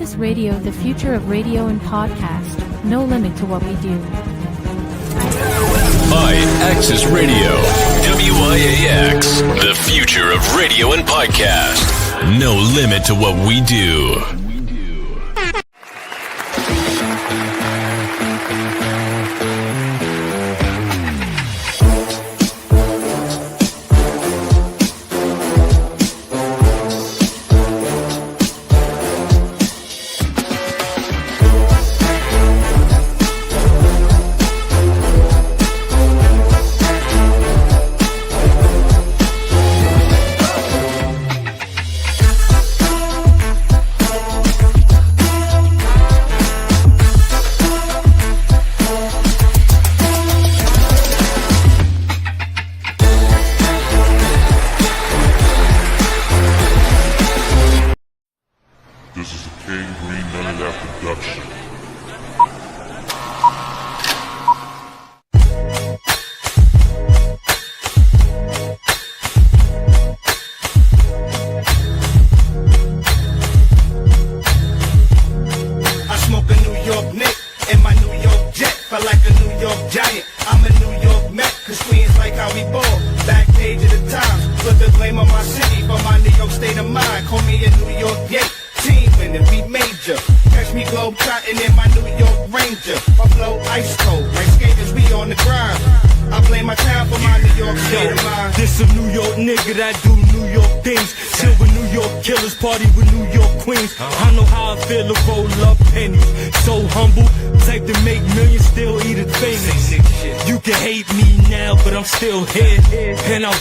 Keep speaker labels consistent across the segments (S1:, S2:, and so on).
S1: IAXISRADIO, the future of radio and podcast. No limit to what we do.
S2: IAXISRADIO, WIAX, the future of radio and podcast. No limit to what we do.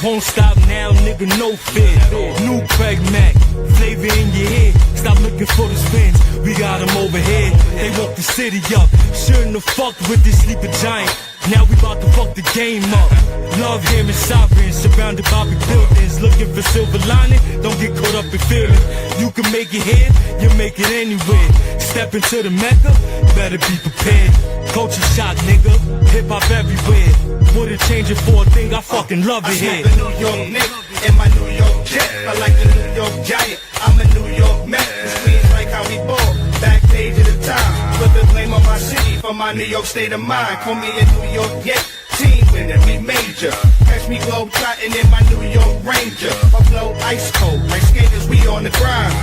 S3: Won't stop now, nigga, no fear. New Craig Mac, flavor in your head. Stop looking for the spins, we got them over here. They woke the city up, shouldn't have fucked with this sleeping giant. Now we about to fuck the game up. Love hearing sirens, surrounded by big buildings. Looking for silver lining, don't get caught up in feeling. You can make it here, you make it anywhere. Step into the Mecca, better be prepared. Culture shock, nigga, hip hop everywhere. Wouldn't change it for a thing, I fucking love it here.
S4: I'm a New York nigga in my New York jet. I like the New York Giant. I'm a New York Met. The Queens like how we ball. Back page of the Times. Put the blame on my city for my New York state of mind. Call me a New York Yank. Team winning, we major. Catch me globe trotting in my New York Ranger. My flow ice cold, like skaters, we on the grind.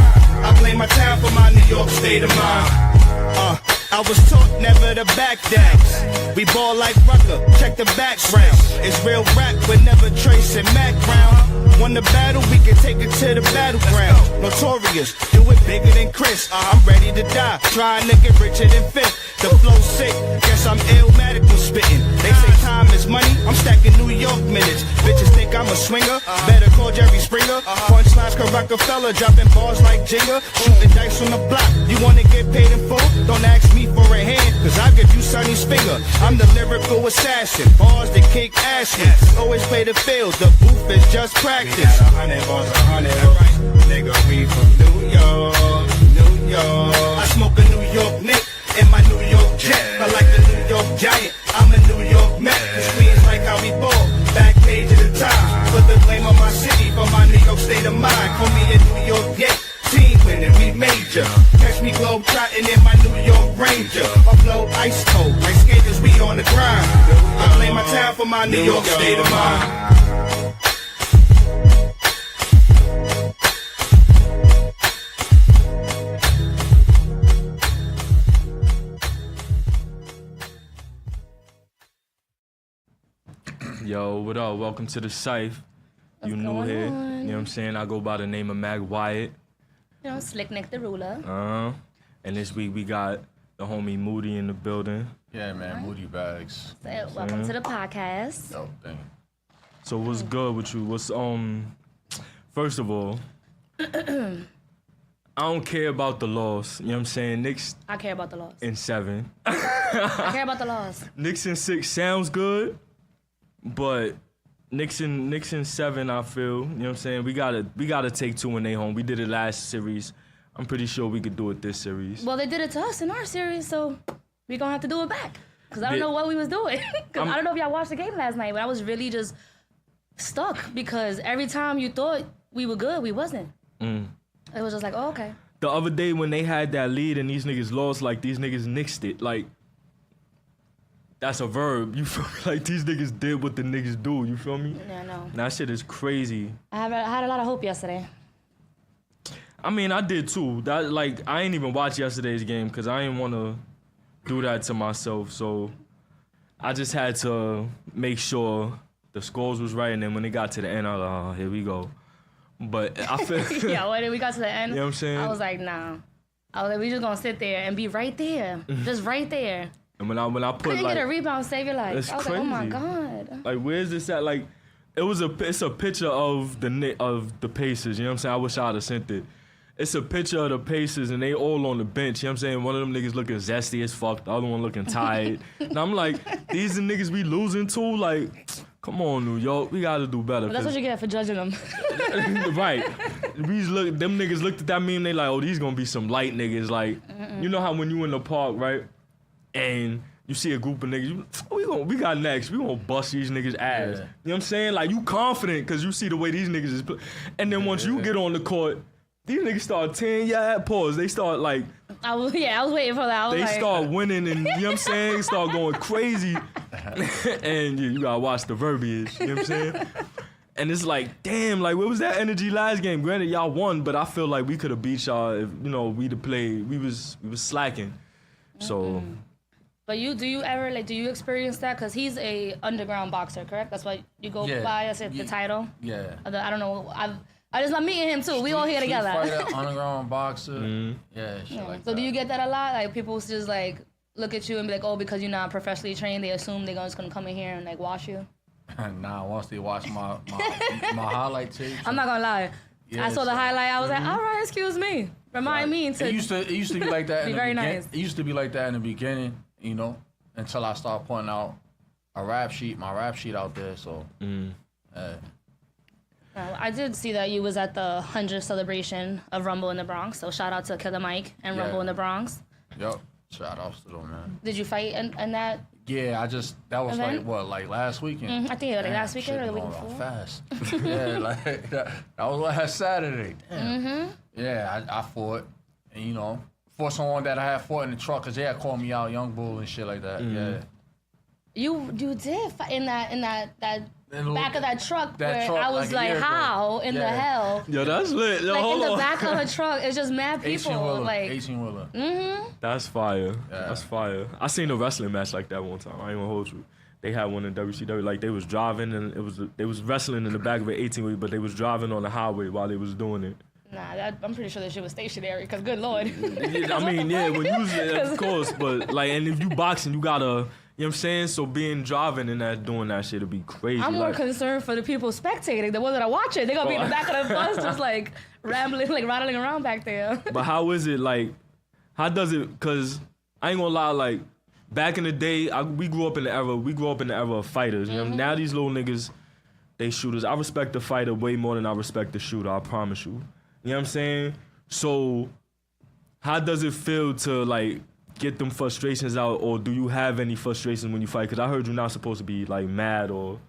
S4: I blame my town for my New York state of mind. I was taught never to back dance. We ball like Rucker, check the background. It's real rap, but never tracing background. Won the battle, we can take it to the battleground. Notorious, do it bigger than Chris. I'm ready to die, trying to get richer than Fifth. The flow sick, guess I'm illmatic with spitting. They say time is money, I'm stacking New York minutes. Bitches think I'm a swinger, better call Jerry Springer. Punchlines cause Rockefeller, dropping bars like Jenga. Shooting dice on the block, you wanna get paid in full? Don't ask me for a hand, cause I'll give you Sonny's finger. I'm the lyrical assassin, bars that kick asses. Always play the field, the booth is just practice. We got 100 bars, 100, alright. Nigga, we from New York, New York. I smoke a New York Nick in my New York jet. I like the New York Giant, I'm a New York Met. The Queens like how we ball, back page of the Times. Put the blame on my city for my New York state of mind. Call me a New York Yank. Team winning, we major. Catch me globe trotting in my New York Ranger. My flow ice cold, like skaters, we on the grind. I blame my town for my New York state of mind.
S5: Yo, what up? Welcome to the Cyph. You new here. You know what I'm saying? I go by the name of Mag Wyatt.
S6: You know, Slick Nick the Ruler.
S5: And this week we got the homie Moody in the building.
S7: Yeah, man, Moody Bags.
S6: So, welcome to the podcast.
S7: Yo, thank you.
S5: So what's good with you? What's first of all, I don't care about the loss. You know what I'm saying? Knicks
S6: I care about the loss.
S5: in 7.
S6: I care about the loss.
S5: Knicks in 6 sounds good, but Knicks in 7, I feel. You know what I'm saying? We gotta take 2 when they home. We did it last series. I'm pretty sure we could do it this series.
S6: Well, they did it to us in our series, so we gonna have to do it back. Cause I don't know what we was doing. Cause I don't know if y'all watched the game last night, but I was really just stuck because every time you thought we were good, we wasn't. It was just like, oh, okay.
S5: the other day when they had that lead and these niggas lost, like these niggas nixed it. Like that's a verb. You feel me? Like these niggas did what the niggas do. You feel me?
S6: Yeah, no.
S5: That shit is crazy.
S6: I had a lot of hope yesterday.
S5: I mean, I did too. That like I ain't even watch yesterday's game because I didn't want to do that to myself. So I just had to make sure the scores was right, and then when it got to the end, I was like, oh, here we go. But I feel
S6: Yeah, when we got to the end,
S5: you know what I'm saying?
S6: I was like, nah. I was like, we just gonna sit there and be right there, just right there.
S5: And when I put
S6: Couldn't
S5: like
S6: get a rebound, save your life.
S5: it's
S6: I was
S5: crazy.
S6: like, oh my god.
S5: Like where's this at? Like it's a picture of the Pacers. You know what I'm saying? I wish I'd have sent it. It's a picture of the Pacers and they all on the bench. You know what I'm saying? One of them niggas looking zesty as fuck. The other one looking tired. And I'm like, these the niggas we losing to? Like, come on, New York. We got to do better.
S6: But that's what you get for judging them.
S5: Right. Them niggas looked at that meme, they like, oh, these gonna be some light niggas. Like, you know how when you in the park, right? And you see a group of niggas, we got next. We gonna bust these niggas' ass. You know what I'm saying? Like, you confident because you see the way these niggas is play. And then once you get on the court, these niggas start 10 yard pause. They start like
S6: I was waiting for that.
S5: they start winning and you know what I'm saying? Start going crazy. And you gotta watch the verbiage. You know what I'm saying? And it's like, damn, like what was that energy last game? Granted, y'all won, but I feel like we could have beat y'all if we'd have played. We was slacking. So
S6: But do you experience that? Because he's a underground boxer, correct? That's what you go by as the title?
S7: Yeah.
S6: I don't know. I just love meeting him too. We all here together.
S7: Fighter, underground boxer. Yeah, shit like that.
S6: So do you get that a lot? Like people just like look at you and be like, oh, because you're not professionally trained, they assume they're just gonna come in here and like wash you?
S7: Nah, once they watch my highlight tapes.
S6: I'm not gonna lie.
S7: Yeah,
S6: I saw the highlight. I was like, all right, excuse me. Remind me to.
S7: It used to be like that.
S6: Be very nice.
S7: It used to be like that in the beginning, until I started putting out my rap sheet out there. So.
S6: I did see that you was at the 100th celebration of Rumble in the Bronx. So shout out to Killer Mike and Rumble in the Bronx.
S7: Yup. Shout outs to them, man.
S6: Did you fight in that?
S7: Yeah, that was
S6: event?
S7: like last weekend?
S6: I think last weekend or the week before.
S7: Fast. Yeah, like that was last Saturday. Damn. Yeah, I fought, and fought someone that I had fought in the truck because they had called me out, Young Bull and shit like that. Yeah.
S6: You did fight in that back of that truck where
S7: truck,
S6: I was like how in the hell?
S5: Yo, that's lit. Yo,
S6: like
S5: hold
S6: in the
S5: on.
S6: back of a truck, it's just mad people.
S7: 18-wheeler.
S5: That's fire.
S7: Yeah.
S5: That's fire. I seen a wrestling match like that one time. I ain't gonna hold you. They had one in WCW. Like they was driving and they was wrestling in the back of an 18-wheeler, but they was driving on the highway while they was doing it.
S6: Nah, I'm pretty sure that shit was stationary. Because good lord.
S5: Yeah, I mean, yeah, when you of course, but like, and if you boxing, you gotta. You know what I'm saying? So driving and doing that shit would be crazy.
S6: I'm more concerned for the people spectating, the ones that are watching. They're gonna be in the back of the bus just like rambling, like rattling around back there.
S5: But how is it like, how does it, cause I ain't gonna lie, like back in the day, we grew up in the era of fighters. You know? Now these little niggas, they shooters. I respect the fighter way more than I respect the shooter, I promise you. You know what I'm saying? So how does it feel to like, get them frustrations out, or do you have any frustrations when you fight? Because I heard you're not supposed to be like mad or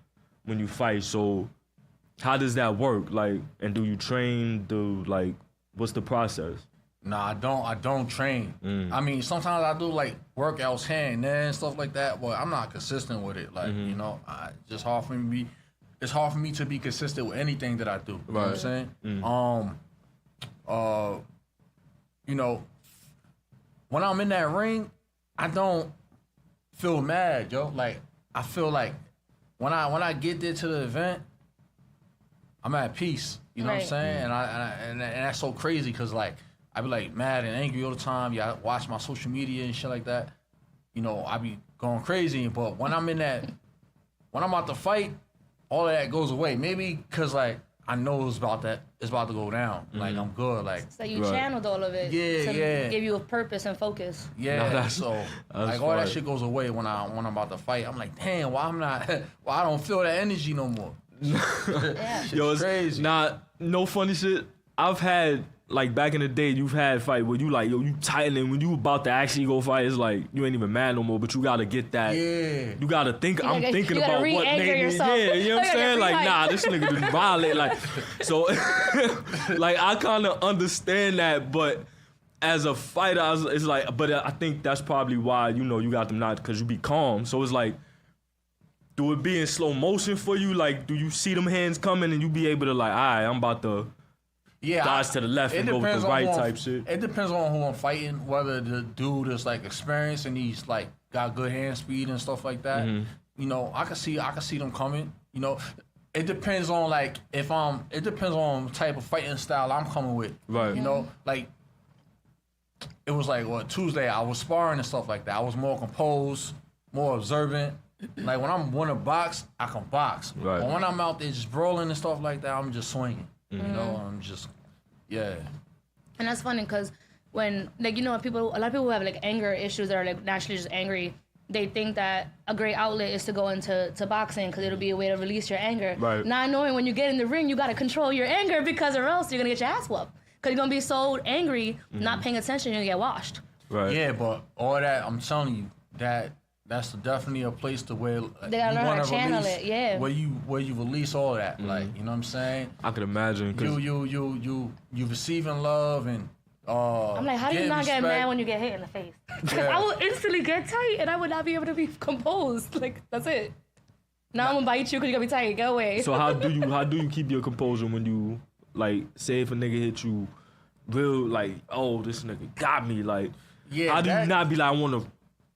S5: when you fight. So how does that work? Like, and do you train? What's the process?
S7: Nah, I don't train. I mean, sometimes I do like workouts here and there and stuff like that, but I'm not consistent with it. Like, it's hard for me. It's hard for me to be consistent with anything that I do. You know what I'm saying? When I'm in that ring, I don't feel mad, yo. Like I feel like when I get there to the event, I'm at peace. You know what I'm saying? And that's so crazy because like I be like mad and angry all the time. Yeah, I watch my social media and shit like that. I be going crazy. But when I'm about to fight, all of that goes away. Maybe because like I know it's about to go down. Like I'm good. Like
S6: so you channeled all of it to give you a purpose and focus.
S7: Yeah. That's like all that shit goes away when I'm about to fight. I'm like, damn, why I don't feel that energy no more.
S5: Yo, it's
S7: crazy.
S5: No funny shit. I've had like back in the day, you've had fight where you like, yo, you tighten, and when you about to actually go fight, it's like you ain't even mad no more, but you gotta get that.
S7: Yeah.
S5: You gotta think. I'm thinking about what made me.
S6: Yourself.
S5: Yeah, you know what I'm saying? Like, nah, this nigga didn't violate. Like, so, like I kind of understand that, but as a fighter, it's like, but I think that's probably why, you know, you got them not, because you be calm. So it's like, do it be in slow motion for you? Like, do you see them hands coming and you be able to like, all right, I'm about to dodge to the left and go with the right type shit?
S7: It depends on who I'm fighting, whether the dude is like experienced and he's like got good hand speed and stuff like that.
S5: Mm-hmm.
S7: You know, I can see them coming. You know, it depends on like it depends on the type of fighting style I'm coming with.
S5: Right.
S7: You know, like it was like Tuesday I was sparring and stuff like that. I was more composed, more observant. Like when I'm wanting to box, I can box.
S5: Right.
S7: But when I'm out there just brawling and stuff like that, I'm just swinging.
S5: Mm-hmm.
S7: You know, I'm just yeah.
S6: And that's funny because when, like, you know, a lot of people who have like anger issues that are like naturally just angry, they think that a great outlet is to go into boxing because it'll be a way to release your anger.
S5: Right.
S6: Not knowing when you get in the ring, you got to control your anger because or else you're going to get your ass whooped. Because you're going to be so angry, not paying attention, you're going to get washed.
S5: Right.
S7: Yeah, but all that, I'm telling you, that's definitely a place to where
S6: They gotta learn how to channel
S7: release,
S6: it, yeah.
S7: Where you release all that, like, you know what I'm saying?
S5: I could imagine. 'Cause
S7: You receiving love and
S6: I'm like, how do you not get
S7: respect.
S6: mad when you get hit in the face? Because I will instantly get tight and I would not be able to be composed. Like, that's it. Now I'm gonna bite you because you're gonna be tight. Go away.
S5: So how do you keep your composure when you, like, say if a nigga hit you real, like, oh, this nigga got me, like,
S7: Yeah,
S5: how do you not be like, I want to...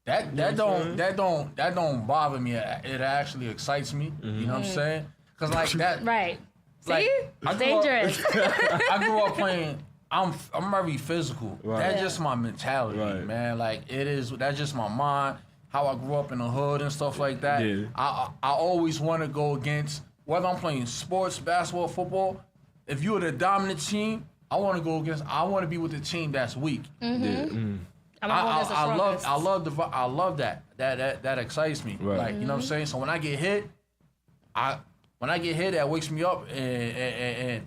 S7: That don't bother me. It actually excites me. You know what I'm saying? Cause like that.
S6: Right.
S7: Like,
S6: See?
S7: I grew up-
S6: Dangerous.
S7: I grew up playing. I'm very physical.
S5: Right.
S7: That's
S6: Yeah.
S7: just my mentality,
S5: Right.
S7: man. Like it is. That's just my mind. How I grew up in the hood and stuff like that.
S5: Yeah.
S7: I always want to go against whether I'm playing sports, basketball, football. If you're the dominant team, I want to go against. I want to be with the team that's weak.
S5: Yeah.
S7: I love that. That excites me.
S5: Right.
S7: Like, you know what I'm saying? So when I get hit, that wakes me up and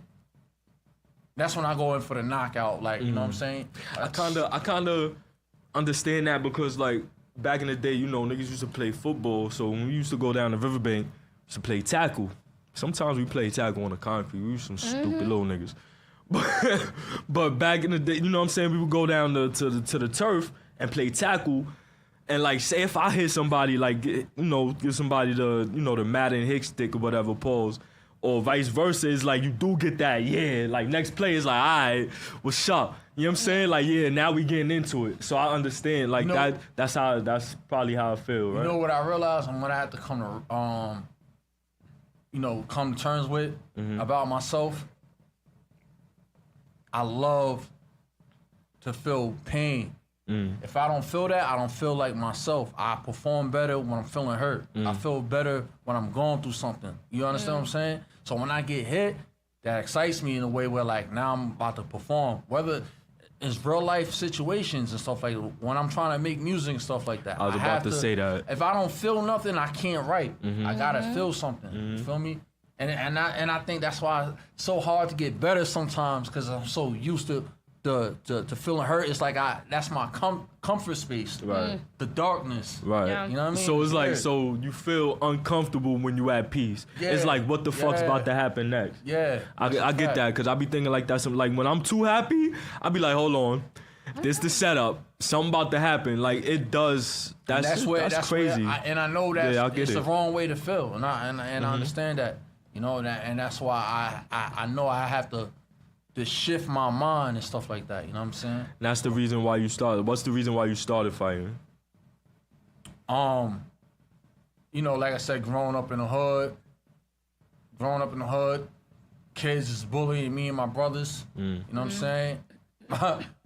S7: that's when I go in for the knockout. Like, you know what I'm saying?
S5: I kinda understand that because, like, back in the day, you know, niggas used to play football. So when we used to go down to Riverbank, we used to play tackle. Sometimes we play tackle on the concrete. We was some stupid little niggas. But back in the day, you know what I'm saying, we would go down to the turf and play tackle. And, like, say if I hit somebody, like, give somebody the, you know, the Madden Hicks stick or whatever, pause. Or vice versa, it's like you do get that, yeah. Like, next play is like, all right, what's up? You know what I'm saying? Like, yeah, now we getting into it. So I understand. Like, that's probably how I feel, right?
S7: You know what I realized? And when I had to come to, come to terms with about myself, I love to feel pain. If I don't feel that, I don't feel like myself. I perform better when I'm feeling hurt. I feel better when I'm going through something. You understand what I'm saying? So when I get hit, that excites me in a way where, like, now I'm about to perform. Whether it's real life situations and stuff like that, when I'm trying to make music and stuff like that.
S5: I was about to say that.
S7: If I don't feel nothing, I can't write. I gotta feel something. You feel me? And I think that's why it's so hard to get better sometimes, because I'm so used to feeling hurt. It's like that's my comfort space.
S5: Right.
S7: The darkness.
S5: Right.
S6: Yeah.
S7: You know what I mean?
S5: So it's like,
S7: weird.
S5: so you feel uncomfortable when you at peace.
S7: Yeah.
S5: It's like, what the fuck's
S7: Yeah.
S5: about to happen next?
S7: Yeah.
S5: I get that, because I be thinking like that. Like, when I'm too happy, I be like, hold on. This the setup. Something about to happen. Like, it does. That's crazy.
S7: I know that
S5: Yeah, I get
S7: it's
S5: it.
S7: the wrong way to feel. And I understand that. You know, and that's why I know I have to shift my mind and stuff like that. You know what I'm saying?
S5: And that's the reason why you started. What's the reason why you started fighting?
S7: Like I said, growing up in the hood, kids is bullying me and my brothers. You know what I'm saying?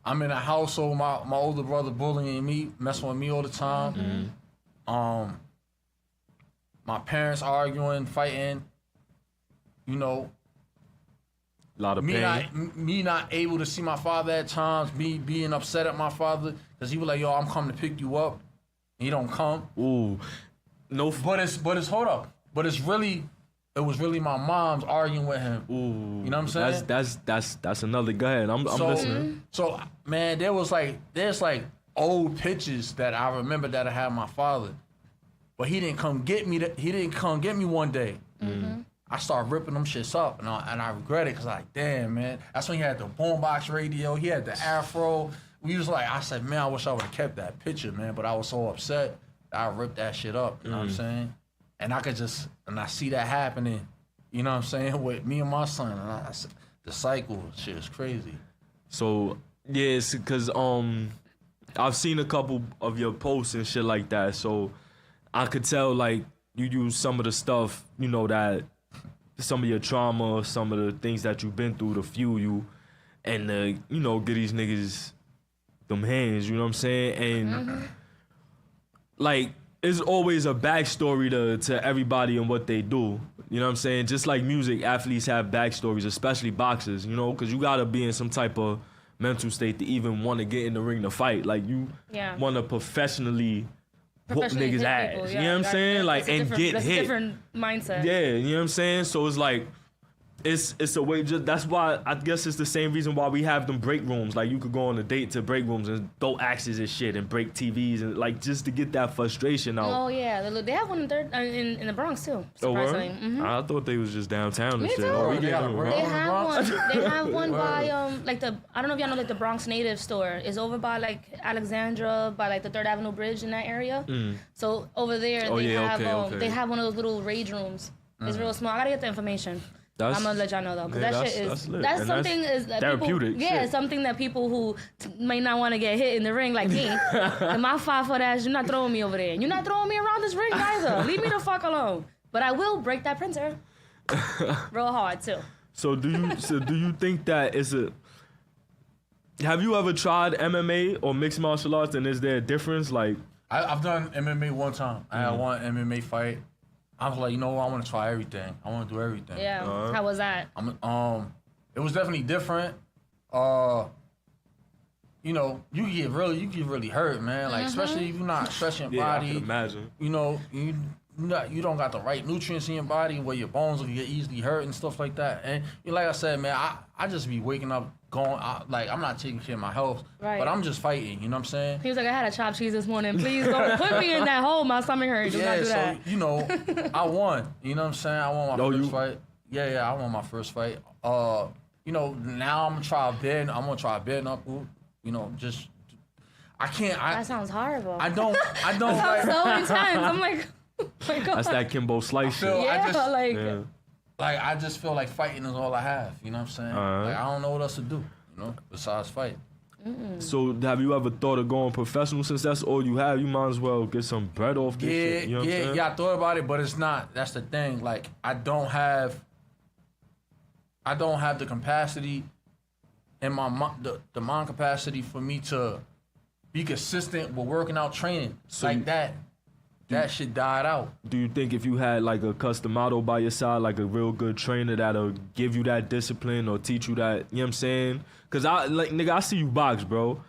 S7: I'm in a household, my older brother bullying me, messing with me all the time. My parents arguing, fighting. A
S5: lot of pain.
S7: Me not able to see my father at times, me being upset at my father, because he was like, yo, I'm coming to pick you up. And he don't come.
S5: Ooh. No.
S7: But it's hold up. But it was really my mom's arguing with him.
S5: Ooh.
S7: You know what I'm saying?
S5: That's another. Go ahead. I'm listening.
S7: So man, there's old pictures that I remember that I had my father, but he didn't come get me. He didn't come get me one day. I started ripping them shits up, and I regret it, because, like, damn, man. That's when he had the boombox radio. He had the afro. we was like, I said, man, I wish I would have kept that picture, man. But I was so upset that I ripped that shit up. You know what I'm saying? And I could just, and I see that happening. You know what I'm saying? With me and my son, and the cycle, shit is crazy.
S5: So yeah, it's because I've seen a couple of your posts and shit like that. So I could tell like you use some of the stuff, you know, that some of your trauma, some of the things that you've been through to fuel you, and you know, get these niggas them hands. You know what I'm saying? And like, it's always a backstory to everybody and what they do. You know what I'm saying? Just like music, athletes have backstories, especially boxers, you know, because you got to be in some type of mental state to even want to get in the ring to fight. Like, you want to professionally whoop niggas' ass.
S6: People,
S5: you know what I'm saying? Like, and get
S6: that's
S5: hit.
S6: A different mindset.
S5: Yeah, you know what I'm saying? So it's like, it's a way, that's why I guess it's the same reason why we have them break rooms. Like, you could go on a date to break rooms and throw axes and shit and break TVs and like just to get that frustration out.
S6: Oh yeah, they have one in the Bronx too. Surprisingly.
S5: I thought they was just downtown and
S6: Me
S5: shit.
S6: too.
S5: Oh, we
S7: They got a
S5: getting
S7: break
S6: They
S7: room?
S6: have one. They have one
S7: Word.
S6: by like I don't know if y'all know like the Bronx Native store is over by like Alexandra by like the 3rd Avenue Bridge in that area. So over there they have one of those little rage rooms. It's real small. I gotta get the information. I'm gonna let y'all know though, because that shit is that's something is that
S5: therapeutic.
S6: People, yeah, something that people who may not want to get hit in the ring like me. And my 5-foot ass, you're not throwing me over there. You're not throwing me around this ring either. Leave me the fuck alone. But I will break that printer, real hard too.
S5: So do you think that is a? Have you ever tried MMA or mixed martial arts, and is there a difference? Like,
S7: I've done MMA one time. I had one MMA fight. I was like, you know what? I want to try everything. I want to do everything.
S6: Yeah. How was that?
S7: It was definitely different. You know, you get really hurt, man. Like, especially if you're not stretching your body.
S5: I can imagine.
S7: You know, you don't got the right nutrients in your body where your bones will get easily hurt and stuff like that. And like I said, man, I just be waking up going, like, I'm not taking care of my health, but I'm just fighting, you know what I'm saying?
S6: He was like, I had a chopped cheese this morning. Please don't put me in that hole. My stomach hurts. Do not do that.
S7: So, you know, I won. You know what I'm saying? I won my first fight. Yeah, I won my first fight. You know, now I'm gonna try bare knuckle. You know, just I can't.
S6: That sounds horrible.
S7: I don't.
S6: That sounds so intense. I'm like, oh my God.
S5: That's that Kimbo Slice shit.
S7: Like, I just feel like fighting is all I have. You know what I'm saying? Like, I don't know what else to do. You know, besides fight.
S5: So have you ever thought of going professional? Since that's all you have, you might as well get some bread off this shit. You know what I'm saying?
S7: Yeah, I thought about it, but it's not. That's the thing. Like, I don't have the capacity in my the mind capacity for me to be consistent with working out training like that. That shit died out.
S5: Do you think if you had like a customato by your side, like a real good trainer that'll give you that discipline or teach you that, you know what I'm saying? Cause I see you box, bro.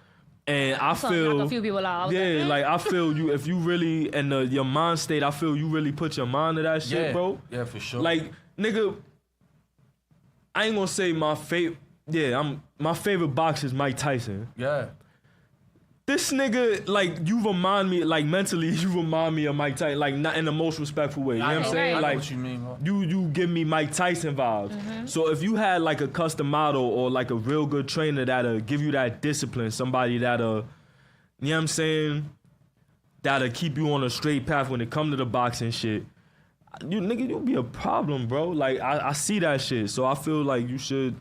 S5: And I feel
S6: a few people out.
S5: I feel you, if you really, and your mind state, I feel you really put your mind to that shit, bro.
S7: Yeah, for sure.
S5: Like, nigga, I ain't gonna say my favorite boxer is Mike Tyson.
S7: Yeah.
S5: This nigga, like, you remind me, like, mentally, you remind me of Mike Tyson, like, not in the most respectful way. You know what I'm saying?
S7: I know
S5: Like,
S7: what you mean, bro.
S5: you give me Mike Tyson vibes. So if you had, like, a custom model or, like, a real good trainer that'll give you that discipline, somebody that'll, you know what I'm saying, that'll keep you on a straight path when it come to the boxing shit, you'll be a problem, bro. Like, I see that shit. So I feel like you should...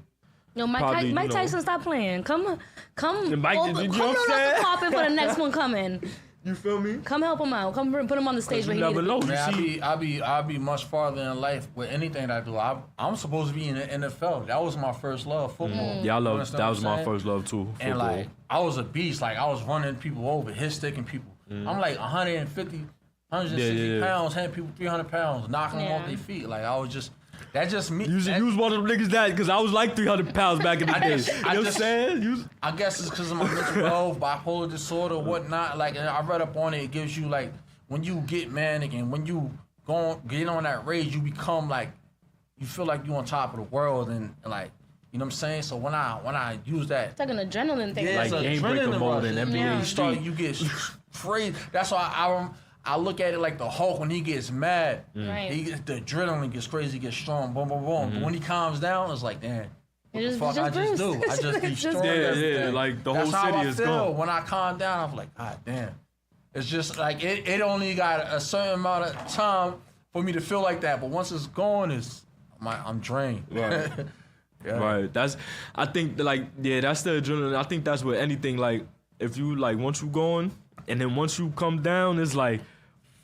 S6: No, Mike Tyson, stop playing. Come
S5: Mike,
S6: come
S5: you know
S6: on
S5: what I'm
S6: the
S5: saying?
S6: carpet for the next one coming.
S5: You feel me?
S6: Come help him out. Come put him on the stage where he
S5: never
S6: needs to
S5: know.
S6: be.
S7: Man, I'll be much farther in life with anything that I do. I'm supposed to be in the NFL. That was my first love, football.
S5: Yeah, that was my
S7: saying?
S5: first love too. Football.
S7: And like, I was a beast. Like, I was running people over, hit sticking people. I'm like 160 pounds, hitting people 300 pounds, knocking them off their feet. Like, I was just. That just me.
S5: You was one of them niggas because I was like 300 pounds back in the day. You know what I'm saying?
S7: I guess it's because of my mental health, bipolar disorder, whatnot. Like, and I read up on it. It gives you, like, when you get manic and when you get on that rage, you become like, you feel like you're on top of the world and like, you know what I'm saying? So when I use that,
S6: It's like an adrenaline thing.
S5: Like game breaker mode in NBA Street.
S7: you get crazy. That's why I look at it like the Hulk when he gets mad.
S6: Right.
S7: The adrenaline gets crazy, gets strong, boom, boom, boom. But when he calms down, it's like, damn. what the fuck I just do? I just destroyed everything.
S5: Yeah, like the
S7: That's
S5: whole city
S7: how I
S5: is
S7: feel.
S5: gone.
S7: When I calm down, I'm like, God damn. It's just like it only got a certain amount of time for me to feel like that. But once it's gone, I'm drained.
S5: Right.
S7: Yeah.
S5: Right. That's the adrenaline. I think that's what anything, like, if you, like, once you going, and then once you come down, it's like,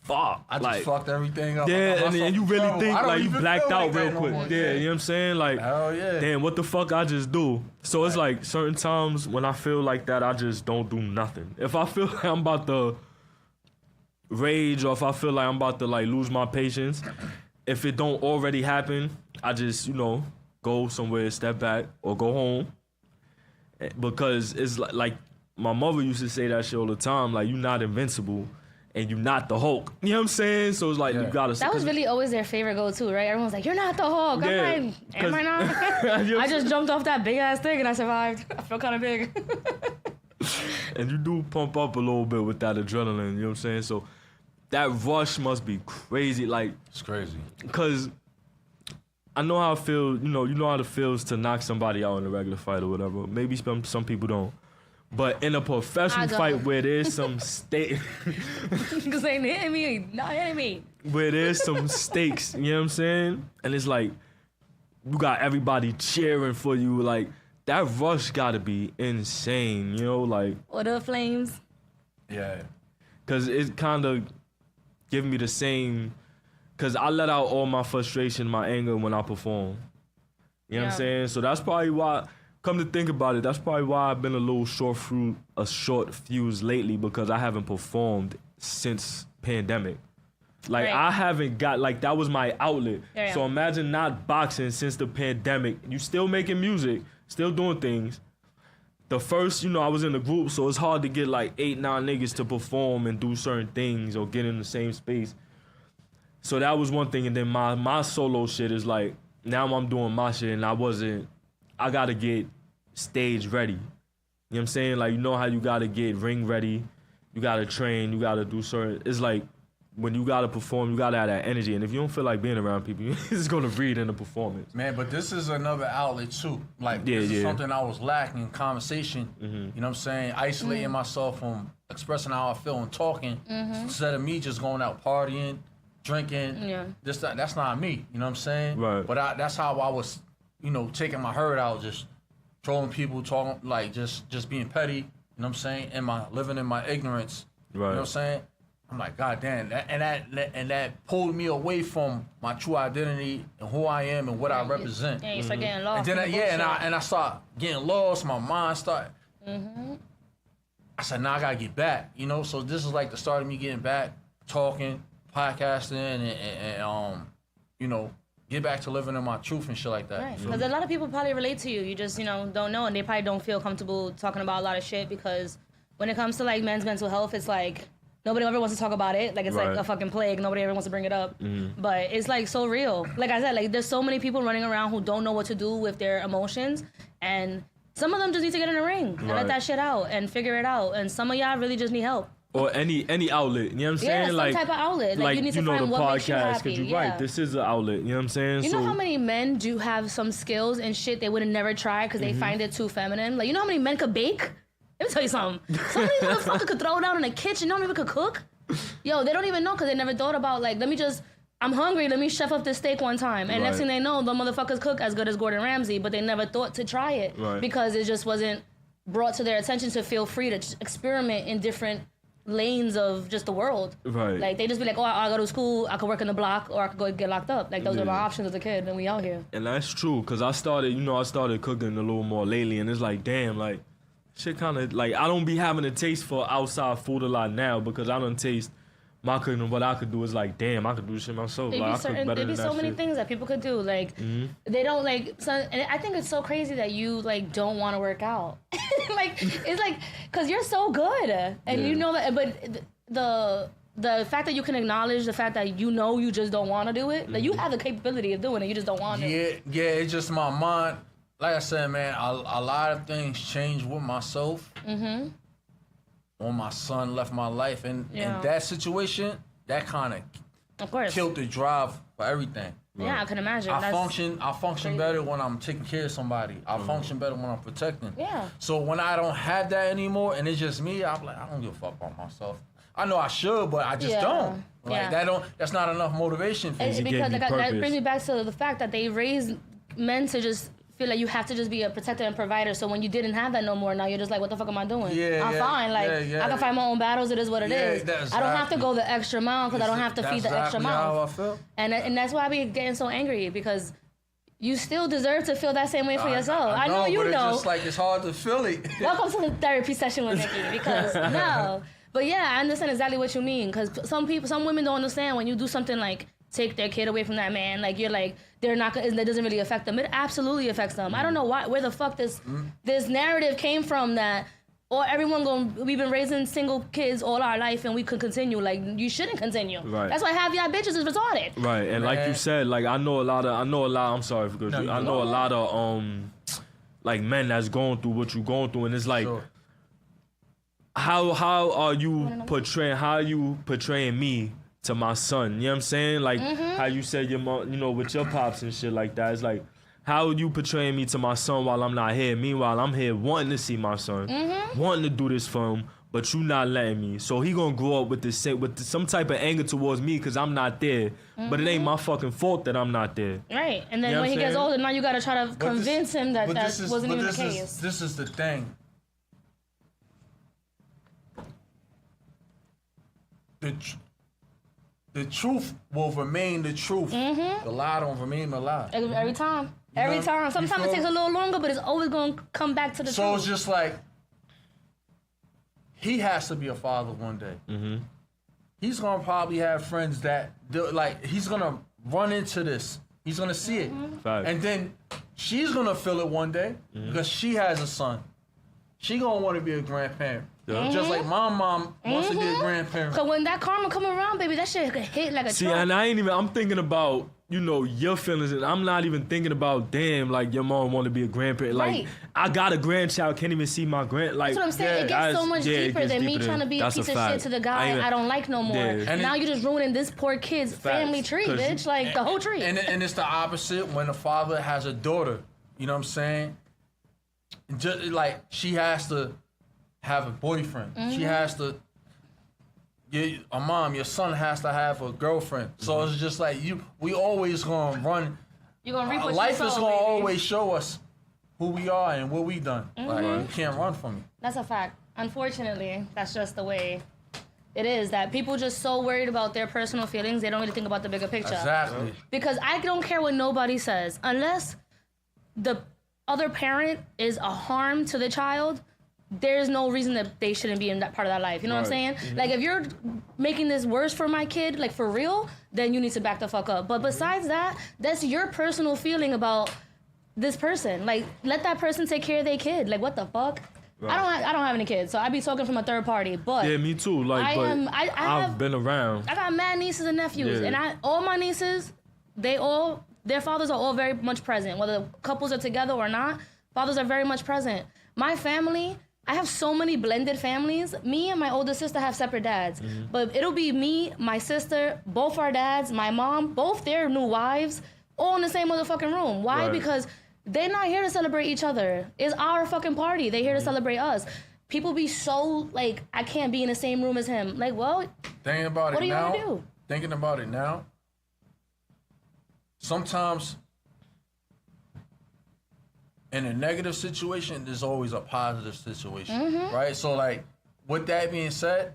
S5: fuck.
S7: I just
S5: like,
S7: fucked everything up.
S5: yeah, and you really think, like, you blacked out real quick.
S7: No,
S5: yeah, you know what I'm saying? Like,
S7: hell yeah.
S5: damn, what the fuck I just do? So it's like certain times when I feel like that, I just don't do nothing. If I feel like I'm about to rage, or if I feel like I'm about to, like, lose my patience, if it don't already happen, I just, go somewhere, step back, or go home. Because it's like my mother used to say that shit all the time, like, you're not invincible and you're not the Hulk. You know what I'm saying? So it's like, you gotta...
S6: That was really always their favorite go-to, right? Everyone's like, you're not the Hulk.
S5: Yeah,
S6: I'm like, am I not? I just jumped off that big-ass thing and I survived. I feel kind of big.
S5: And you do pump up a little bit with that adrenaline, you know what I'm saying? So that rush must be crazy, like...
S7: It's crazy.
S5: Because I know how it feels, you know how it feels to knock somebody out in a regular fight or whatever. Maybe some people don't. But in a professional fight where there's some stake...
S6: Because they ain't hitting me, not hitting me.
S5: Where there's some stakes, you know what I'm saying? And it's like, you got everybody cheering for you, like, that rush gotta be insane, like...
S6: Or the flames.
S7: Yeah.
S5: Because it kind of give me the same... Because I let out all my frustration, my anger when I perform. You know what I'm saying? So that's probably why, come to think about it, that's probably why I've been a little short fuse lately, because I haven't performed since pandemic. Like,
S6: right.
S5: I haven't got, like, that was my outlet.
S6: Yeah.
S5: So imagine not boxing since the pandemic. You still making music, still doing things. The first, I was in the group, so it's hard to get, like, 8-9 niggas to perform and do certain things or get in the same space. So that was one thing, and then my solo shit is like, now I'm doing my shit, and I gotta get stage ready. You know what I'm saying? Like, how you gotta get ring ready, you gotta train, you gotta do certain, it's like, when you gotta perform, you gotta have that energy, and if you don't feel like being around people, it's just gonna read in the performance.
S7: Man, but this is another outlet too. Like, this is something I was lacking in conversation, you know what I'm saying? Isolating myself from expressing how I feel and talking, instead of me just going out partying, drinking, that's not me, you know what I'm saying?
S5: Right.
S7: But that's how I was, taking my herd out, just trolling people, talking, like, just being petty, you know what I'm saying? Living in my ignorance, you know what I'm saying? I'm like, God damn, that pulled me away from my true identity and who I am and what I represent.
S6: Yeah, you start getting lost.
S7: And then I start getting lost, my mind started. I said, I gotta get back, So this is like the start of me getting back, talking, podcasting, and get back to living in my truth and shit like that.
S6: Right, because a lot of people probably relate to you. You just, don't know, and they probably don't feel comfortable talking about a lot of shit, because when it comes to, like, men's mental health, it's like, nobody ever wants to talk about it. Like, it's like a fucking plague. Nobody ever wants to bring it up. But it's, like, so real. Like I said, like, there's so many people running around who don't know what to do with their emotions, and some of them just need to get in the ring and let that shit out and figure it out. And some of y'all really just need help.
S5: Or any outlet, you know what I'm saying?
S6: Yeah, some type of outlet. Like, you need to find what makes you happy.
S5: Because you're right, this is an outlet, you know what I'm saying?
S6: You know how many men do have some skills and shit they would have never tried because they find it too feminine? Like, you know how many men could bake? Let me tell you something. Some of these motherfuckers could throw down in the kitchen, don't even could cook. Yo, they don't even know because they never thought about, like, I'm hungry, let me chef up this steak one time. And next thing they know, the motherfuckers cook as good as Gordon Ramsay, but they never thought to try it because it just wasn't brought to their attention to feel free to experiment in different lanes of just the world.
S5: Right.
S6: Like, they just be like, oh, I go to school, I could work in the block, or I could go get locked up. Like, those are my options as a kid, and we out here.
S5: And that's true, because I started cooking a little more lately, and it's like, damn, like, shit kind of, like, I don't be having a taste for outside food a lot now, because I don't taste my cooking, and what I could do is like, damn, I could do this shit myself.
S6: There'd be so many things that people could do. Like, they don't, like, and I think it's so crazy that you, like, don't want to work out. Like, it's like, because you're so good. And you know that, but the fact that you can acknowledge the fact that you just don't want to do it, like, you have the capability of doing it, you just don't want to.
S7: Yeah, it's just my mind. Like I said, man, a lot of things changed with myself. When my son left my life, and that situation, that kind of
S6: Of course.
S7: killed the drive for everything.
S6: Yeah, I can imagine.
S7: I function better when I'm taking care of somebody. I function better when I'm protecting.
S6: Yeah.
S7: So when I don't have that anymore and it's just me, I'm like, I don't give a fuck about myself. I know I should, but I just don't. Like that's not enough motivation for me.
S6: Because that brings me back to the fact that they raised men to just feel like you have to just be a protector and provider. So when you didn't have that no more, now you're just like, what the fuck am I doing? I'm fine. Like I can fight my own battles. It is what it is.
S7: Exactly.
S6: I don't have to go the extra mile because I don't have to feed the extra mile.
S7: How I feel.
S6: And that's why I be getting so angry, because you still deserve to feel that same way for yourself. I know you
S7: but
S6: know.
S7: It's just like it's hard to feel it.
S6: Welcome to the therapy session with Nikki, because no. But yeah, I understand exactly what you mean, because some women don't understand when you do something like take their kid away from that man, like you're like, they're not gonna, that doesn't really affect them. It absolutely affects them. I don't know where the fuck this narrative came from that, or we've been raising single kids all our life and we could continue. Like, you shouldn't continue. Right. That's why half y'all bitches is retarded.
S5: Right, and like you said, like I know a lot of, I'm sorry for good. I know a lot of like men that's going through what you're going through, and it's like, how are you portraying me to my son? You know what I'm saying? Like how you said your mom, with your pops and shit like that. It's like, how are you portraying me to my son while I'm not here? Meanwhile, I'm here wanting to see my son, wanting to do this for him, but you not letting me. So he gonna grow up with some type of anger towards me because I'm not there. But it ain't my fucking fault that I'm not there.
S6: Right, and then when he gets older, now you gotta try to convince him that wasn't even the case.
S7: This is the thing. The truth will remain the truth. The lie don't remain the lie.
S6: Every time. Sometimes it takes a little longer, but it's always going to come back to the truth.
S7: So it's just like, he has to be a father one day. He's going to probably have friends that, he's going to run into this. He's going to see it. And then she's going to feel it one day because she has a son. She going to want to be a grandparent. Just like my mom wants to be a grandparent.
S6: So when that karma come around, baby, that shit could hit like a truck.
S5: And I'm thinking about, your feelings, and I'm not even thinking about, damn, like your mom want to be a grandparent. Like, I got a grandchild, can't even see my
S6: That's what I'm saying. It gets so much deeper than me trying to be a piece of shit to the guy I don't like no more. And now you're just ruining this poor kid's family tree, bitch. Like, the whole tree.
S7: And it's the opposite when a father has a daughter. You know what I'm saying? Just like, she has to have a boyfriend. She has to, your son has to have a girlfriend. So it's just like, we always gonna run.
S6: You're gonna reap what
S7: life
S6: you
S7: is
S6: sow,
S7: gonna
S6: baby.
S7: always show us who we are and what we done. Like, you can't run from it.
S6: That's a fact. Unfortunately, that's just the way it is, that people just so worried about their personal feelings, they don't really think about the bigger picture.
S7: Exactly.
S6: Because I don't care what nobody says. Unless the other parent is a harm to the child, there's no reason that they shouldn't be in that part of that life. You know what I'm saying? Like, if you're making this worse for my kid, like for real, then you need to back the fuck up. But besides that, that's your personal feeling about this person. Like, let that person take care of their kid. Like, what the fuck? Right. I don't have any kids, so I be talking from a third party. But
S5: yeah, me too. Like, I've been around.
S6: I got mad nieces and nephews, and all my nieces, their fathers are all very much present. Whether couples are together or not, fathers are very much present. My family, I have so many blended families. Me and my older sister have separate dads. But it'll be me, my sister, both our dads, my mom, both their new wives, all in the same motherfucking room. Why? Right. Because they're not here to celebrate each other. It's our fucking party. They're here to celebrate us. People be so like, I can't be in the same room as him. Like, well,
S7: thinking about
S6: what
S7: it
S6: do you
S7: now,
S6: want to do?
S7: Thinking about it now, sometimes in a negative situation, there's always a positive situation, right? So, like, with that being said,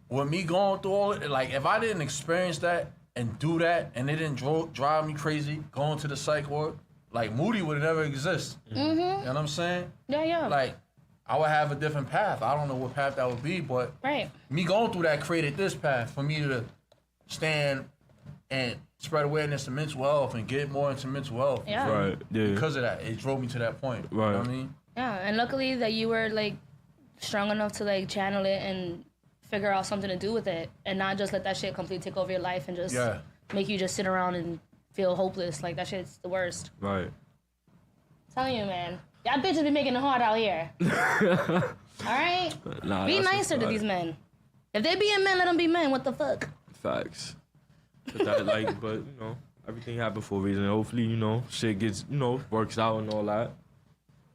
S7: with me going through all it, like, if I didn't experience that and do that, and it didn't drive me crazy going to the psych ward, like, Moody would never exist. You know what I'm saying?
S6: Yeah.
S7: Like, I would have a different path. I don't know what path that would be, but me going through that created this path for me to stand and spread awareness to mental health and get more into mental health.
S6: Yeah.
S5: Right. Yeah.
S7: Because of that, it drove me to that point.
S5: Right.
S7: You know what I mean?
S6: Yeah, and luckily that you were like strong enough to like channel it and figure out something to do with it, and not just let that shit completely take over your life and just make you just sit around and feel hopeless. Like, that shit's the worst.
S5: Right.
S6: I'm telling you, man. Y'all bitches be making it hard out here. All right?
S5: Nah,
S6: be nicer to these men. If they being men, let them be men. What the fuck?
S5: Facts. But you know, everything happened for a reason. Hopefully, you know, shit gets, you know, works out and all that.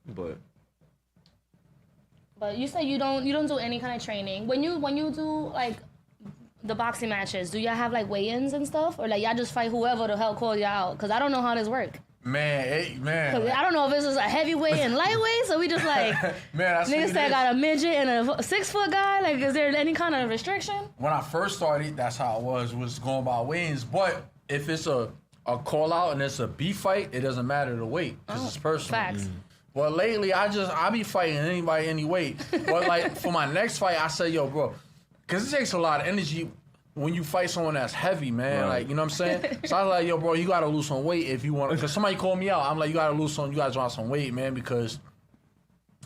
S5: But
S6: you say you don't do any kind of training. When you do like the boxing matches, do y'all have like weigh-ins and stuff, or like y'all just fight whoever the hell calls y'all out? Cause I don't know how this work.
S7: Man.
S6: Cause I don't know if this is a heavyweight and lightweight, so we just like niggas that got a midget and a 6 foot guy. Like, is there any kind of restriction?
S7: When I first started, that's how it was going by weigh-ins. But if it's a call out and it's a beef fight, it doesn't matter the weight because it's personal.
S6: Facts.
S7: But lately, I be fighting anybody any weight. But like for my next fight, I say, yo, bro, because it takes a lot of energy when you fight someone that's heavy, man.
S5: Right.
S7: Like, you know what I'm saying? So I was like, yo, bro, you gotta lose some weight if you want. Because somebody called me out. I'm like, you gotta drop some weight, man, because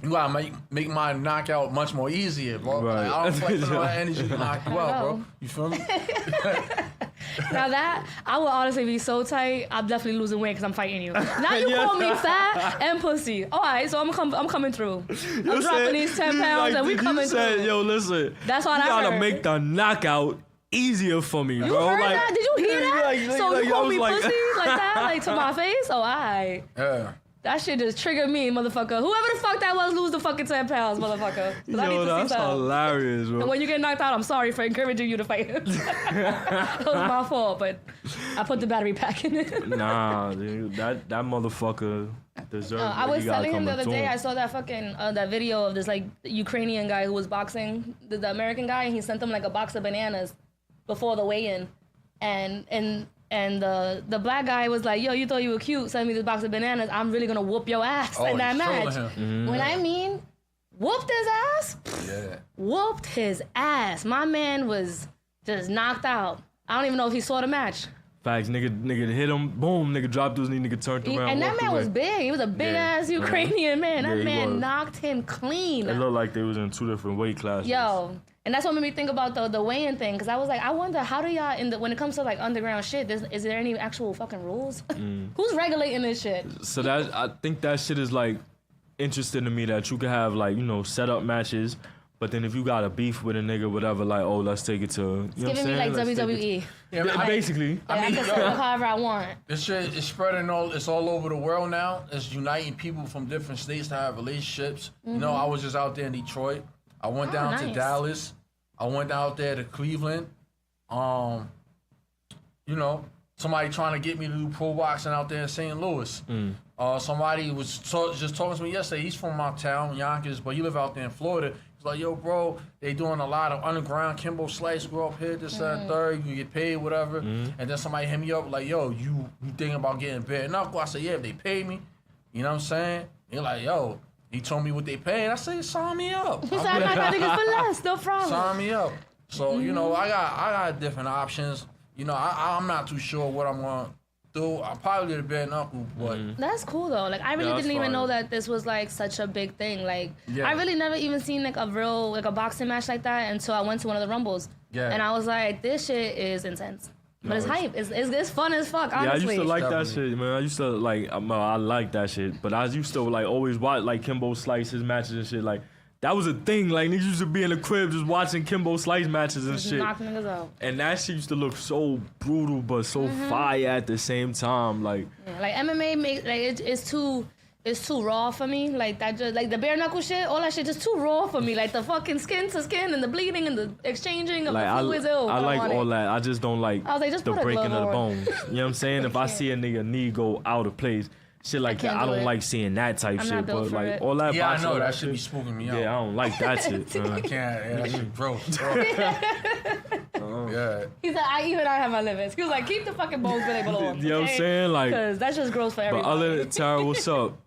S7: you gotta make my knockout much more easier, bro.
S5: Right.
S7: Like, I don't fight for no energy to knock you out, bro. You feel me?
S6: Now that, I would honestly be so tight, I'm definitely losing weight because I'm fighting you. Now you call me fat and pussy. All right, so I'm coming through. I'm dropping these 10 pounds and we coming through.
S5: Yo, listen.
S6: That's what I
S5: heard. You gotta
S6: heard.
S5: make the knockout easier for me,
S6: You
S5: bro.
S6: heard
S5: like,
S6: that? Did you hear that? So you call me
S5: like,
S6: pussy like that, like to my face? Oh, all right.
S7: Yeah.
S6: That shit just triggered me, motherfucker. Whoever the fuck that was, lose the fucking 10 pounds, motherfucker. 'Cause I need
S5: Yo,
S6: to see
S5: that's
S6: something.
S5: hilarious, bro.
S6: And when you get knocked out, I'm sorry for encouraging you to fight. It was my fault, but I put the battery pack in it.
S5: Nah, dude, that motherfucker deserves.
S6: I was telling him the other day, I
S5: I
S6: saw that fucking that video of this like Ukrainian guy who was boxing, the American guy, and he sent him like a box of bananas before the weigh-in, and the black guy was like, yo, you thought you were cute, send me this box of bananas, I'm really gonna whoop your ass in that match. When I mean whooped his ass,
S7: Yeah.
S6: whooped his ass. My man was just knocked out. I don't even know if he saw the match.
S5: Facts, nigga hit him, boom, nigga dropped his knee, nigga turned around.
S6: And that
S5: walked
S6: man
S5: away.
S6: was big. He was a big ass Ukrainian man.
S5: Yeah,
S6: That
S5: he
S6: man
S5: was.
S6: knocked him clean.
S5: It looked like they was in 2 different weight classes.
S6: Yo, and that's what made me think about the weigh-in thing, because I was like, I wonder how do y'all when it comes to like underground shit, is there any actual fucking rules? Who's regulating this shit?
S5: So I think that shit is like interesting to me that you can have like, you know, set up matches, but then if you got a beef with a nigga, whatever, like, oh, let's take it to, you know what I'm
S6: Giving me
S5: saying?
S6: like
S5: Let's take it
S6: WWE.
S7: Yeah,
S5: to- basically.
S6: I can set up however I want.
S7: This shit is spreading it's all over the world now. It's uniting people from different states to have relationships. You know, I was just out there in Detroit. I went down to
S6: nice.
S7: Dallas. I went out there to Cleveland. You know, somebody trying to get me to do pro boxing out there in St. Louis. Somebody was just talking to me yesterday. He's from my town, Yonkers, but he live out there in Florida. He's like, yo, bro, they doing a lot of underground Kimbo Slice, go up here, this, that, and third. You can get paid, whatever. And then somebody hit me up like, yo, you thinking about getting bare knuckle? I said, yeah, if they pay me. You know what I'm saying? They're like, yo, he told me what they paid. I said, sign me up.
S6: He said, I got niggas for less, no problem.
S7: Sign me up. So, you know, I got different options. You know, I'm not too sure what I'm going to do. I'll probably get a bare knuckle, but...
S6: That's cool though. Like I really
S5: Yeah,
S6: didn't
S5: that's
S6: even
S5: fine.
S6: know that this was like such a big thing. Like
S7: Yeah.
S6: I really never even seen like a real like a boxing match like that until I went to one of the Rumbles.
S7: Yeah.
S6: And I was like, this shit is intense. But it's hype. It's fun as fuck,
S5: Yeah, I
S6: honestly.
S5: used to like that
S7: Definitely.
S5: shit, man. I used to like, I like that shit. But I used to like always watch like Kimbo Slice his matches and shit. Like that was a thing. Like niggas used to be in the crib just watching Kimbo Slice matches and
S6: Just
S5: shit.
S6: knock niggas out.
S5: And that shit used to look so brutal but so fire at the same time. Like
S6: Yeah, like MMA makes like it's too raw for me. Like that just like the bare knuckle shit, all that shit just too raw for me. Like the fucking skin to skin and the bleeding and the exchanging of the fluids.
S5: I like all that. I just don't like
S6: I was like, just
S5: the
S6: put a
S5: breaking of
S6: glove
S5: the
S6: on.
S5: bones. You know what I'm saying? If I see a nigga knee go out of place, shit like that,
S6: can't
S5: I
S6: do
S5: don't
S6: it.
S5: like seeing that type
S6: I'm
S5: shit.
S6: not built
S5: But
S6: for
S5: like
S6: it.
S5: all that
S7: Yeah, I
S5: boxing,
S7: know.
S5: all
S7: That should be spooking me out.
S5: Yeah, I don't like that shit.
S7: I can't. Yeah, that shit gross. Yeah.
S6: He said, I have my limits. He was like, keep the fucking bones where they belong.
S5: You know what I'm saying? Like,
S6: Because that's just gross for
S5: but
S6: everybody.
S5: other than Tara, what's up?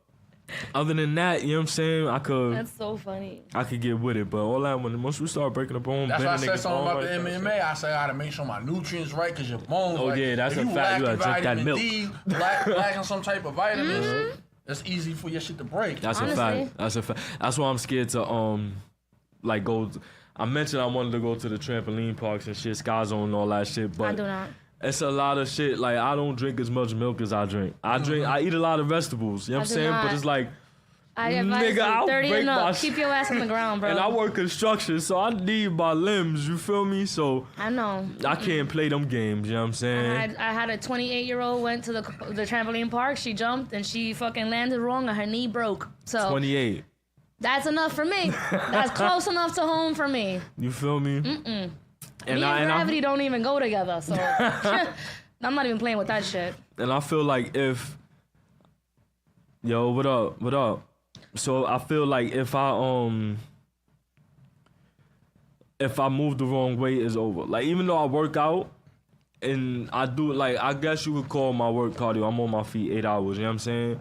S5: Other than that, you know what I'm saying?
S6: That's so funny.
S5: I could get with it, but all that once we start breaking the bone,
S7: That's why I
S5: bending
S7: said
S5: niggas'
S7: something
S5: bone
S7: about
S5: like
S7: the
S5: that,
S7: MMA. I said I gotta make sure my nutrients right because your bones.
S5: Oh,
S7: like,
S5: yeah, that's
S7: if
S5: a
S7: you
S5: fact. You
S7: lacking
S5: gotta drink that
S7: vitamin
S5: milk.
S7: D, lacking some type of vitamins. It's easy for your shit to break.
S5: That's
S6: Honestly.
S5: a fact. That's a fact. That's why I'm scared to like go. I mentioned I wanted to go to the trampoline parks and shit, Sky Zone and all that shit, but
S6: I do not.
S5: it's a lot of shit. Like I don't drink as much milk as I drink. I eat a lot of vegetables. You know what I'm
S6: I do
S5: saying? But
S6: not.
S5: it's like
S6: I advise you 30 and up. Keep your ass on the ground, bro.
S5: And I work construction, so I need my limbs, you feel me? So
S6: I know.
S5: I can't play them games, you know what I'm saying?
S6: I had a 28-year-old went to the trampoline park. She jumped and she fucking landed wrong and her knee broke. So
S5: 28.
S6: That's enough for me. That's close enough to home for me.
S5: You feel me?
S6: And me and gravity don't even go together, so I'm not even playing with that shit.
S5: And I feel like yo, what up? So I feel like if I move the wrong way, it's over. Like, even though I work out and I do, like, I guess you could call my work cardio. I'm on my feet 8 hours, you know what I'm saying?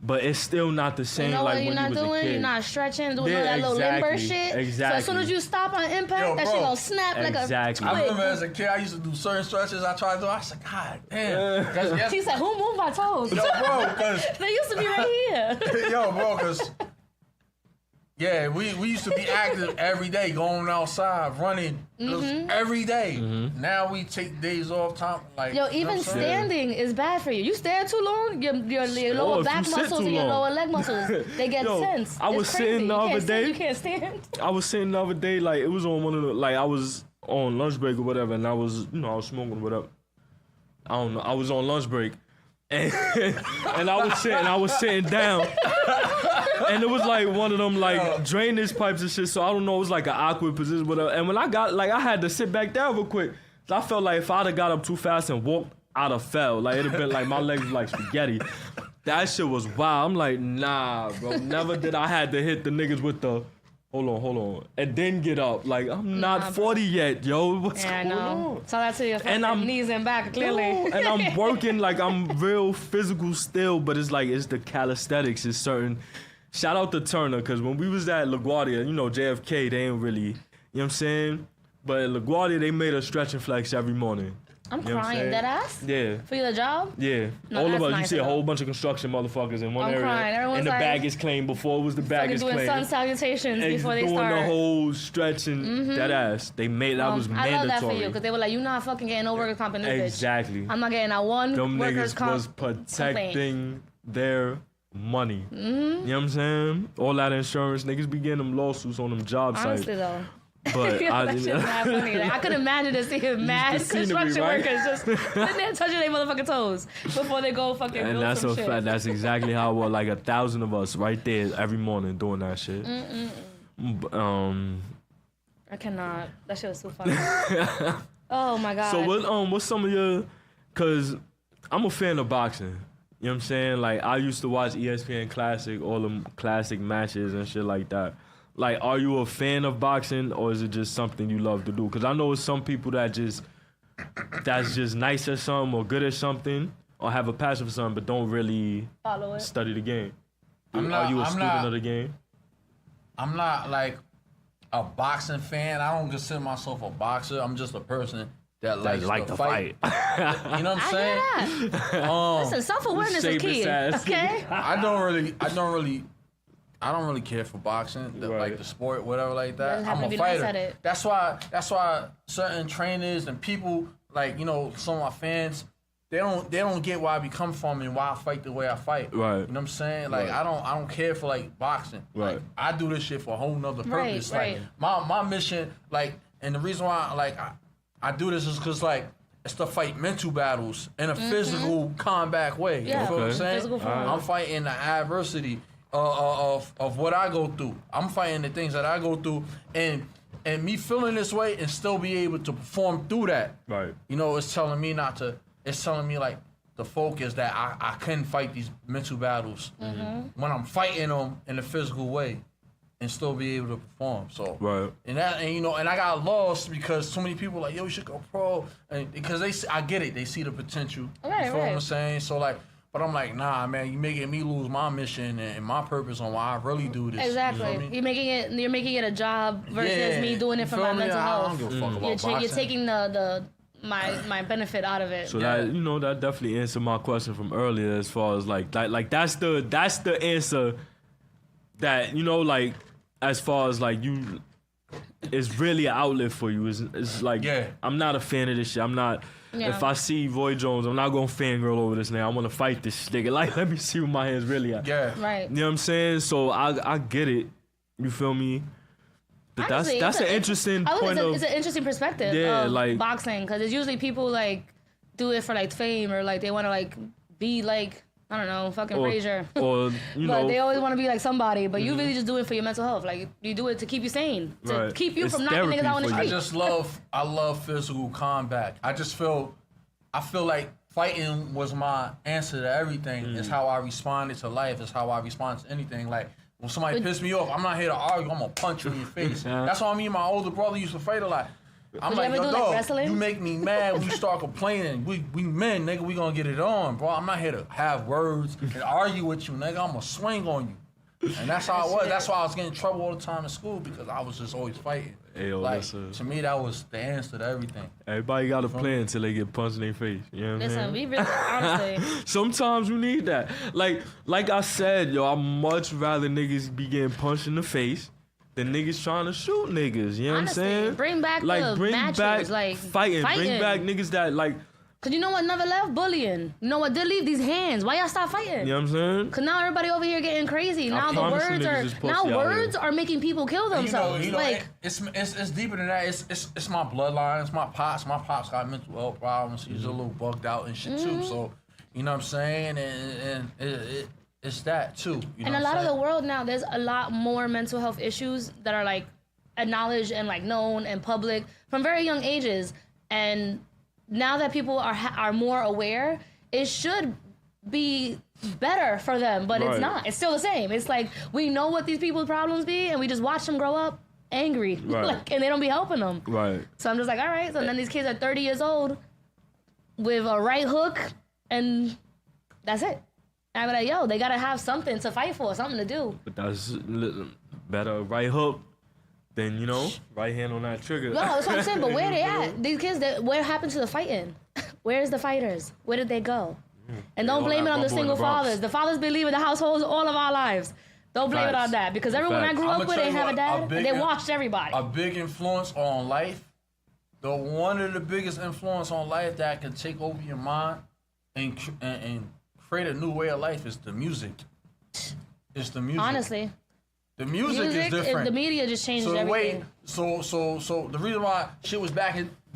S5: But it's still not the same.
S6: You know
S5: like
S6: what you're
S5: when
S6: not
S5: you was
S6: doing?
S5: a kid.
S6: You're not stretching, doing all that little limber shit.
S5: Exactly.
S6: So as soon as you stop on impact, that shit gonna snap like a twig.
S7: I remember as a kid, I used to do certain stretches. I tried to do. I was like, God damn.
S6: She said, "Who moved my toes?"
S7: Yo, bro, because
S6: they used to be right here.
S7: Yo, bro, because yeah, we used to be active every day, going outside, running every day. Now we take days off time. Like,
S6: yo, even standing is bad for you. You stand too long, your lower back muscles and your lower leg muscles, they get tense.
S5: I was sitting the other day.
S6: You can't stand.
S5: I was sitting the other day, like, it was on one of the, like, I was on lunch break or whatever, and I was, I was smoking or whatever. I don't know. I was on lunch break, and I was sitting down. And it was like one of them like drainage pipes and shit, so I don't know, it was like an awkward position, whatever. And when I got, like, I had to sit back down real quick. So I felt like if I'd have got up too fast and walked, I'd have fell. Like, it'd have been like my legs was like spaghetti. That shit was wild. I'm like, nah, bro. Never did I had to hit the niggas with the hold on, and then get up. Like, I'm not 40 yet, yo. What's going on?
S6: So that's your knees and back, clearly.
S5: And I'm working, like, I'm real physical still, but it's like, it's the calisthenics. It's certain. Shout out to Turner, because when we was at LaGuardia, you know, JFK, they ain't really, you know what I'm saying? But at LaGuardia, they made us stretch and flex every morning.
S6: I'm crying, dead ass?
S5: Yeah.
S6: For your job?
S5: Yeah.
S6: No,
S5: all of us,
S6: nice,
S5: you see a whole bunch of construction motherfuckers in one area.
S6: Crying. Everyone's
S5: and the
S6: like,
S5: bag is claimed before it was the bag is claimed.
S6: Doing sun salutations before they
S5: doing
S6: start.
S5: Doing the whole stretching, dead ass. They made, that was mandatory.
S6: I love that for you, because they were like, you're not fucking getting no workers' comp in this bitch.
S5: Exactly.
S6: I'm not getting that one
S5: them
S6: workers' comp
S5: was protecting their money.
S6: Mm-hmm.
S5: You know what I'm saying? All that insurance, niggas be getting them lawsuits on them job sites.
S6: Honestly, though.
S5: But
S6: that shit's mad funny. Like, I could imagine to see mad construction workers just sitting there touching their motherfucking toes before they go fucking
S5: and
S6: build
S5: that's
S6: some
S5: a
S6: shit.
S5: fact. That's exactly how it was. Like 1,000 of us right there every morning doing that shit.
S6: I cannot. That shit was so funny. Oh my god.
S5: So what's some of your? Cause I'm a fan of boxing. You know what I'm saying? Like, I used to watch ESPN Classic, all them classic matches and shit like that. Like, are you a fan of boxing, or is it just something you love to do? Because I know it's some people that's just nice at something or good at something or have a passion for something but don't really
S6: follow it,
S5: study the game.
S7: Are
S5: you a student of the game?
S7: I'm not, like, a boxing fan. I don't consider myself a boxer. I'm just a person that likes to fight. You know what I'm saying?
S6: I hear that. Listen, self-awareness is key. Okay?
S7: I don't really care for boxing, like the sport, whatever like that. I'm a fighter. Nice that's why certain trainers and people, like, you know, some of my fans, they don't get where I become from and why I fight the way I fight.
S5: Right.
S7: You know what I'm saying? Like, I don't care for, like, boxing.
S5: Right.
S7: Like, I do this shit for a whole nother purpose.
S6: Right.
S7: Like, my mission, like, and the reason why, like, I do this is because, like, it's to fight mental battles in a physical combat way.
S6: Yeah.
S7: You feel what I'm saying?
S6: Physical form.
S7: I'm fighting the adversity of what I go through. I'm fighting the things that I go through, and me feeling this way and still be able to perform through that.
S5: Right.
S7: You know, it's telling me it's telling me, like, the focus that I couldn't fight these mental battles when I'm fighting them in a physical way and still be able to perform. So
S5: right.
S7: And I got lost because so many people like, yo, you should go pro, and because I get it, they see the potential.
S6: Right,
S7: you feel what I'm saying? So, like, but I'm like, nah, man, you making me lose my mission and my purpose on why I really do this.
S6: Exactly.
S7: You know what I mean?
S6: You're making it a job versus me doing it for my mental health.
S7: I don't give a fuck about boxing.
S6: You're taking my benefit out of it.
S5: So that, you know, that definitely answered my question from earlier as far as like that's the answer that, you know, like, as far as like it's really an outlet for you. It's like, I'm not a fan of this shit. I'm not if I see Roy Jones, I'm not gonna fangirl over this nigga. I want to fight this nigga. Like, let me see where my hands really at.
S7: Yeah.
S6: Right.
S5: You know what I'm saying? So I get it. You feel me? But
S6: Honestly,
S5: that's an interesting point
S6: it's an interesting perspective of
S5: like
S6: boxing, because it's usually people like do it for like fame, or like they want to like be like, I don't know, fucking Frazier.
S5: Or you
S6: but
S5: know,
S6: they always want to be like somebody. But you really just do it for your mental health. Like, you do it to keep you sane, to keep you from knocking niggas out on the street.
S7: I love physical combat. I feel like fighting was my answer to everything. It's how I responded to life. It's how I respond to anything. Like, when somebody pissed me off, I'm not here to argue. I'm gonna punch you in your face. That's why me and my older brother used to fight a lot. I'm like, yo, dog, you make me mad when you start complaining. We men, nigga, we gonna get it on, bro. I'm not here to have words and argue with you, nigga. I'm gonna swing on you. And that's how it was. That's why I was getting in trouble all the time in school, because I was just always fighting.
S5: Hey, yo,
S7: like, to me, that was the answer to everything.
S5: Everybody got a plan until they get punched in their face. You know what I'm saying?
S6: We really, honestly.
S5: Sometimes you need that. Like I said, yo, I'd much rather niggas be getting punched in the face than niggas trying to shoot niggas. You know what I'm saying?
S6: Bring back the matches. Like,
S5: fighting. Bring back niggas that, like...
S6: Cause you know what never left? Bullying. You know what did leave? These hands. Why y'all stop fighting?
S5: You know what I'm saying?
S6: Cause now everybody over here getting crazy. Now the words are making people kill themselves.
S7: You know, like, it's deeper than that. It's my bloodline. It's my pops. My pops got mental health problems. He's a little bugged out and shit too. So, you know what I'm saying? And it's that too. You know,
S6: and a lot of the world now, there's a lot more mental health issues that are like acknowledged and like known and public from very young ages. And now that people are more aware, it should be better for them, but it's not. It's still the same. It's like, we know what these people's problems be, and we just watch them grow up angry, like, and they don't be helping them.
S5: Right.
S6: So I'm just like, all right. So then these kids are 30 years old with a right hook, and that's it. And I'm like, yo, they gotta have something to fight for, something to do.
S5: But that's better right hook than, you know, right hand on that trigger.
S6: No, that's what I'm saying. But where they at? These kids, where happened to the fighting? Where's the fighters? Where did they go? And don't blame it on the single fathers. The fathers been leaving the households all of our lives. Don't blame it on that, because everyone I grew up with didn't have a dad, and they watched everybody.
S7: A big influence on life, one of the biggest influence on life that can take over your mind and create a new way of life is the music. It's the music.
S6: Honestly.
S7: The music is different.
S6: The media just changed everything.
S7: So the reason why shit was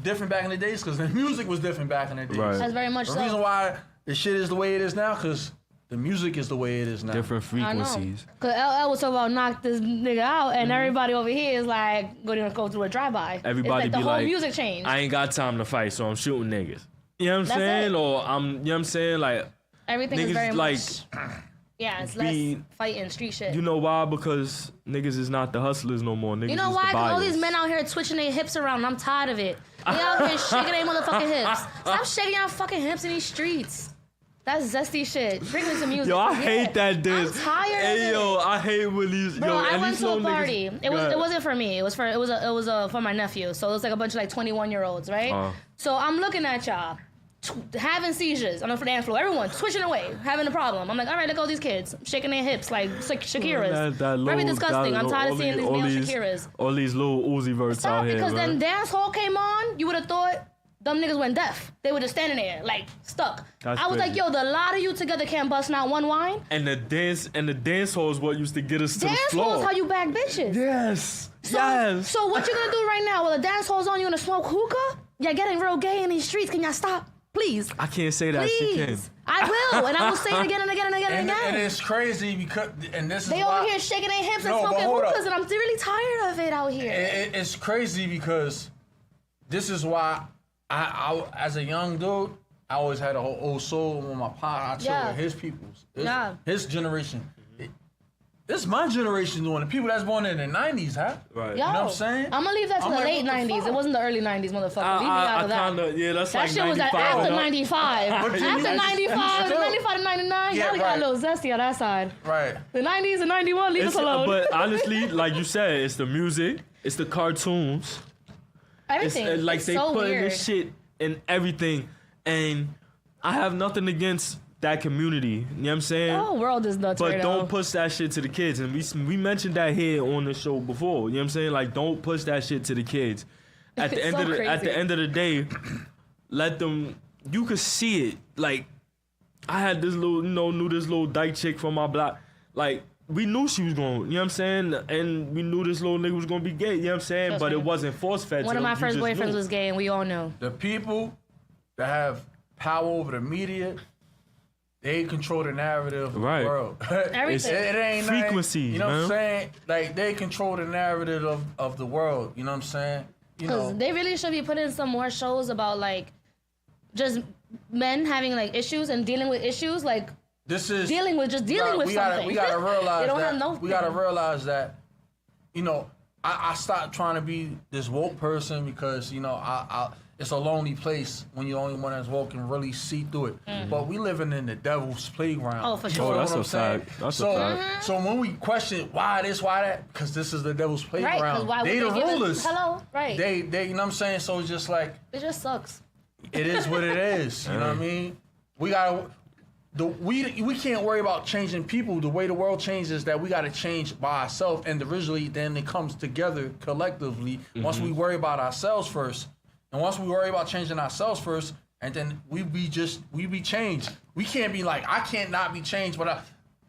S7: different back in the days, because the music was different back in the days.
S5: Right.
S6: That's very much so.
S7: The reason why the shit is the way it is now, because the music is the way it is now.
S5: Different frequencies.
S6: Because LL was talking about knock this nigga out, and everybody over here is like, gonna go through a drive-by.
S5: Everybody
S6: it's like
S5: be
S6: the whole
S5: like,
S6: music changed.
S5: I ain't got time to fight, so I'm shooting niggas. You know what I'm saying? Or you know what I'm saying? Like,
S6: everything
S5: niggas
S6: is very
S5: like,
S6: much... Yeah, it's less fighting street shit.
S5: You know why? Because niggas is not the hustlers no more. Niggas
S6: you know
S5: is
S6: why?
S5: the buyers.
S6: All these men out here twitching their hips around, and I'm tired of it. They out here shaking their motherfucking hips. Stop shaking your fucking hips in these streets. That's zesty shit. Bring me some music.
S5: Yo, I hate that diss.
S6: I'm tired of it.
S5: Hey, yo, I hate when these.
S6: Bro,
S5: yo,
S6: I went to a party.
S5: Niggas,
S6: It wasn't for me. It was for my nephew. So it was like a bunch of like 21-year-olds, right? So I'm looking at y'all. Having seizures on the dance floor, everyone twitching away, having a problem. I'm like, all right, look at all these kids shaking their hips like Shakira's. Very disgusting. I'm tired of seeing these male Shakiras.
S5: All these little Uzi verts out here.
S6: Because then dance hall came on, you would have thought them niggas went deaf. They were just standing there like stuck. I was like, yo, the lot of you together can't bust not one wine. And the dance hall is what used to get us to the floor. Dance hall is how you bag bitches.
S5: Yes.
S6: So what you gonna do right now? While the dance hall's on, you gonna smoke hookah? You're getting real gay in these streets. Can y'all stop? Please.
S5: I can't say that. She can.
S6: I will, and I will say it again and again and again and again.
S7: And it's crazy because, and this is
S6: they
S7: why,
S6: over here shaking their hips and smoking hookahs, and I'm really tired of it out here.
S7: It's crazy because this is why I as a young dude, I always had a whole old soul with my pop. I chill with his peoples, his generation. This is my generation doing it. People that's born in the 90s, huh?
S5: Right.
S6: Yo,
S7: you know what I'm saying?
S6: I'm gonna leave that to the late 90s. It wasn't the early 90s, motherfucker. Leave me out of that.
S5: Yeah, that's
S6: that
S5: like
S6: shit was after 95. After 95 to 99, y'all got a little zesty on that side.
S7: Right.
S6: The 90s and 91, leave us alone.
S5: But honestly, like you said, it's the music, it's the cartoons.
S6: Everything.
S5: It's, like
S6: it's
S5: they
S6: so
S5: putting
S6: weird.
S5: this shit in everything. And I have nothing against that community, you know what I'm saying?
S6: The whole world is nuts
S5: but
S6: right
S5: don't
S6: now.
S5: push that shit to the kids. And we mentioned that here on the show before. You know what I'm saying? Like, don't push that shit to the kids. At the end of the day, let them. You could see it. Like, I had this little, knew this little dyke chick from my block. Like, we knew she was going, you know what I'm saying? And we knew this little nigga was going to be gay, you know what I'm saying? But it wasn't force-fed.
S6: One of my first boyfriends was gay, and we all knew.
S7: The people that have power over the media, they control the narrative of the world.
S6: Everything.
S7: It ain't
S5: frequencies,
S7: you know
S5: man.
S7: what I'm saying? Like, they control the narrative of the world, you know what I'm saying?
S6: Because they really should be putting some more shows about, like, just men having, like, issues and dealing with issues, like,
S7: this is
S6: dealing with something.
S7: We gotta realize
S6: they don't
S7: that.
S6: have no
S7: we gotta realize that, I stopped trying to be this woke person because, it's a lonely place when you're the only one that's woke and really see through it. But we living in the devil's playground.
S6: Oh, for sure.
S5: That's a fact.
S7: So when we question why this, why that, because this is the devil's playground.
S6: Right, 'cause why
S7: they the
S6: would they
S7: rulers.
S6: Hello, right.
S7: They, you know what I'm saying? So it's just like,
S6: it just sucks.
S7: it is what it is. You know what I mean? We gotta. We can't worry about changing people. The way the world changes, that we got to change by ourselves individually. Then it comes together collectively. Once we worry about ourselves first, and once we worry about changing ourselves first, and then we be changed. We can't be like, I can't not be changed, but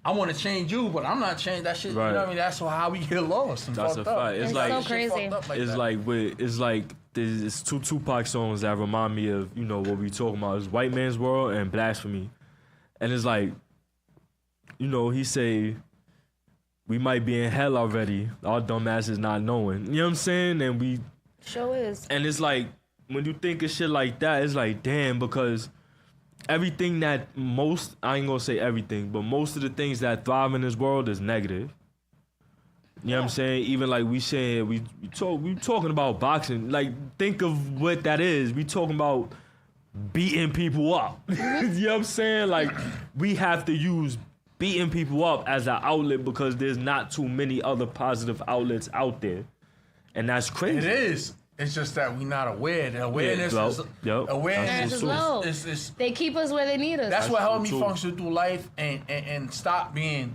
S7: I want to change you, but I'm not changed. That shit. Right. You know what I mean? That's how we get lost. And
S5: that's a fact. It's like
S6: so crazy.
S5: It's like there's two Tupac songs that remind me of what we talking about. It's White Man's World and Blasphemy. And it's like, he say, we might be in hell already. Our dumb asses not knowing. You know what I'm saying? And we...
S6: Sure is.
S5: And it's like, when you think of shit like that, it's like, damn, because everything that I ain't gonna say everything, but most of the things that thrive in this world is negative. You know what I'm saying? Even like we talking about boxing. Like, think of what that is. We talking about beating people up. You know what I'm saying? Like, we have to use beating people up as an outlet because there's not too many other positive outlets out there. And that's crazy.
S7: It is. It's just that we're not aware. The awareness
S6: is low. They keep us where they need us.
S7: That's what helped me function through life and stop being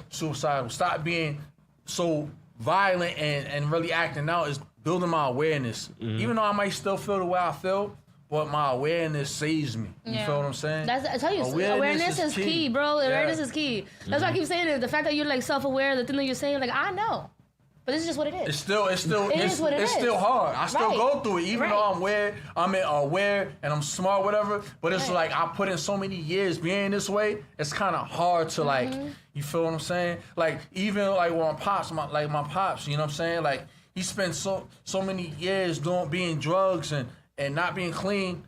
S7: suicidal. Stop being so violent and really acting out, is building my awareness. Even though I might still feel the way I feel, but my awareness saves me. You feel what I'm saying?
S6: I tell you, awareness is key, bro. Awareness is key. That's why I keep saying it. The fact that you're like self-aware, the thing that you're saying, like, I know. But this is just what it is. It's
S7: still hard. I still go through it, even though I'm aware and I'm smart, whatever. But it's like I put in so many years being this way. It's kind of hard to like. You feel what I'm saying? Like, even like when my pops, you know what I'm saying? Like, he spent so many years being drugs and not being clean.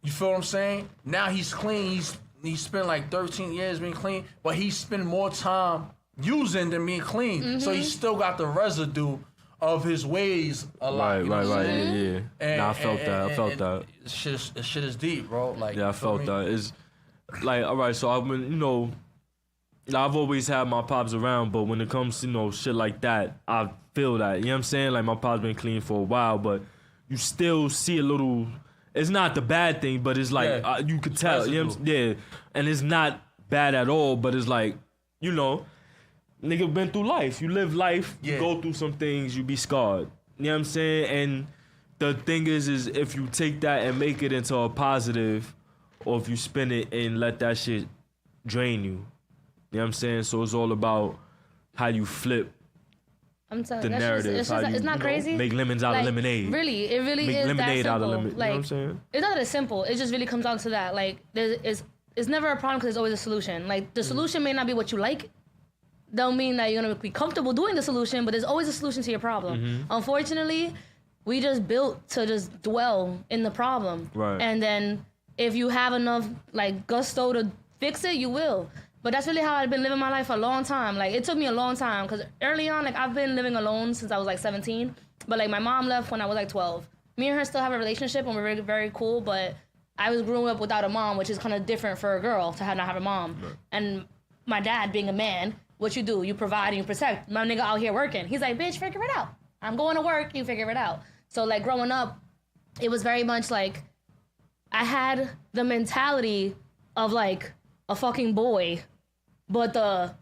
S7: You feel what I'm saying? Now he's clean. He spent like 13 years being clean, but he spent more time using than being clean. So he still got the residue of his ways a lot. Right.
S5: Yeah. I felt that.
S7: Shit is deep, bro. Like,
S5: yeah, I felt that. It's like, all right, so I've been, I've always had my pops around, but when it comes to, shit like that, I feel that. You know what I'm saying? Like, my pop's been clean for a while, but you still see a little, it's not the bad thing, but it's like, you could tell. You know what I'm saying? Yeah. And it's not bad at all, but it's like, nigga been through life. You live life, you go through some things, you be scarred. You know what I'm saying? And the thing is if you take that and make it into a positive, or if you spin it and let that shit drain you. You know what I'm saying? So it's all about how you flip the narrative.
S6: It's not crazy.
S5: Make lemons out of lemonade.
S6: Really, it really
S5: make
S6: is
S5: lemonade
S6: that simple.
S5: Out of lemon.
S6: Like,
S5: you know what I'm saying?
S6: It's not that simple. It just really comes down to that. Like, it's never a problem because there's always a solution. Like, the solution may not be what you like. Don't mean that you're gonna be comfortable doing the solution, but there's always a solution to your problem. Unfortunately, we just built to just dwell in the problem.
S5: Right.
S6: And then if you have enough like gusto to fix it, you will. But that's really how I've been living my life for a long time. Like, it took me a long time because early on, like, I've been living alone since I was like 17. But like, my mom left when I was like 12. Me and her still have a relationship and we're very, very cool. But I was growing up without a mom, which is kind of different for a girl to not have a mom. Right. And my dad being a man, what you do, you provide and you protect. My nigga out here working. He's like, bitch, figure it out. I'm going to work, you figure it out. So like growing up, it was very much like I had the mentality of like a fucking boy, but I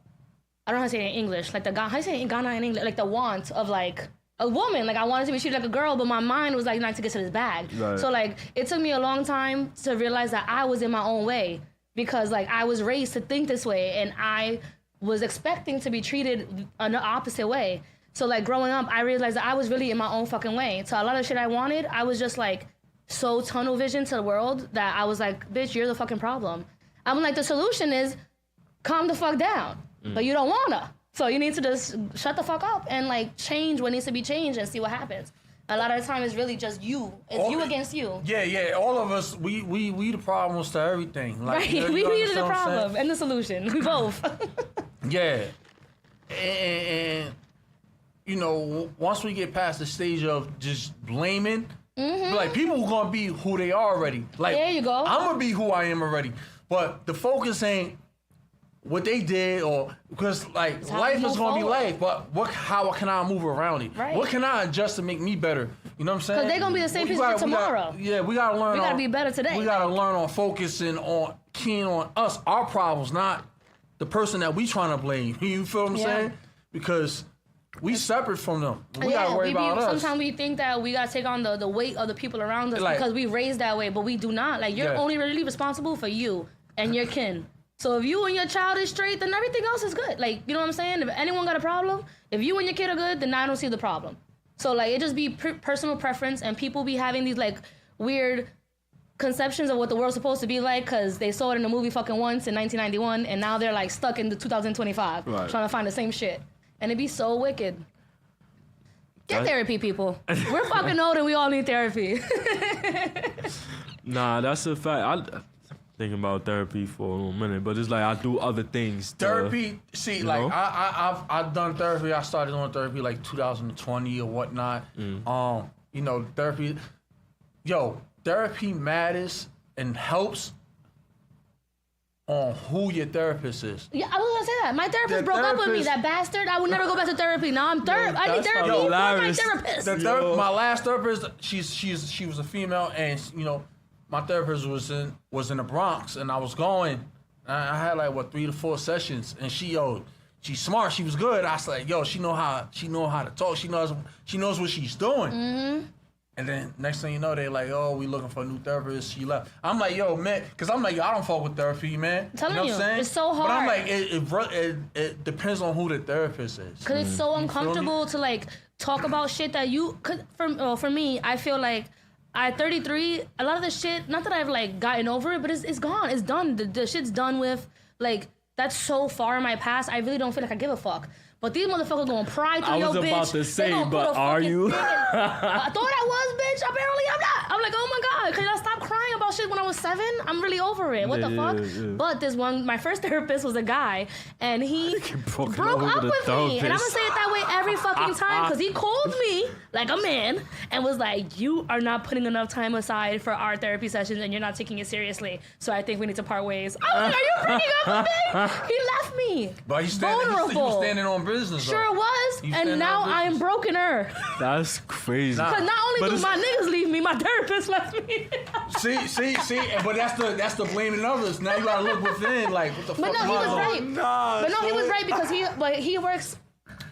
S6: don't know how to say it in English, like how you say it in Ghana in English, like the want of like a woman. Like, I wanted to be treated like a girl, but my mind was like, not to get to this bag.
S5: Right.
S6: So, like, it took me a long time to realize that I was in my own way because, like, I was raised to think this way, and I was expecting to be treated in the opposite way. So, like, growing up, I realized that I was really in my own fucking way. So, a lot of shit I wanted, I was just, like, so tunnel vision to the world that I was like, bitch, you're the fucking problem. I'm like, the solution is calm the fuck down. But you don't wanna. So you need to just shut the fuck up and like change what needs to be changed and see what happens. A lot of the time it's really just you. It's you against you.
S7: Yeah. All of us, we the problems to everything. Like,
S6: Right.
S7: You know,
S6: we
S7: you
S6: the problem and the solution. We both.
S7: Yeah. And you know, once we get past the stage of just blaming, like people are gonna be who they are already. Like
S6: there you go.
S7: I'm gonna be who I am already. But the focus ain't what they did, or because like life is gonna be life, but how can I move around it?
S6: Right.
S7: What can I adjust to make me better? You know what I'm saying?
S6: Because they're gonna be the same people tomorrow.
S7: We gotta learn.
S6: We gotta be better today.
S7: We gotta learn on focusing on keying on us, our problems, not the person that we trying to blame. You feel what I'm saying? Because we separate from them. We gotta worry about us.
S6: Sometimes we think that we gotta take on the weight of the people around us
S7: Like,
S6: because we raised that way, but we do not. Like, you're only really responsible for you and your kin. So if you and your child is straight, then everything else is good. Like, you know what I'm saying? If anyone got a problem, if you and your kid are good, then I don't see the problem. So, like, it just be personal preference, and people be having these, like, weird conceptions of what the world's supposed to be like because they saw it in a movie fucking once in 1991, and now they're, like, stuck in the 2025 trying to find the same shit. And it'd be so wicked. Get therapy, people. We're fucking old and we all need therapy.
S5: Nah, that's a fact. Thinking about therapy for a minute, but it's like I do other things.
S7: Therapy, I've done therapy. I started doing therapy like 2020 or whatnot. You know, therapy matters and helps on who your therapist is.
S6: Yeah, I was gonna say that. My therapist broke up with me, that bastard. I would never go back to therapy. Now I'm I need therapy. Who's my therapist?
S7: My last therapist, she was a female, and you know, my therapist was in the Bronx, and I was going. I had like 3 to 4 sessions, and she's smart. She was good. I was like, she know how to talk. She knows what she's doing. And then next thing you know, they like, we looking for a new therapist. She left. I'm like, man, because I'm like, I don't fuck with therapy, man.
S6: I'm telling you,
S7: what I'm saying?
S6: It's so hard.
S7: But I'm like, it depends on who the therapist is.
S6: Because it's so uncomfortable to like talk about shit that you could. For me, I feel like at 33, a lot of the shit, not that I've like gotten over it, but it's gone. It's done. The shit's done with. Like, that's so far in my past. I really don't feel like I give a fuck. But these motherfuckers gonna pry through your bitch.
S5: I was about to say, but are you?
S6: I thought I was, bitch. Apparently I'm not. I'm like, oh my God, could I stop crying about shit when I was 7? I'm really over it. What the fuck? Yeah. But this one, my first therapist was a guy, and he broke up with me. And I'm gonna say it that way every fucking time, because he called me like a man and was like, you are not putting enough time aside for our therapy sessions, and you're not taking it seriously. So I think we need to part ways. I was like, are you breaking up with me? He left me.
S7: But he was standing on business.
S6: Sure was, and now I'm broken her.
S5: That's crazy.
S6: Because not only do my niggas leave me, my therapist left me.
S7: see, but that's the blaming others. Now you gotta look within, like what the fuck.
S6: But no, he was right. He was right because he works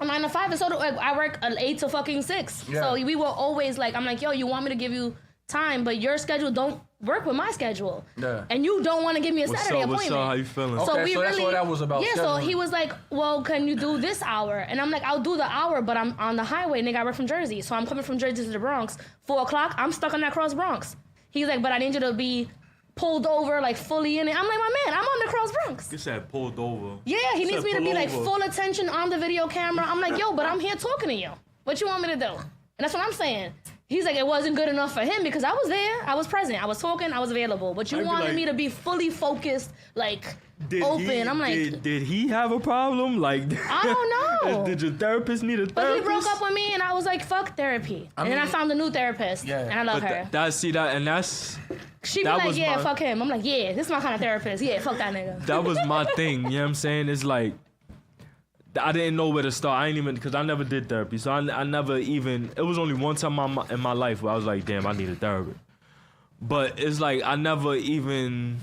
S6: 9 to 5, and so I work 8 to fucking 6. Yeah. So we were always like, I'm like, you want me to give you time, but your schedule don't work with my schedule. Yeah. And you don't want to give me a Saturday appointment.
S5: What's up? How you feeling?
S7: So that's what that was about.
S6: Yeah, so he was like, well, can you do this hour? And I'm like, I'll do the hour, but I'm on the highway, nigga. I work from Jersey. So I'm coming from Jersey to the Bronx. 4 o'clock, I'm stuck on that cross Bronx. He's like, but I need you to be pulled over, like fully in it. I'm like, my man, I'm on the cross Bronx.
S5: You said pulled over.
S6: Yeah, he needs me to be like full attention on the video camera. I'm like, but I'm here talking to you. What you want me to do? And that's what I'm saying. He's like, it wasn't good enough for him because I was there, I was present, I was talking, I was available. But you wanted me to be fully focused, like open. I'm like,
S5: did he have a problem? Like,
S6: I don't know.
S5: Did your therapist need a therapist?
S6: But he broke up with me, and I was like, fuck therapy. And then I found a new therapist, and I love her. She be like, fuck him. I'm like, this is my kind of therapist. Yeah, fuck that nigga.
S5: That was my thing. You know what I'm saying? It's like, I didn't know where to start. I ain't even, because I never did therapy. So I never even, it was only one time in my life where I was like, damn, I need a therapist. But it's like, I never even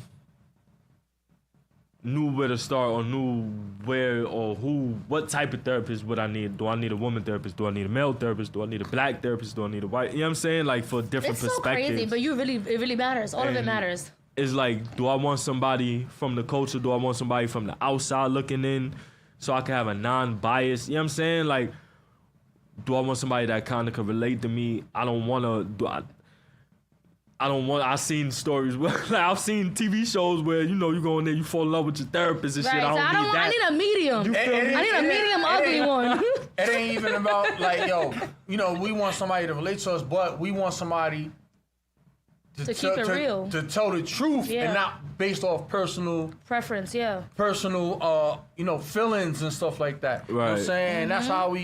S5: knew where to start or knew where or what type of therapist would I need. Do I need a woman therapist? Do I need a male therapist? Do I need a black therapist? Do I need a white? You know what I'm saying? Like for different perspectives.
S6: It's so crazy, but it really matters. All of it matters.
S5: It's like, do I want somebody from the culture? Do I want somebody from the outside looking in so I can have a non-bias? You know what I'm saying? Like, do I want somebody that kind of could relate to me? I don't want to. I've seen stories where, like, I've seen TV shows where, you know, you go in there, you fall in love with your therapist and shit.
S6: Right, I need a medium.
S5: You feel me?
S6: I need a medium ugly one.
S7: It ain't even about, like, yo, you know, we want somebody to relate to us, but we want somebody
S6: to keep it real.
S7: To tell the truth and not based off personal
S6: preference,
S7: personal, you know, feelings and stuff like that. You know what I'm saying? And that's how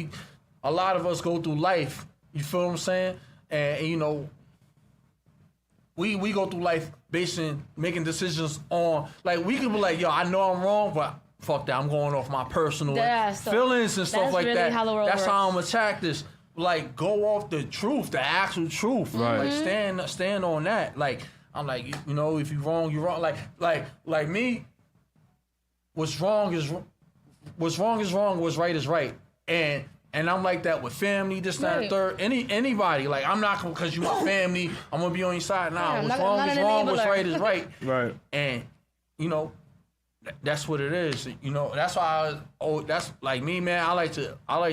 S7: a lot of us go through life. You feel what I'm saying? And you know, we go through life making decisions on, like, we can be like, yo, I know I'm wrong, but fuck that, I'm going off my personal feelings and stuff like that. That's how I'm attack this. Like, go off the truth, the actual truth. Right. Like, stand on that. Like, I'm like, you know, if you're wrong, you're wrong. Like me, what's wrong is wrong, what's right is right. And I'm like that with family, this, that, and third. Anybody. Like, I'm not gonna, because you my family, I'm gonna be on your side. Nah, what's wrong is wrong, what's right is right. Right. And, you know, that's what it is. You know, that's why that's like me, man. I like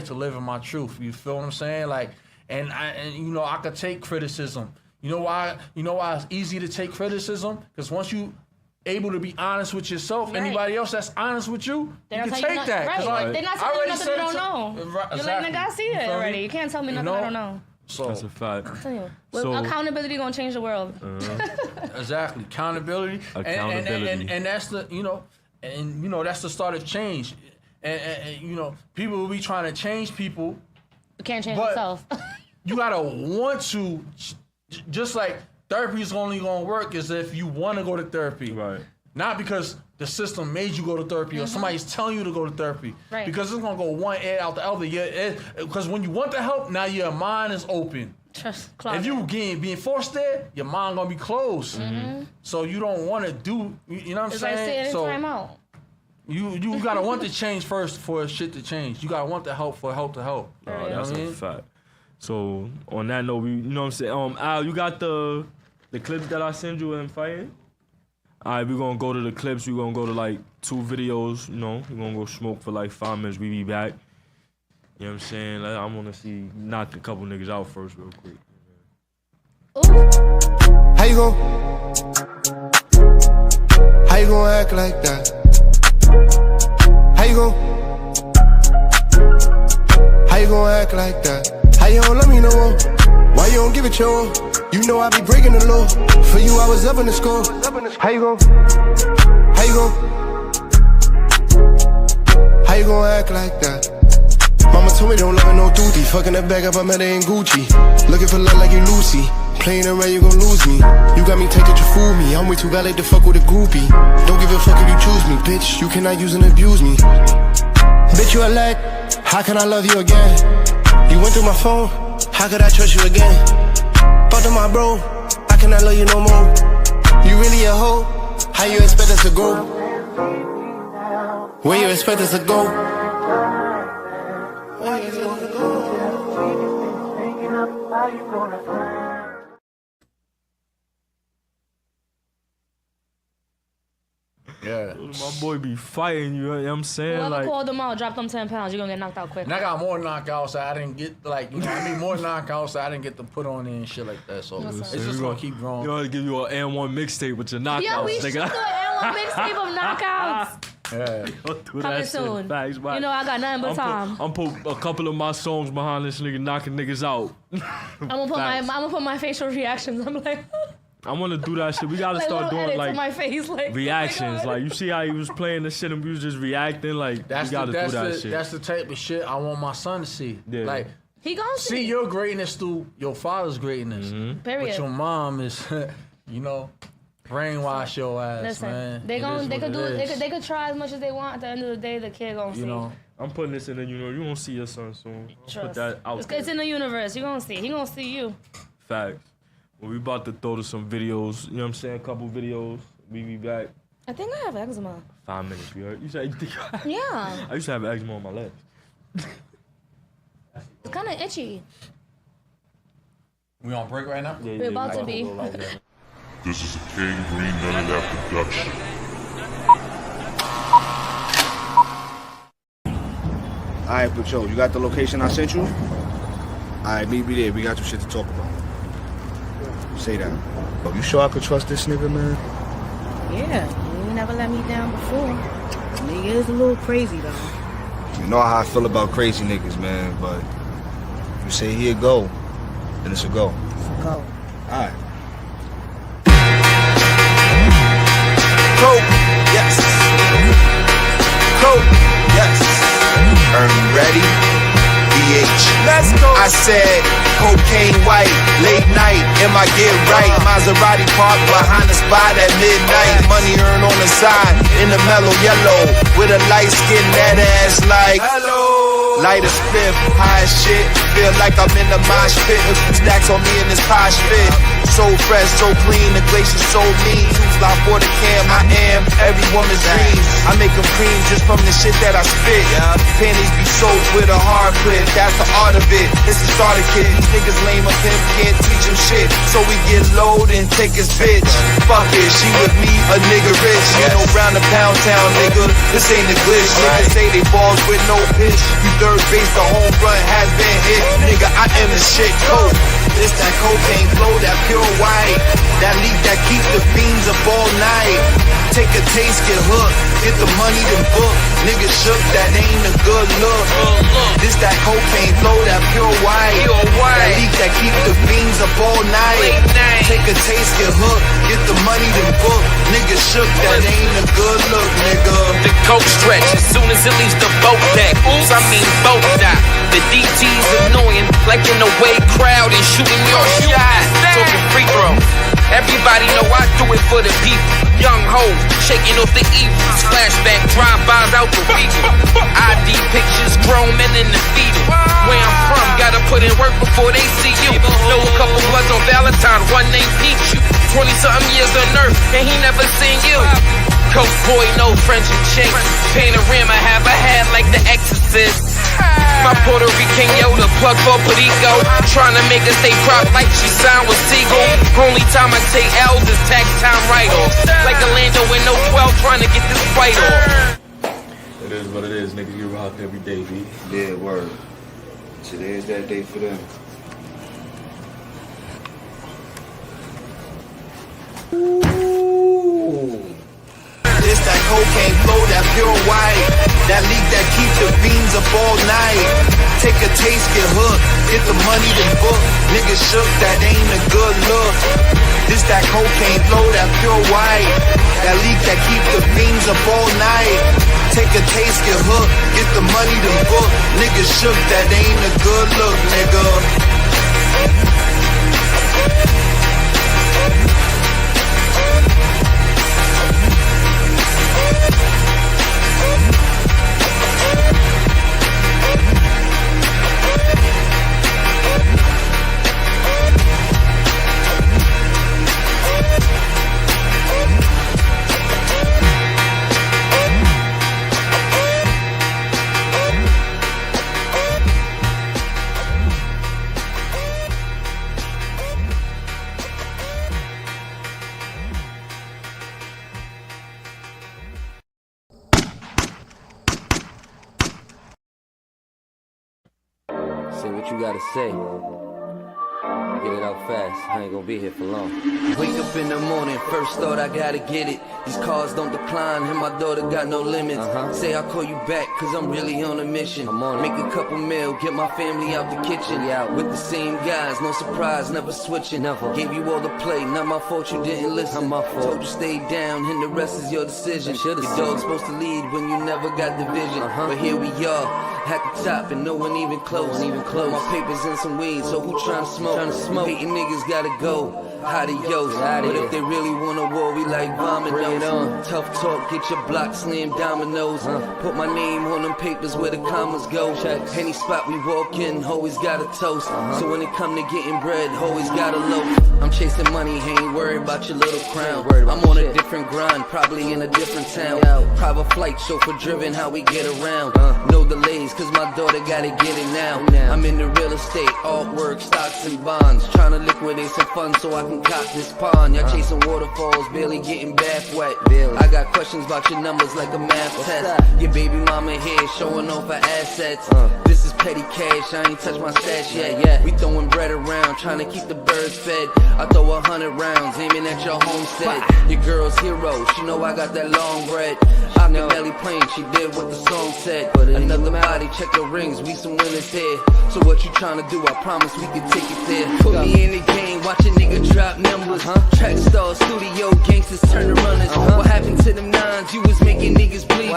S7: to live in my truth. You feel what I'm saying? Like, and you know, I could take criticism. You know why it's easy to take criticism? Because once you able to be honest with yourself, anybody else that's honest with you, you can take that.
S6: Right.
S7: Like,
S6: they're not telling you nothing you don't know.
S7: Right,
S6: you're like, nigga, I see it already. You can't tell me nothing I don't know.
S7: So
S5: that's a fact.
S6: I'm telling you. Accountability gonna change the world.
S7: Exactly. Accountability. And that's the, you know, that's the start of change. And you know, people will be trying to change people.
S6: You can't change yourself.
S7: You gotta want to, just like therapy is only gonna work is if you want to go to therapy. Right. Not because the system made you go to therapy or somebody's telling you to go to therapy. Right. Because it's gonna go one ear out the other. Because when you want the help, now your mind is open. If you being forced there, your mind gonna be closed. So you don't want to do. You know what I'm saying?
S6: It's like sitting in time out.
S7: You gotta want to change first for shit to change. You gotta want the help for help to help.
S5: Oh, that's a fact. So on that note, you know what I'm saying? Al, you got the clips that I send you in fighting? All right, we're gonna go to the clips. We're gonna go to like 2 videos. You know, we're gonna go smoke for like 5 minutes. We be back. You know what I'm saying? Like, I wanna see knock a couple niggas out first, real quick.
S8: How you gon' act like that? How you gon' act like that? How you don't love me no more? Why you don't give it your all? You know I be breaking the law. For you I was up in the score. How you gon' act like that? Mama told me don't love her no duty. Fucking the bag up, I met her in Gucci. Looking for love like you Lucy. Playing around, you gon' lose me. You got me taking you fool me. I'm way too valid to fuck with a groupie. Don't give a fuck if you choose me, bitch. You cannot use and abuse me. Bitch, you a lag. How can I love you again? You went through my phone. How could I trust you again? Fuck to my bro. I cannot love you no more. You really a hoe. How you expect us to go? Where you expect us to go?
S7: Yeah.
S5: My boy be fighting, you know what I'm saying?
S6: Whoever
S5: like,
S6: called them out, drop them 10 pounds, you're gonna get knocked out quick.
S7: And I got more knockouts that I didn't get, like, you know what I mean? More knockouts that I didn't get to put on and shit like that. So it's just gonna keep growing.
S5: You wanna give you an N1 mixtape with your knockouts.
S6: Yeah, we should do an N1 mixtape of knockouts.
S7: Yeah.
S6: Coming soon. Facts, you know I got nothing but time.
S5: I'm put a couple of my songs behind this nigga knocking niggas out.
S6: I'm gonna put my facial reactions. I'm like,
S5: I want to do that shit. We gotta
S6: like
S5: start doing like
S6: my face, like
S5: reactions. Like you see how he was playing the shit and we was just reacting. Like we gotta do that shit.
S7: That's the type of shit I want my son to see. Yeah. Like
S6: he gonna
S7: see your greatness through your father's greatness.
S6: Period.
S7: But your mom is, you know, brainwash your ass.
S6: Listen,
S7: man.
S6: They could try as much as they want. At the end of the day, the kid gonna see.
S7: You know.
S5: I'm putting this in the universe. You gonna see your son soon. Put that out.
S6: It's in the universe. You gonna see. He gonna see you.
S5: Facts. Well, we about to throw to some videos. You know what I'm saying? A couple videos. We be back.
S6: I think I have eczema.
S5: 5 minutes, you heard? You said you think
S6: Yeah.
S5: I used to have eczema on my legs.
S6: It's kind of itchy.
S7: We on break right now?
S5: Yeah,
S6: We're about to be.
S9: This is a King Green None of That production.
S10: Alright, Patrol, you got the location I sent you? Alright, meet me there. We got some shit to talk about. Say that. Oh, you sure I could trust this nigga, man?
S11: Yeah, you ain't never let me down before. Nigga is a little crazy, though.
S10: You know how I feel about crazy niggas, man, but if you say he a go, then it's a go.
S11: It's a go.
S10: Alright.
S4: Coke, yes. Coke, yes. Ready? BH. Let's go. I said, cocaine white, late night, am I get right? Maserati park behind the spot at midnight. Money earned on the side, in the mellow yellow, with a light skin, that ass like, hello. Light a spliff, high as shit, feel like I'm in the mosh pit. A few stacks on me in this posh fit. So fresh, so clean, the glacier so mean. Too fly for the cam, I am every woman's dream. I make them cream just from the shit that I spit. Panties be soaked with a hard clip, that's the art of it. It's the starter kit, these niggas lame up him, can't teach him shit. So we get low and take his bitch. Fuck it, she with me, a nigga rich. You know, round the pound town, nigga, this ain't a glitch. Niggas say they balls with no pitch. You third base, the home run has been hit. Nigga, I am the shit coat. This that cocaine flow, that pure white. That leaf that keep the beans up all night. Take a taste, get hooked. Get the money, then book. Nigga shook, that ain't a good look. This that cocaine flow, that pure white. That leaf that keep the beans up all night. Take a taste, get hooked. Get the money, then book. Nigga shook, that ain't a good look, nigga.
S12: The coke stretch as soon as it leaves the boat deck. Oops, I mean boat dock. The DT's annoying, like in the way crowd and shooting your shot. Talking free throw. Everybody know I do it for the people. Young hoes, shaking off the evils. Flashback drive-bys out the region. ID pictures, grown men in the fetal. Where I'm from, gotta put in work before they see you. Know a couple bloods on Valentine, one named Pichu. 20-something years on earth, and he never seen you. Coke boy, no French and chink. Panorama have a hat like the Exorcist. My Puerto Rican Yoda, plug for Perico. Tryna make her stay crop like she signed with Seagull. Only time I take L's is tax time write-off. Like a Lando with no 12 trying to get this fight off.
S5: It is what it is, niggas get rocked every day, B.
S10: Yeah, word. Today is that day for them.
S4: This that cocaine flow, that pure white. That leaf that keep the beans up all night. Take a taste, get hooked. Get the money, then book. Nigga shook, that ain't a good look. This that cocaine flow, that pure white. That leaf that keep the beans up all night. Take a taste, get hooked. Get the money, then book. Nigga shook, that ain't a good look, nigga.
S13: Say what you gotta say. Get it out fast. I ain't gonna be here for long. Wake up in the morning, first thought I gotta get it. These cars don't decline, and my daughter got no limits. Say I'll call you back, cause I'm really on a mission. I'm on Make a couple mil, get my family out the kitchen. With the same guys, no surprise, never switching. Never. Gave you all the play, not my fault you didn't listen. Not my fault. Told you stay down, and the rest is your decision. Your dog's supposed to lead when you never got the vision. But here we are, at the top, and no one even close. My papers in some weeds, so who tryna smoke? Hating niggas gotta go. adios. But if they really want a war, we like vominos. Tough talk, get your block slam dominoes. Put my name on them papers where the commas go. Any spot we walk in, always got a toast. So when it come to getting bread, always got a loaf. I'm chasing money, ain't worried about your little crown. I'm on a different grind, probably in a different town. Private flight, chauffeur driven, how we get around. No delays, cause my daughter gotta get it now. I'm in the real estate, artwork, stocks and bonds. Trying to liquidate some funds so I can cop this pond. Y'all chasing waterfalls, barely getting bath wet. I got questions about your numbers like a math test. Your baby mama here showing off her assets. This is petty cash, I ain't touched my stash yet. We throwing bread around, trying to keep the birds fed. I throw 100 rounds, aiming at your homestead. Your girl's hero, she know I got that long bread. I'm the belly plane, she did what the song said. Another body, check the rings, we some winners here. So what you trying to do, I promise we can take it there. Put me in the game, watch a nigga drop numbers. Track star, studio, gangsters turn to runners. What happened to them nines, you was making niggas bleed.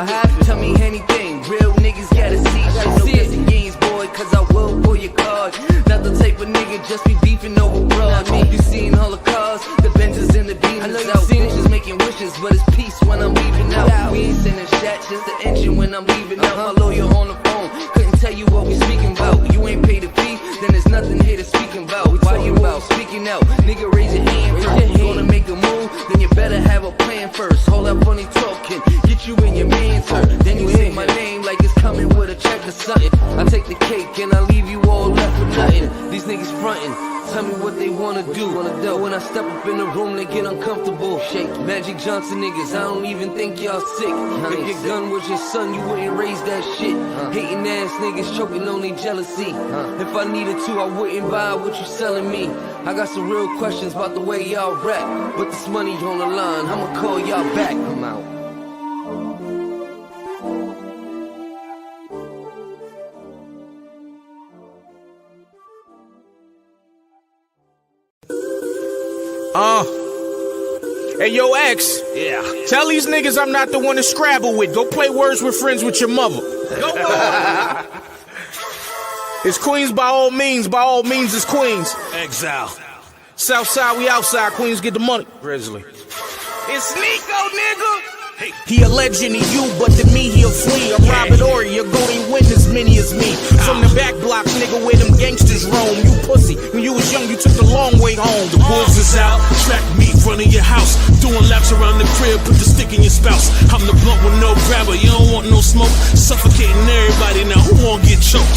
S13: Tell me anything, real niggas gotta see. No guessing games, boy, cause I will pull your card. Not the type of nigga just be beefing over broad. You seen all the cars, the Benzes and the Beamers. I know you seen it, just making wishes, but it's peace when I'm leaving out. We ain't sending shots, just the engine when I'm leaving out. My lawyer on the phone, couldn't tell you what we speaking about. You ain't paid a fee, then there's nothing here to speak about. Why you about speaking out? Nigga, raise your hand first. You gonna make a move, then you better have a plan first. Hold up funny talking, get you in your man's hurt. Then you say my name like it's coming with a check or something. I take the cake and I leave you all left with nothing. These niggas frontin', tell me what they wanna do. When I step up in the room, they get uncomfortable. Shake Magic Johnson niggas, I don't even think y'all sick. If your gun was your son, you wouldn't raise that shit. Hating ass niggas choking on their jealousy. If I needed to, I wouldn't buy what you selling me. I got some real questions about the way y'all rap, but this money on the line, I'ma call y'all back. I'm out.
S14: Hey, yo, X.
S15: Yeah.
S14: Tell these niggas I'm not the one to Scrabble with. Go play Words with Friends with your mother. Go on. It's Queens by all means. By all means, it's Queens.
S15: Exile.
S14: Southside, we outside. Queens get the money.
S15: Grizzly.
S14: It's Nico, nigga. Hey. He a legend to you, but to me, he'll flee. I'm Robert Ory, you're going to win as many as me. From the back blocks, nigga, where them gangsters roam. You pussy. When you was young, you took the long way home.
S15: The wolves is out, track meet, front of your house. Doing laps around the crib, put the stick in your spouse. I'm the blunt with no grabber, you don't want no smoke. Suffocating everybody, now who won't get choked?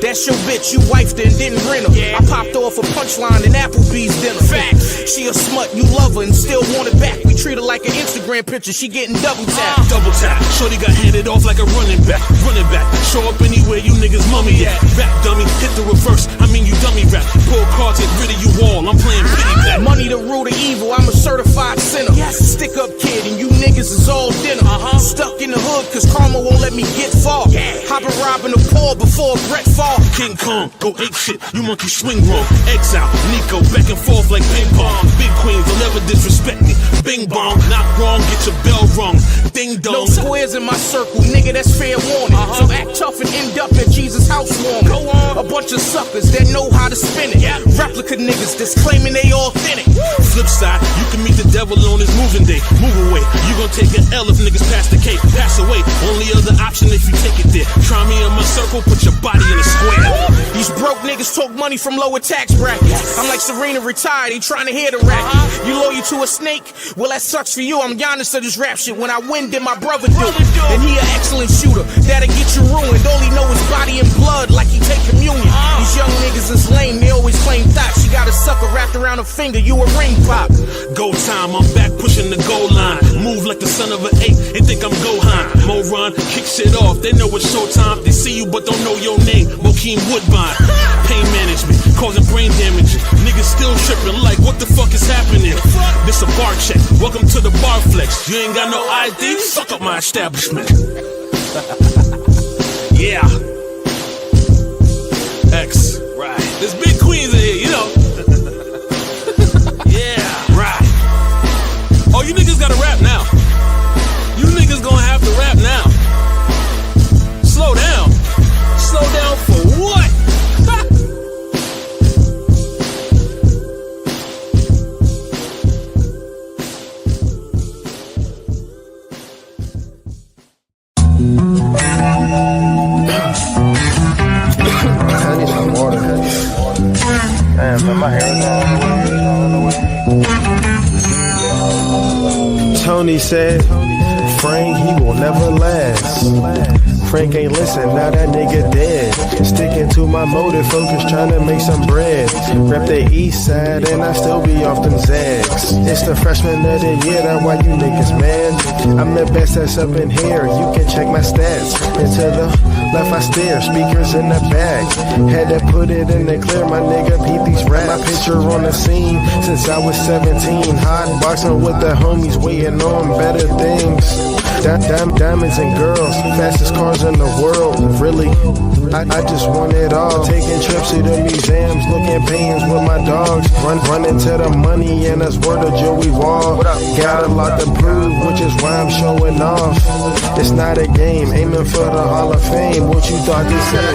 S14: That's your bitch, you wifed her and didn't rent her. I popped off a punchline in Applebee's dinner. Facts. She a smut, you love her and still want it back. We treat her like an Instagram picture, she getting double tap.
S15: Double tap, shorty got handed off like a running back. Running back, show up anywhere you niggas mummy at. Rap dummy, hit the reverse, I mean you dummy rap. Pull cards, get rid of you all, I'm playing pity back.
S14: Money the root of evil, I'm a certified sinner. Stick up kid and you niggas is all dinner. Stuck in the hood cause karma won't let me get far. Hopping robbing the poor before Brett fall.
S15: King Kong, go ape shit, you monkey swing wrong. Exile, Nico, back and forth like ping pong. Big queens, don't ever disrespect me. Bing bong, not wrong, get your bell rung. Ding dong.
S14: No squares in my circle, nigga, that's fair warning. So act tough and end up at Jesus' housewarming. A bunch of suckers that know how to spin it. Replica niggas that's claiming they authentic.
S15: Flip side, you can meet the devil on his moving day. Move away, you gon' take an L if niggas pass the cake. Pass away, only other option if you take it there. Try me in my circle, put your body in a square.
S14: These broke niggas talk money from lower tax brackets. I'm like Serena retired, they trying to hear the rap. You loyal to a snake? Well, that sucks for you. I'm Giannis of this rap shit. When I win, then my brother do. And he an excellent shooter, that'll get you ruined. All he know is body and blood like he take communion. These young niggas is lame, they always claim thoughts. She got a sucker wrapped around her finger, you a ring pop.
S15: Go time, I'm back pushing the goal line. Move like the son of an ape, they think I'm Gohan. Moron, kick shit off, they know it's showtime. They see you but don't know your name, Bokeem Woodbine. Pain management, causing brain damage. Niggas still tripping like what the fuck is happening? This a bar check, welcome to the bar flex. You ain't got no ID, fuck up my establishment. Yeah. X. Right. There's big queens in here, you know. Yeah. Right. Oh, you niggas gotta rap now. You niggas gonna have to rap now. Slow down. Slow down for what?
S8: my hair is all the way. Tony said, Frank, he will never last. Frank ain't listen, now that nigga dead. Sticking to my motive, focus trying to make some bread. Rep the east side and I still be off them zags. It's the freshman of the year, that's why you niggas mad. I'm the best that's up in here, you can check my stats. And to the left I stare, speakers in the back. Had to put it in the clear, my nigga beat these raps. My picture on the scene since I was 17. Hot boxing with the homies, waiting on better things. Diamonds and girls, fastest cars in the world. Really, I just want it all. Taking trips to the museums, looking paintings with my dogs. Running to the money and that's word of Joey Wall. Got a lot to prove, which is why I'm showing off. It's not a game, aiming for the Hall of Fame. What you thought this
S4: is?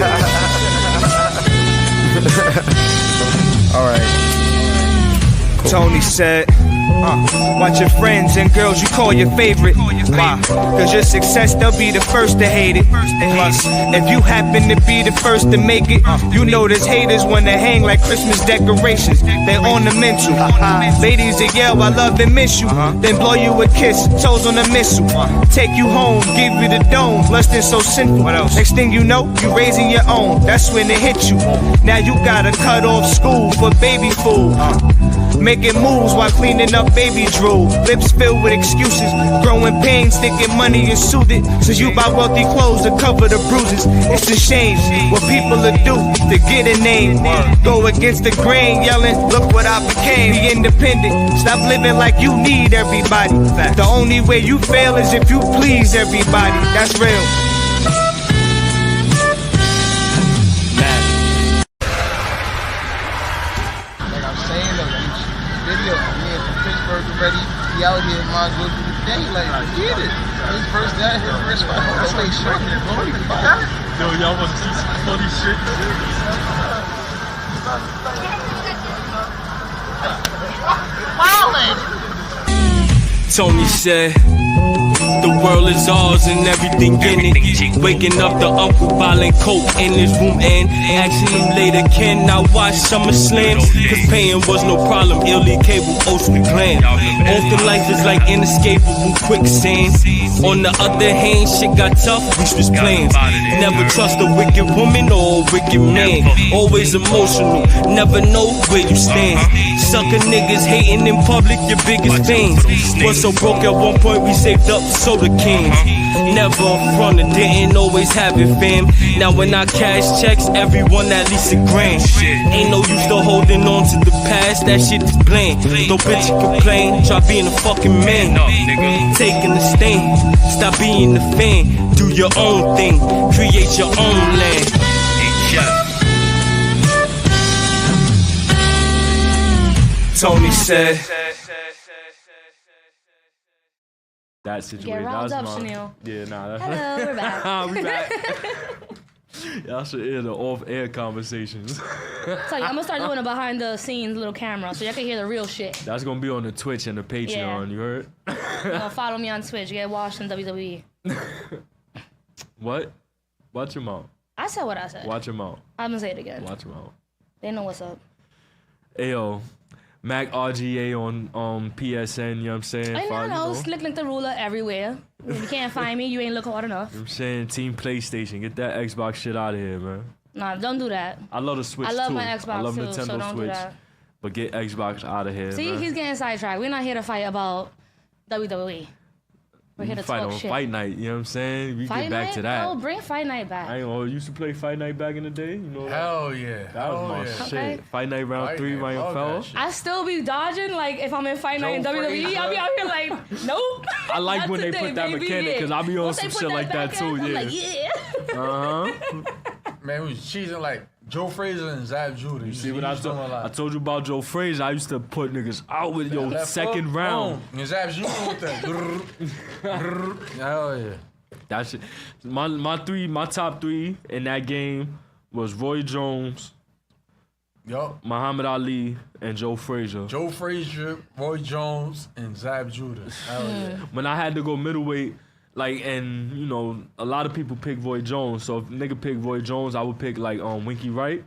S4: All right. Tony said, watch your friends and girls you call your favorite. Why? Cause your success, they'll be the first to hate it. Plus, if you happen to be the first to make it, you know there's haters wanna hang like Christmas decorations. They ornamental. Ladies that yell, I love and miss you. Then blow you a kiss, toes on a missile. Take you home, give you the dome. Less than so sinful. Next thing you know, you raising your own. That's when it hit you. Now you gotta cut off school for baby food. Making moves while cleaning up baby drool. Lips filled with excuses. Growing pain, sticking money and soothe it. Since you buy wealthy clothes to cover the bruises. It's a shame what people will do to get a name. Go against the grain, yelling, look what I became. Be independent. Stop living like you need everybody. The only way you fail is if you please everybody. That's real.
S16: Ready, he out here, might as well do the day, like, get it. His first day, his first fight, let's stay short. Yo,
S5: y'all want to see some funny shit?
S16: Wildin'!
S3: Tony said, the world is ours and everything in it. Waking up the uncle bottling coke in his room and asking him later, can I watch SummerSlam? Cause paying was no problem, illegal cable, ocean glam. Often life is like inescapable quicksand. On the other hand, shit got tough, we switched plans. Never trust a wicked woman or a wicked man. Always emotional, never know where you stand. Sucker niggas hating in public, your biggest fans. Was so broke at one point, we saved up soda cans. Never fronted, didn't always have it, fam. Now when I cash checks, everyone at least a grand. Ain't no use to holding on to the past, that shit is bland. No bitch complain, try being a fucking man. Taking a stand, stop being a fan. Do your own thing, create your own land. Tony said.
S5: That situation.
S6: Get riled up,
S5: my,
S6: Chanel.
S5: Yeah, nah.
S6: Hello, we're back.
S5: We back. Y'all should hear the off-air conversations.
S6: So I'm gonna start doing a behind-the-scenes little camera so y'all can hear the real shit.
S5: That's gonna be on the Twitch and the Patreon.
S6: Yeah.
S5: You heard?
S6: Follow me on Twitch. Get washed in WWE.
S5: What? Watch your mouth.
S6: I said what I said.
S5: Watch your mouth.
S6: I'm gonna say it again.
S5: Watch your mouth.
S6: They know what's up.
S5: Ayo. Mac RGA on PSN, you know what I'm saying?
S6: I know, Slick like the ruler everywhere. If you can't find me, you ain't look hard enough.
S5: You know what I'm saying? Team PlayStation, get that Xbox shit out of here, man.
S6: Nah, don't do that.
S5: I love the Switch too.
S6: I love my Xbox
S5: I love
S6: too,
S5: Nintendo
S6: so don't
S5: Switch.
S6: do that.
S5: But get Xbox out of here,
S6: See,
S5: man.
S6: he's getting sidetracked. We're not here to fight about WWE. We're here to
S5: fight
S6: talk
S5: on
S6: shit.
S5: Fight Night, you know what I'm saying? We
S6: Fight
S5: get back
S6: night?
S5: to that.
S6: Oh, bring Fight Night back.
S5: I ain't know, used to play Fight Night back in the day. You know
S7: Hell yeah.
S5: That was my shit.
S6: Okay.
S5: Fight Night round 3, Ryan fell.
S6: I still be dodging, like, if I'm in Fight Night in WWE, I'll be out here like, nope.
S5: I like
S6: Not
S5: when they
S6: today,
S5: put that
S6: baby,
S5: mechanic, because
S6: yeah.
S5: I be on
S6: Once
S5: some
S6: they put
S5: shit like that
S6: back
S5: too,
S6: in, I'm
S5: yeah.
S6: like, yeah.
S5: Uh-huh.
S7: Man, we was cheesing like Joe Frazier and Zab Judah.
S5: You see what I told you about Joe Frazier? I used to put niggas out with your
S7: left
S5: second
S7: foot,
S5: round.
S7: boom. And Zab Judah with that. Hell yeah.
S5: That shit. My top 3 in that game was Roy Jones, Muhammad Ali, and Joe Frazier.
S7: Joe Frazier, Roy Jones, and Zab Judah. Hell yeah.
S5: When I had to go middleweight, like, and you know, a lot of people pick Roy Jones. So if nigga pick Roy Jones, I would pick like Winky Wright.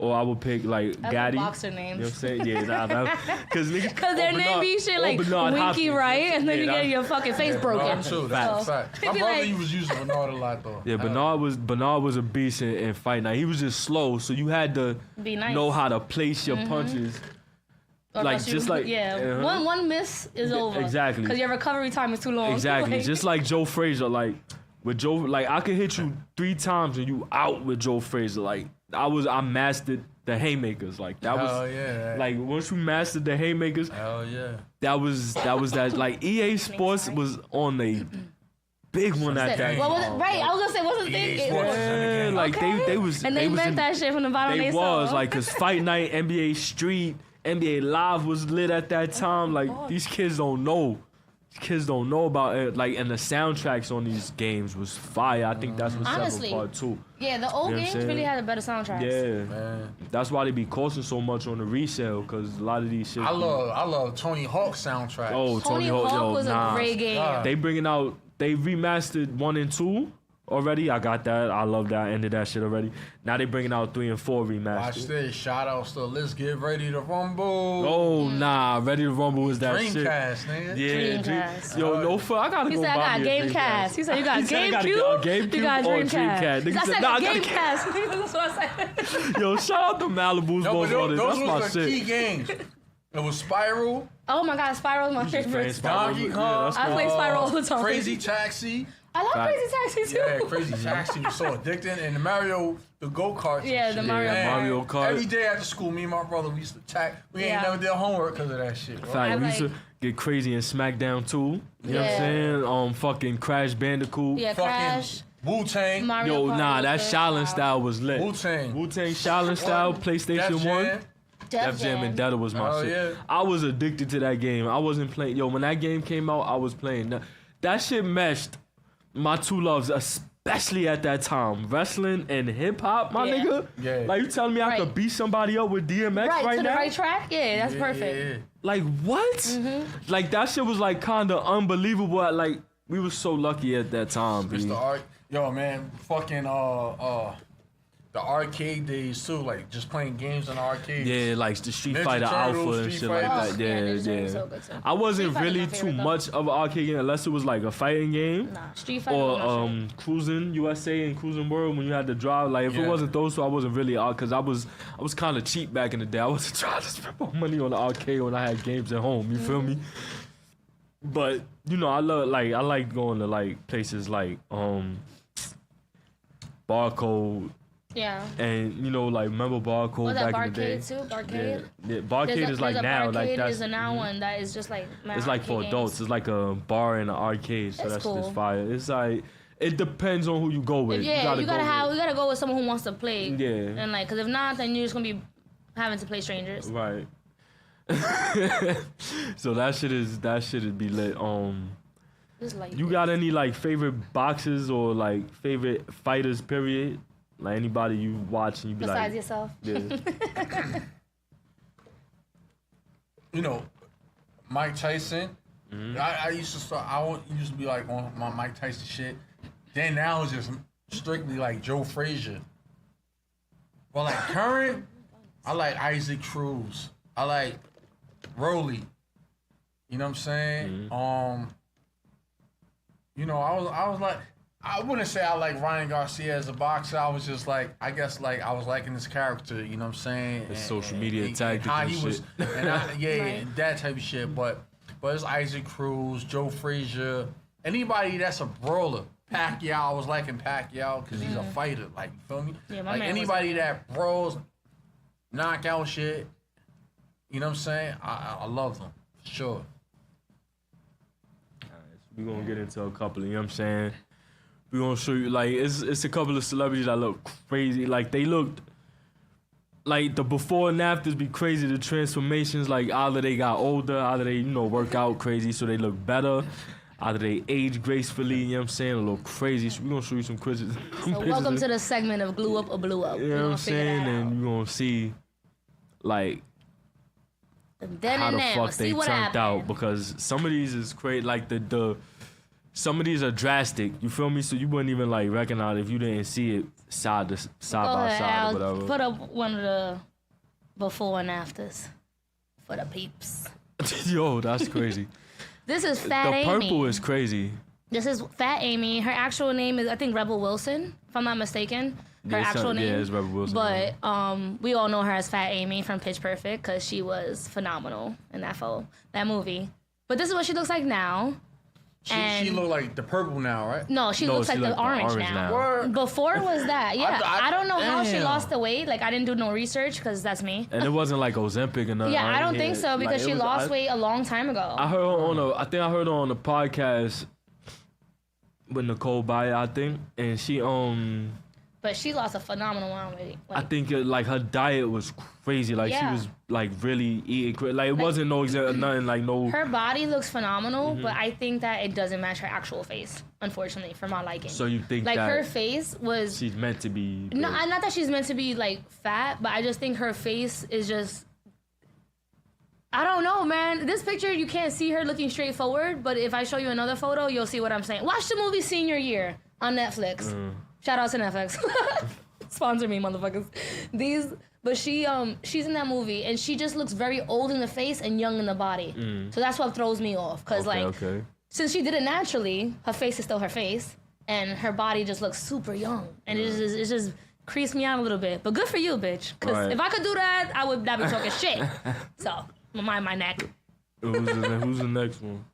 S5: or I would pick like
S6: That's
S5: Gaddy.
S6: boxer names.
S5: You know what I'm saying? Yeah, because
S6: their name be shit like Winky, right? And then you get your fucking face broken.
S7: True, that's a fact. My brother, he was using Bernard a lot though.
S5: Yeah, Bernard was a beast in fight night. He was just slow, so you had to
S6: Be nice.
S5: know how to place your punches.
S6: Or
S5: Like
S6: else
S5: just
S6: you,
S5: like
S6: yeah, one miss is over.
S5: Exactly.
S6: Because your recovery time is too long.
S5: Exactly.
S6: Like,
S5: Just like Joe Frazier, like with Joe, like I could hit you 3 times and you out with Joe Frazier. Like I mastered the haymakers. Like that was like once you mastered the haymakers.
S7: Hell yeah.
S5: That was that like EA Sports was on a big one at that.
S6: What was it? Right, I was gonna say, what's the thing?
S5: Yeah, like they was
S6: and they meant that shit from the bottom of
S5: they
S6: their
S5: was
S6: soul.
S5: like, cause Fight Night, NBA Street, NBA Live was lit at that time. Like these kids don't know. Kids don't know about it. Like, and the soundtracks on these games was fire. I think that's what
S6: Honestly,
S5: set apart too.
S6: Yeah, the old
S5: You know what I'm
S6: games
S5: saying?
S6: really had a better soundtracks.
S5: Yeah, man. That's why they be costing so much on the resale, cause a lot of these shit.
S7: I love Tony Hawk soundtracks.
S5: Oh, Tony Hawk
S6: was a great game.
S5: They bringing out. They remastered 1 and 2 already. I got that. I love that. I ended that shit already. Now they bringing out 3 and 4 remastered.
S7: Watch this. Shout outs to Let's Get Ready to Rumble.
S5: Oh nah, Ready to Rumble was that shit.
S7: Dreamcast, nigga.
S5: Yeah,
S6: Dreamcast.
S5: Yo, no fuck. I gotta
S6: He
S5: go
S6: said
S5: buy
S6: I got
S5: me a
S6: GameCast.
S5: Dreamcast.
S6: He said you got
S5: He said I got
S6: GameCube.
S5: GameCube
S6: You got
S5: or
S6: Dreamcast.
S5: Nigga
S6: I
S5: said,
S6: said
S5: nah, I got
S6: GameCast. That's what I said.
S5: Yo, shout out to Malibu's
S7: No,
S5: both
S7: but
S5: brothers.
S7: those
S5: That's my
S7: was the
S5: shit.
S7: key games. It was Spyro,
S6: Oh my God, Spyro's my favorite.
S7: Donkey Kong,
S6: I play Spyro all the time.
S7: Crazy Taxi.
S6: I love Crazy Taxi too.
S7: Yeah, Crazy Taxi was so addicting. And the Mario, the go-karts.
S6: Yeah, the Mario Kart.
S5: Mario Kart.
S7: Every day after school, me and my brother, we used to we ain't never did homework because of that shit. Bro.
S5: Fact, we used to get crazy in SmackDown too. You know what I'm saying? Fucking Crash Bandicoot.
S6: Yeah, Crash.
S7: Wu-Tang.
S6: Mario
S5: Yo,
S6: Kart
S5: nah,
S6: was
S5: that
S6: good.
S5: Shaolin style was lit.
S7: Wu-Tang.
S5: Shaolin style, PlayStation 1.
S6: Def
S5: Jam and Detta was my
S7: Oh,
S5: shit.
S7: yeah.
S5: I was addicted to that game. I wasn't playing. Yo, when that game came out, I was playing. That shit meshed my two loves, especially at that time. Wrestling and hip hop, my nigga.
S7: Yeah.
S5: Like, you telling me I could beat somebody up with DMX right
S6: to
S5: now?
S6: the right track? Yeah, that's perfect.
S5: Like, what? Like, that shit was like kind of unbelievable. Like, we were so lucky at that time, B.
S7: Yo, man, fucking the arcade days too, like just playing games in the arcade.
S5: Yeah, like the Street
S7: Ninja
S5: Fighter
S7: Turtles,
S5: Alpha and
S7: Street
S5: shit like
S7: Fighter.
S5: that. Yeah.
S6: so good too.
S5: I wasn't
S6: Street Fighter's
S5: really
S6: my
S5: too
S6: favorite, though.
S5: much of an arcade game unless it was like a fighting game.
S6: Nah, Street Fighter
S5: Or
S6: was my
S5: Cruising USA and Cruising World when you had to drive. Like if it wasn't those two, I wasn't really out because I was kind of cheap back in the day. I wasn't trying to spend my money on the arcade when I had games at home. You feel me? But you know, I like going to like places like Barcode.
S6: Yeah.
S5: And you know, like remember Barcode
S6: Was that
S5: back in the day?
S6: Barcade too? Barcade?
S5: Yeah, Barcade is like now, like that's.
S6: There's a now one that is just like.
S5: It's like for adults.
S6: Games.
S5: It's like a bar and an arcade, so
S6: That's
S5: that's
S6: cool.
S5: just fire. It's like it depends on who you go with.
S6: Yeah, you gotta
S5: go
S6: go with someone who wants to play.
S5: Yeah.
S6: And like, cause if not, then you're just gonna be having to play strangers.
S5: Right. So that shit is be lit.
S6: Just like
S5: You got any like favorite boxers or like favorite fighters? Period. Like anybody you watch and you be
S6: besides
S5: like.
S6: yourself.
S5: Yeah.
S7: You know, Mike Tyson.
S5: Mm-hmm.
S7: I used to start. Used to be like on my Mike Tyson shit. Then now it's just strictly like Joe Frazier. But like current, I like Isaac Cruz. I like Rolly. You know what I'm saying?
S5: Mm-hmm.
S7: You know, I was like, I wouldn't say I like Ryan Garcia as a boxer. I was just like, I guess like I was liking his character. You know what I'm saying?
S5: His social media tactics
S7: how
S5: and
S7: he was,
S5: shit.
S7: and that type of shit. But it's Isaac Cruz, Joe Frazier, anybody that's a brawler. Pacquiao, I was liking Pacquiao because he's a fighter. Like, you feel me?
S6: Yeah, my
S7: like
S6: man
S7: anybody that brawls, knockout shit. You know what I'm saying? I love them, for sure.
S5: We're gonna get into a couple, you know what I'm saying? We're gonna show you like it's a couple of celebrities that look crazy. Like they looked like the before and afters be crazy, the transformations, like either they got older, either they, work out crazy so they look better, either they age gracefully, you know what I'm saying, a little crazy. So we're gonna show you some quizzes.
S6: So welcome to the segment of Glue Up or Blew Up.
S5: You know what I'm saying? And you're gonna see like
S6: then
S5: how
S6: and
S5: the
S6: now,
S5: fuck they
S6: see what
S5: turned
S6: happened.
S5: out, because some of these is crazy, like the some of these are drastic. You feel me? So you wouldn't even like recognize if you didn't see it side by side or whatever.
S6: Put up one of the before and afters for the peeps.
S5: Yo, that's crazy.
S6: This is Fat Amy.
S5: The purple is crazy.
S6: This is Fat Amy. Her actual name is, I think, Rebel Wilson, if I'm not mistaken. Her actual name.
S5: Yeah, it's Rebel Wilson.
S6: But we all know her as Fat Amy from Pitch Perfect because she was phenomenal in that movie. But this is what she looks like now.
S7: She look like the purple now, right?
S6: No, she looks like the orange now. Before was that, yeah. I don't know how she lost the weight. Like, I didn't do no research because that's me.
S5: And it wasn't like Ozempic or nothing.
S6: Yeah, I don't think so because she lost weight a long time ago.
S5: I think I heard her on the podcast with Nicole Byer, I think, and she
S6: But she lost a phenomenal amount of weight.
S5: I think like her diet was crazy. Like she was like really eating like it wasn't nothing like no.
S6: Her body looks phenomenal, but I think that it doesn't match her actual face, unfortunately, for my liking.
S5: So you think
S6: like
S5: that
S6: her face was
S5: she's meant to be?
S6: No, not that she's meant to be like fat, but I just think her face is just. I don't know, man. This picture, you can't see her looking straight forward, but if I show you another photo, you'll see what I'm saying. Watch the movie Senior Year on Netflix. Shout out to Netflix. Sponsor me, motherfuckers. But she's in that movie, and she just looks very old in the face and young in the body. So that's what throws me off, because since she did it naturally, her face is still her face, and her body just looks super young, and it just creased me out a little bit. But good for you, bitch, because if I could do that, I would not be talking shit. So, I'm gonna mind my neck.
S5: Who's the next one?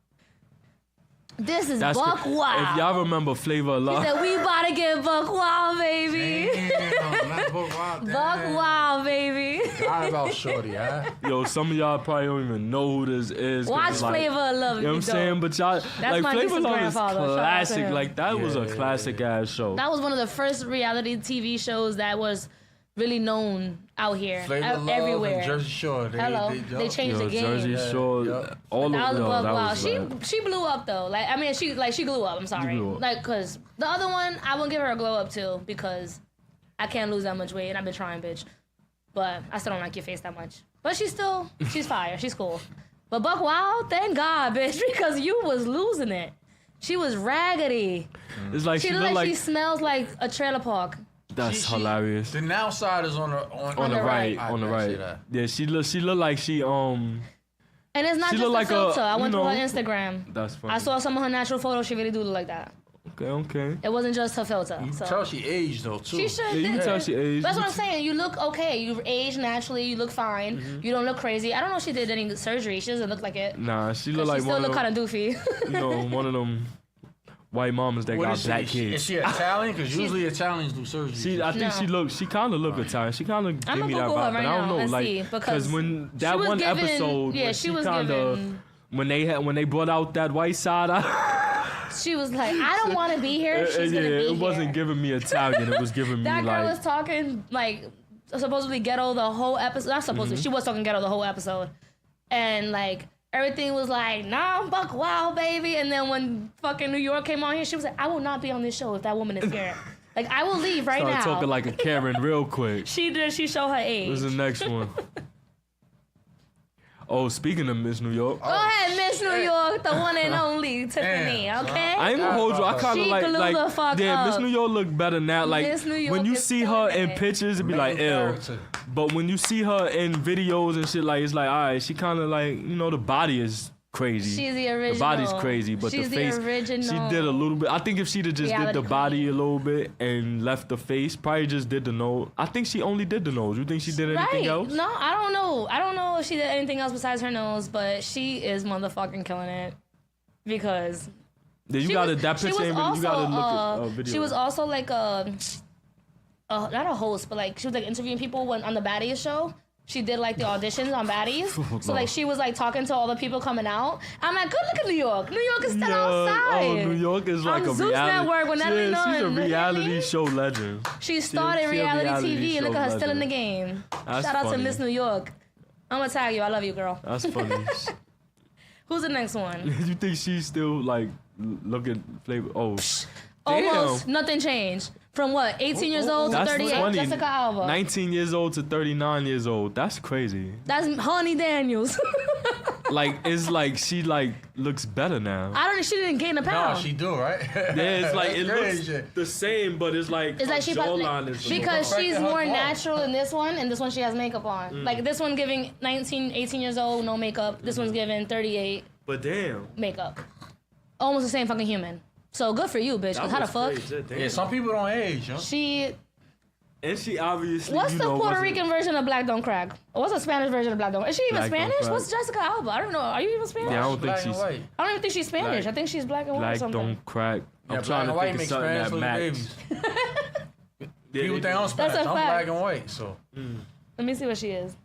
S6: This is Buck Wild.
S5: If y'all remember Flavor of Love.
S6: He said, we about to get Buck Wild, baby.
S7: Damn, not Buck Wild.
S6: Buck Wild, baby.
S7: Sorry about Shorty, huh?
S5: Yo, some of y'all probably don't even know who this is.
S6: Watch Flavor of Love.
S5: You know what I'm saying? But y'all,
S6: that's
S5: like Flavor of Love is classic.
S6: Him.
S5: Like that was a classic ass show.
S6: That was one of the first reality TV shows that was really known out here, everywhere.
S7: And Jersey Shore.
S6: They changed the game.
S5: Jersey Shore. All
S6: that
S5: of
S6: was
S5: that
S6: wow. She blew up though. Like I mean, she grew up. I'm sorry. Like cause the other one I won't give her a glow up too because I can't lose that much weight and I've been trying, bitch. But I still don't like your face that much. But she's fire. She's cool. But Buck Wild, thank God, bitch, because you was losing it. She was raggedy.
S5: It's like
S6: she looked like she smells like a trailer park.
S5: That's hilarious.
S7: The now side is on the
S5: right. On the right. Yeah, she look like she
S6: And it's not just a filter. I went to her Instagram.
S5: That's funny.
S6: I saw some of her natural photos. She really do look like that.
S5: Okay.
S6: It wasn't just her filter.
S7: You can tell she aged though too.
S6: She should.
S5: You can tell she aged.
S6: That's what I'm saying. You look okay. You aged naturally. You look fine. You don't look crazy. I don't know if she did any surgery. She doesn't look like it.
S5: Nah, she look like
S6: she still look kind of doofy.
S5: You know, one of them white mamas that got black kids.
S7: Is she Italian? Because usually Italians do surgery.
S5: I think she kind of look Italian. She kind of give me that vibe, but I don't know, like, because when that one episode,
S6: she was kind of
S5: when they brought out that white side.
S6: She was like, I don't want to be here. She's gonna be here.
S5: It wasn't giving me Italian. It was giving me
S6: that girl
S5: like
S6: was talking like supposedly ghetto the whole episode. Not supposedly. She was talking ghetto the whole episode, and like. Everything was like, nah, I'm Buck Wild, baby. And then when fucking New York came on here, she was like, I will not be on this show if that woman is here. Like, I will leave right now.
S5: Talking like a Karen real quick.
S6: She did. She showed her age.
S5: What's the next one? Oh, speaking of Miss New York.
S6: Go ahead, Miss New York, the one and only Tiffany, okay?
S5: I ain't gonna hold you. I kind of like Miss New York look better now. Like, when you see her in pictures, it be like, ill. But when you see her in videos and shit, like, it's like, all right, she kind of like, you know, the body is crazy.
S6: She's the original.
S5: The body's crazy, but
S6: she's
S5: the face, she did a little bit. I think if she'd have just did the body a little bit and left the face, probably just did the nose. I think she only did the nose. You think she did anything else?
S6: No, I don't know. I don't know if she did anything else besides her nose, but she is motherfucking killing it because.
S5: Yeah, you gotta that picture. You gotta look at video.
S6: She was also like not a host, but like she was like interviewing people on the Baddies show. She did like the auditions on Baddies. So like she was like talking to all the people coming out. I'm like, good look at New York. New York is still outside.
S5: Oh, New York is like
S6: on
S5: a reality.
S6: Network when
S5: she's a reality show legend.
S6: She started reality TV and look at her still in the game. Shout out to Miss New York. I'm gonna tag you. I love you, girl.
S5: That's funny.
S6: Who's the next one?
S5: You think she's still like looking flavor? Oh.
S6: Almost nothing changed. From what, 18 years old to 38?
S5: Funny.
S6: Jessica Alba.
S5: 19 years old to 39 years old. That's crazy.
S6: That's Honey Daniels.
S5: like it's like she like looks better now.
S6: She didn't gain a pound.
S7: No, she do, right?
S5: Yeah, it's like it looks the same, but it's like
S6: she
S5: jawline is
S6: because she's more natural in this one, and this one she has makeup on. Like this one giving 19, 18 years old, no makeup. This one's giving 38.
S5: But damn,
S6: makeup. Almost the same fucking human. So good for you, bitch. Cause how the fuck?
S7: Yeah, some people don't age, yo.
S5: And she obviously.
S6: What's the Puerto Rican version of Black Don't Crack? What's the Spanish version of Black Don't? Is she even Spanish? What's Jessica Alba? I don't know. Are you even Spanish?
S5: Yeah, I don't think she's.
S6: I don't even think she's Spanish. I think she's black and white or something.
S5: Black Don't Crack.
S7: Yeah,
S5: I'm trying to think of something that matches.
S7: People think I'm Spanish. I'm black and white, so.
S6: Let me see what she is.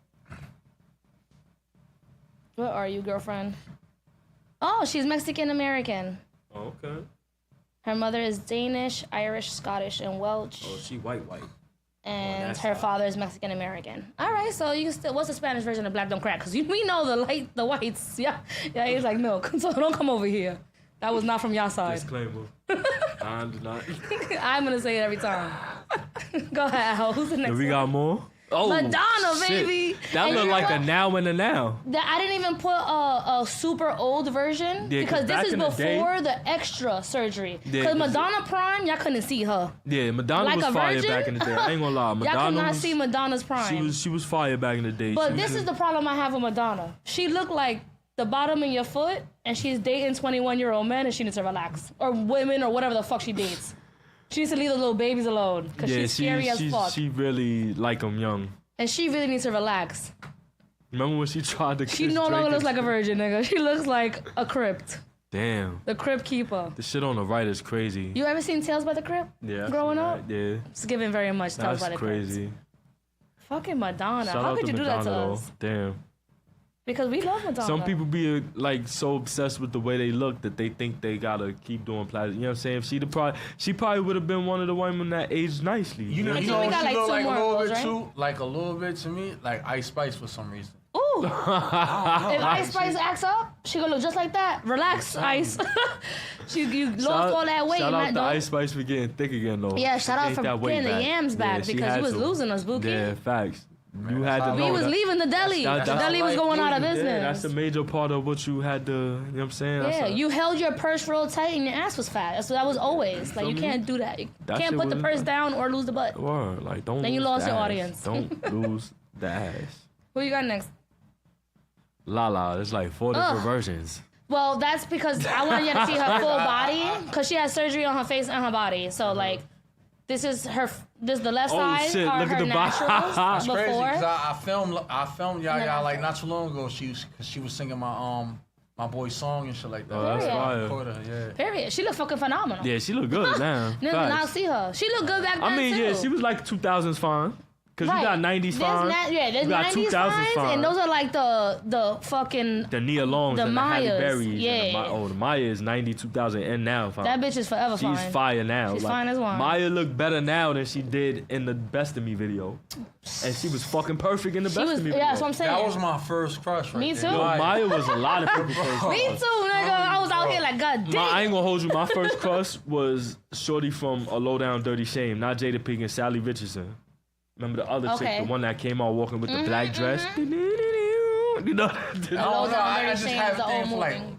S6: What are you, girlfriend? Oh, she's Mexican American.
S5: Oh, okay.
S6: Her mother is Danish, Irish, Scottish, and Welsh.
S5: Oh, she white.
S6: And her father is Mexican American. All right, so you can still. What's the Spanish version of Black Don't Crack? Because we know the whites. Yeah, it's like milk. So don't come over here. That was not from your side.
S5: Disclaimer. I'm not.
S6: I'm gonna say it every time. Go ahead, Al. Who's the next?
S5: We got more. Oh,
S6: Madonna,
S5: shit.
S6: baby.
S5: That looked like a now and a now.
S6: I didn't even put a super old version because this is before the extra surgery. Because Madonna Prime, y'all couldn't see her.
S5: Yeah, Madonna
S6: like
S5: was fire
S6: virgin?
S5: back in the day. I ain't gonna lie. Madonna
S6: y'all could not see Madonna's Prime.
S5: She was fire back in the day.
S6: But this is the problem I have with Madonna. She looked like the bottom of your foot, and she's dating 21-year-old men, and she needs to relax. Or women, or whatever the fuck she dates. She needs to leave the little babies alone because she's scary as fuck.
S5: She really like them young.
S6: And she really needs to relax.
S5: Remember when she tried to kiss
S6: She no
S5: Drake
S6: longer looks like a virgin, nigga. She looks like a crypt.
S5: Damn.
S6: The Crypt Keeper.
S5: The shit on the right is crazy.
S6: You ever seen Tales by the Crypt?
S5: Yeah.
S6: Growing up?
S5: Yeah.
S6: It's giving very much Tales by the Crypt.
S5: That's crazy.
S6: Fucking Madonna.
S5: Shout
S6: How
S5: out
S6: could
S5: to
S6: you do
S5: Madonna,
S6: that to
S5: though.
S6: us?
S5: Damn.
S6: Because we love Madonna.
S5: Some people be like so obsessed with the way they look that they think they gotta keep doing plastic. You know what I'm saying? If she probably would have been one of the women that aged nicely.
S7: You know,
S6: we
S7: she
S6: got like
S7: look
S6: two
S7: like a
S6: more
S7: little
S6: of those,
S7: bit
S6: right?
S7: too, like a little bit to me, like Ice Spice for some reason.
S6: Ooh. If Ice Spice acts up, she gonna look just like that. Relax, Ice. You lost all that weight.
S5: Shout out to Ice Spice for getting thick again, though.
S6: Yeah, shout out for getting the yams back because you was losing us, Bookie.
S5: Yeah, facts. You had to know.
S6: We was leaving the deli. The deli was going out of business.
S5: Yeah, that's a major part of what you had to, you know what I'm saying?
S6: Yeah, you held your purse real tight and your ass was fat. So that was always. Like, you can't do that. You can't put the purse down or lose the butt.
S5: Word, like, don't
S6: Then you
S5: lose
S6: lost
S5: the
S6: your
S5: ass.
S6: audience.
S5: Don't lose the ass.
S6: Who you got next?
S5: Lala, there's like 4 different versions.
S6: Well, that's because I wanted you to see her full body because she had surgery on her face and her body. So, like, this is the left side
S5: shit,
S6: are
S5: look
S6: her
S5: at the
S6: naturals
S7: That's
S6: before.
S7: crazy because I filmed Yaya like not too long ago. Cause she was singing my boy's song and shit like that.
S5: Oh, that's fire.
S7: Yeah.
S6: Period. She look fucking phenomenal.
S5: Yeah, she look good now.
S6: Never not see her. She look good back then
S5: I mean,
S6: too.
S5: yeah, she was like 2000s fine. Because you got 90s fine.
S6: There's 90s fines, and those are like the fucking...
S5: The Nia Longs
S6: the
S5: and the Halle
S6: Mayas.
S5: Berrys.
S6: Yeah.
S5: The Maya is 90, 2000 and now fine.
S6: That bitch is forever fine.
S5: She's fire now.
S6: She's fine as one.
S5: Maya looked better now than she did in the Best of Me video. And she was fucking perfect in the Best of Me video.
S6: Yeah, that's what I'm saying.
S7: That was my first crush right
S6: Me
S7: there.
S6: too.
S5: Yo, Maya was a lot of people's first crush.
S6: Me too, nigga. I was out here like, God damn.
S5: I ain't gonna hold you. My first crush was Shorty from A Low Down Dirty Shame, not Jada Pinkett and Sally Richardson. Remember the other chick, the one that came out walking with the black dress? You know?
S7: I just have a thing for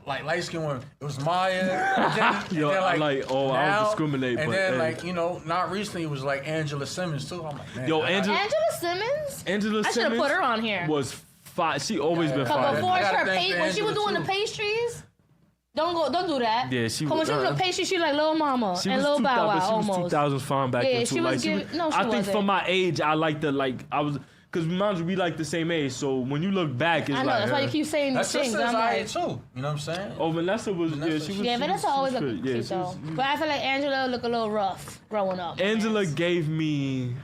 S7: like light skin women. It was Maya. And then,
S5: I don't discriminate.
S7: And
S5: but,
S7: then like, you know, not recently it was like Angela Simmons too. I'm like, man.
S5: Yo,
S6: Angela Simmons?
S5: Angela Simmons.
S6: I should have put her on here.
S5: Was fire. She always been fire.
S6: Before her when she was doing the pastries. Don't do that.
S5: Yeah, she
S6: was. When she was doing pastries, she like Lil Mama and Lil Bow Wow almost.
S5: She was 2000s fine back then too.
S6: She
S5: like,
S6: was giving, no, she
S5: I think
S6: wasn't.
S5: for my age, I like the because we like the same age. So when you look back, it's
S6: I know
S5: like
S6: that's why you keep saying these things. I'm like,
S7: too. You know what I'm saying?
S5: Oh, Vanessa was. Yeah, she was.
S6: Yeah, Vanessa always looked cute though.
S5: Was,
S6: but I feel like Angela looked a little rough growing up.
S5: Angela gave me.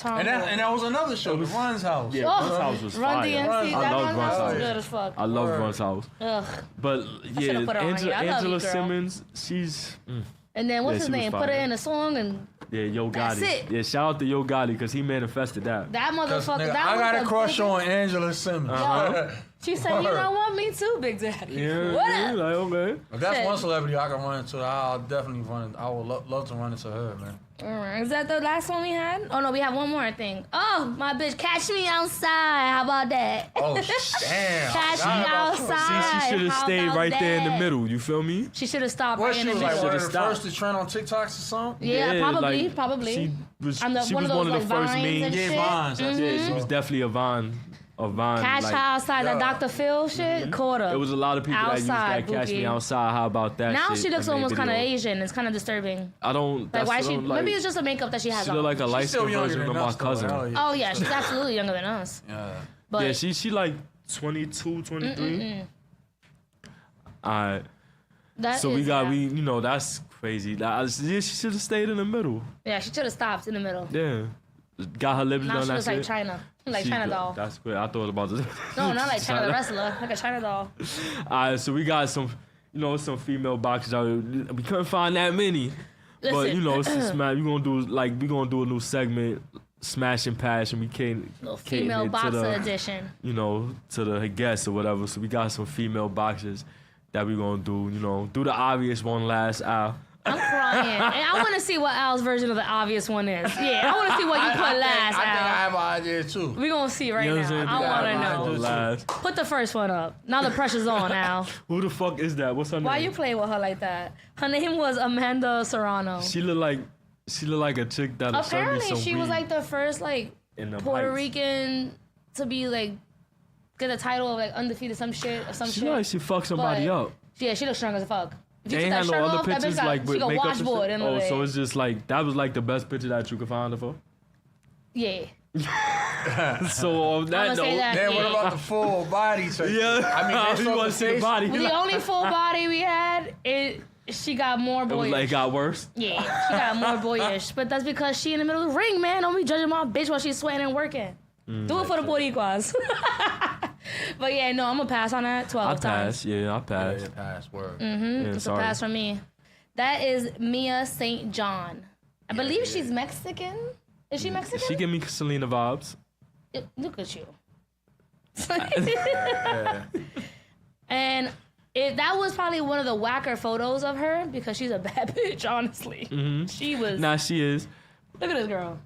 S7: And that was another show, The Run's House.
S5: Yeah, Run's House was
S6: Run
S5: fire.
S6: DMC,
S5: I love Run's House.
S6: Good as fuck.
S5: I love Run's House.
S6: Ugh.
S5: But yeah,
S6: put her on here. I love
S5: Angela
S6: you, girl.
S5: Simmons, she's.
S6: And then what's his
S5: she was
S6: name?
S5: fire.
S6: Put her in a song and
S5: Yeah, Yo Gotti.
S6: That's it.
S5: Yeah, shout out to Yo Gotti because he manifested that.
S6: that motherfucker.
S7: Nigga,
S6: That
S7: I
S6: was
S7: got
S6: the
S7: a crush
S6: biggest-
S7: on Angela Simmons.
S6: She said, you know what? Me too, Big Daddy.
S5: Yeah,
S6: What up?
S5: like, okay.
S7: If that's
S6: Shit.
S7: one celebrity I can run into, I'll definitely run. I would love to run into her, man.
S6: All right. Is that the last one we had? Oh, no, we have one more thing. Oh, my bitch, catch me outside. How about that?
S7: Oh, damn.
S6: Catch me outside.
S5: See, she should have
S6: How
S5: stayed
S6: about
S5: right there in the
S6: that?
S5: middle. You feel me?
S6: She should have stopped
S7: What,
S6: right in
S7: she
S6: the
S7: was
S6: middle.
S7: like one of the
S5: Should've
S7: first to trend on TikToks or something?
S6: Yeah,
S5: like,
S6: probably.
S5: She was,
S6: I'm
S5: she
S6: one
S5: was
S6: of those,
S5: one of the
S6: like,
S5: first
S6: Vines
S5: memes.
S6: and shit.
S7: Vines. That's
S5: Yeah, she was definitely a Vine.
S6: Catch
S5: like,
S6: her outside, that Dr. Phil shit, caught her.
S5: There was a lot of people that used
S6: outside,
S5: that catch me
S6: Bookie.
S5: outside. How about that?
S6: Now
S5: shit
S6: she looks
S5: and made
S6: almost kind of
S5: videos.
S6: Asian. It's kind of disturbing.
S5: I don't.
S6: Like,
S5: That's
S6: why she?
S5: like,
S6: Maybe it's just the makeup that she has
S5: She
S6: on.
S5: look like a light
S7: still
S5: skinned
S7: younger
S5: version
S7: than
S5: of my
S7: us, though.
S5: cousin.
S7: Hell yeah.
S6: Oh yeah, she's absolutely younger than us.
S7: Yeah.
S6: But
S5: Yeah, she like 22, 23. Alright. So we got we you know that's crazy. She should have stayed in the middle.
S6: Yeah, she should have stopped in the middle.
S5: Yeah. Got her lips
S6: Now
S5: done.
S6: she looks
S5: That's
S6: like
S5: it.
S6: China, like
S5: She-
S6: China doll.
S5: That's great. I thought about this.
S6: No, not like China the wrestler, like a China doll.
S5: Alright, so we got some, some female boxers out here. We couldn't find that many, but
S6: Listen.
S5: it's smash. We gonna do a new segment, Smash and Passion. We can't
S6: Little female boxer edition.
S5: To the guests or whatever. So we got some female boxers that we gonna do. Do the obvious one last hour.
S6: I'm crying, and I want to see what Al's version of the obvious one is. Yeah, I want to see what you put last.
S7: I think I
S6: Al.
S7: have an idea too.
S6: We gonna see right
S5: You know what I'm
S6: now.
S5: saying?
S6: I want to know.
S5: Last.
S6: Put the first one up. Now the pressure's on, Al.
S5: Who the fuck is that? What's her name?
S6: Why you playing with her like that? Her name was Amanda Serrano.
S5: She look like a chick that'll serve you
S6: Apparently,
S5: some
S6: she was
S5: weed
S6: like the first
S5: in the
S6: Puerto
S5: Heights.
S6: Rican to be get a title of undefeated some shit or some
S5: She
S6: shit.
S5: look like she fucked somebody
S6: But-
S5: up.
S6: Yeah, she looks strong as a fuck. If you
S5: They
S6: took
S5: ain't
S6: that
S5: had no
S6: shirt
S5: other
S6: off, that
S5: pictures
S6: bitch got,
S5: like
S6: she
S5: with
S6: got
S5: makeup and
S6: washboard
S5: shit?
S6: in the
S5: So it's just that was like the best picture that you could find her for.
S6: Yeah.
S5: So on that
S6: I'ma say
S5: note,
S6: that,
S7: Then what
S6: yeah.
S7: about the full body? So
S5: yeah,
S7: I mean, they
S5: you
S7: saw
S5: want
S7: the
S5: to see the
S7: face.
S5: body?
S6: The only full body we had, she got more
S5: It was
S6: boyish.
S5: like it got worse.
S6: Yeah, she got more boyish. But that's because she in the middle of the ring, man. Don't be judging my bitch while she's sweating and working. Do it for the Boricuas. But yeah, no, I'm gonna pass on that 12
S5: I
S6: times.
S5: pass. Yeah, I pass.
S7: Yeah, pass word.
S5: Yeah,
S6: It's a
S5: sorry.
S6: pass from me. That is Mia St. John. I believe she's Mexican. Is she Mexican?
S5: She give me Selena vibes.
S6: Look at you. And that was probably one of the whacker photos of her because she's a bad bitch, honestly. She was.
S5: Nah, she is.
S6: Look at this girl.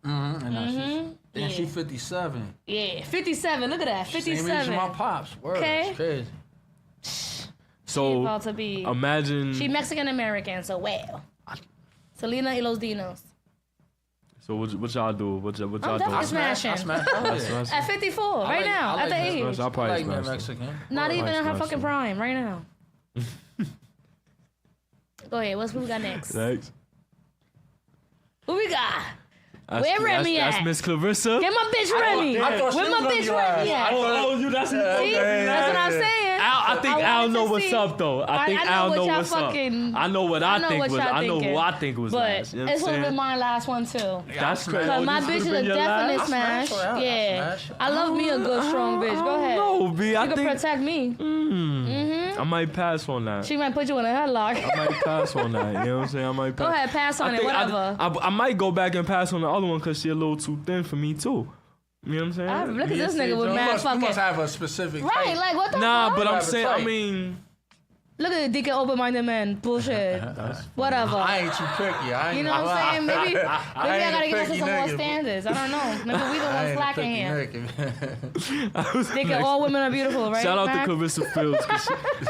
S7: And she 57.
S6: Yeah, 57. Look at that.
S7: Same age as
S6: 57.
S7: my pops. Word.
S6: Okay.
S7: It's crazy.
S5: So
S6: about to be.
S5: imagine.
S6: She Mexican American, so well. Selena y los Dinos.
S5: So what y'all do? What y'all
S6: I'm
S5: do?
S6: definitely smashing.
S7: I smash her.
S5: Smash.
S6: At 54, right
S7: like-
S6: now,
S7: I
S6: at the
S7: like
S6: age.
S5: I'll
S7: I
S5: probably
S7: like me
S5: smash her.
S7: Mexican.
S6: Not
S5: Word.
S6: even in her
S5: Smash
S6: fucking
S5: her.
S6: prime, right now. Go ahead, who we got next?
S5: Next.
S6: Who we got?
S5: That's,
S6: Where Remy
S5: that's,
S6: at?
S5: That's Miss Clarissa.
S6: Get my bitch Remy.
S7: I thought she
S6: Where
S7: was
S6: my
S7: gonna
S6: bitch
S7: be
S6: Remy
S7: last.
S6: at?
S5: Oh, you that's
S6: See? That's what I'm saying.
S5: I think
S6: I
S5: Al
S6: wanted
S5: know
S6: to
S5: what's
S6: see-
S5: up though. I think
S6: I know
S5: Al
S6: what
S5: know
S6: y'all
S5: what's up.
S6: fucking-
S5: I know what I
S6: know
S5: think
S6: what
S5: was.
S6: y'all
S5: I know
S6: thinking.
S5: who I think was
S6: But
S5: last. You know what I'm
S6: it's gonna be
S5: saying?
S6: my last one too.
S5: That's crazy.
S6: Cause
S5: Oh,
S6: my
S5: this
S6: bitch is
S5: could've
S6: a
S5: been your
S6: definite
S5: last?
S6: smash.
S7: smash her.
S6: Yeah.
S7: Smash her.
S6: I love me a good strong bitch. Go ahead.
S5: No, B. I
S6: You can
S5: think
S6: protect me.
S5: I might pass on that.
S6: She might put you in a headlock.
S5: I might pass on that. You know what I'm saying? I might pass.
S6: Go ahead, pass on
S5: I
S6: it,
S5: think
S6: whatever.
S5: I might go back and pass on the other one because she a little too thin for me too. You know what I'm saying?
S6: Ah, look at
S5: Mia
S6: this
S5: St.
S6: nigga with
S5: John.
S6: mad
S7: You
S6: fucking.
S7: must have a specific
S6: Right,
S7: type.
S6: like what the
S5: Nah,
S6: fuck?
S5: but I'm
S7: Have a
S5: saying. I
S7: type.
S5: mean,
S6: Look at the deacon open-minded man. Bullshit. Whatever.
S7: I ain't too picky. I ain't
S6: You know what I'm saying? Maybe I gotta get us to some more
S7: standards.
S6: standards. I don't know. Maybe we the ones slacking here. Thinking all women are beautiful, right?
S5: shout out
S6: Mac?
S5: to Clarissa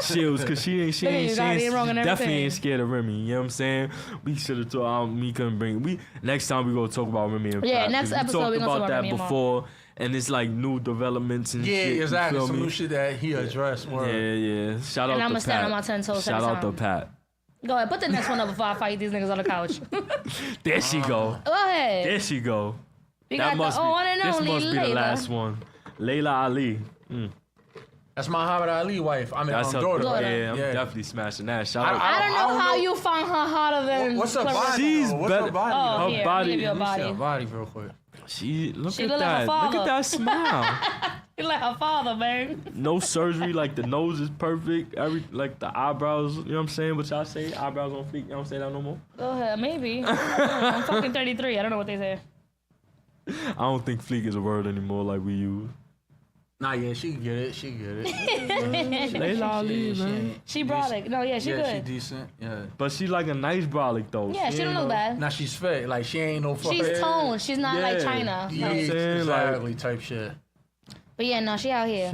S5: Shields because she
S6: Look at you, got it wrong and
S5: definitely
S6: everything.
S5: ain't scared of Remy. You know what I'm saying? We should have thought me couldn't bring. Next time we gonna talk about Remy and
S6: Yeah,
S5: Pat,
S6: next
S5: 'cause
S6: episode
S5: we
S6: we
S5: talked
S6: gonna
S5: about
S6: talk about
S5: that
S6: Remy and Mal.
S5: before, and it's like new developments and
S7: Yeah,
S5: shit. You
S7: exactly.
S5: feel
S7: Some
S5: me?
S7: new shit that he addressed. Word.
S5: Yeah. Shout out
S6: And
S5: to
S6: I'ma
S5: Pat.
S6: stand on my 10 toes
S5: Shout
S6: every
S5: out to
S6: time.
S5: Pat.
S6: Go ahead, put the next one up before I fight these niggas on the couch.
S5: There she go.
S6: Go ahead.
S5: There she go.
S6: We
S5: That
S6: got
S5: must
S6: the
S5: be.
S6: one and
S5: This
S6: only
S5: must be the
S6: Layla.
S5: last one. Layla Ali.
S7: That's Muhammad Ali wife. I mean,
S5: That's her
S7: daughter.
S6: daughter.
S5: Yeah, I'm definitely smashing that. Shout out.
S6: I don't know
S7: don't
S6: how
S7: know-
S6: you found her hotter than
S7: What's her
S6: Clarissa.
S7: body?
S5: She's
S7: though? What's
S5: better.
S7: her body?
S6: Oh,
S5: Her
S6: here, let me
S5: body-
S6: give you a
S7: Let me see
S6: body.
S7: her body real quick.
S5: She look
S6: She
S5: at
S6: look like her
S5: that. Look at
S6: father.
S5: that smile.
S6: You like her father, man.
S5: No surgery. Like the nose is perfect. Like the eyebrows. You know what I'm saying? What y'all say? Eyebrows on fleek. You don't say that no more.
S6: Go ahead, maybe. I'm fucking 33. I don't know what they say.
S5: I don't think fleek is a word anymore like we use.
S7: Nah, yeah, she can get it. She can get it.
S5: Layla Ali, man.
S6: She brolic. No, yeah, she good.
S7: Yeah, she decent. Yeah.
S5: But she like a nice brolic though.
S6: Yeah, she don't look bad.
S7: Now she's fat. Like she ain't no fucking.
S6: She's toned. She's not like China.
S7: Yeah,
S6: Like,
S7: exactly type shit.
S6: but yeah, no, she out here.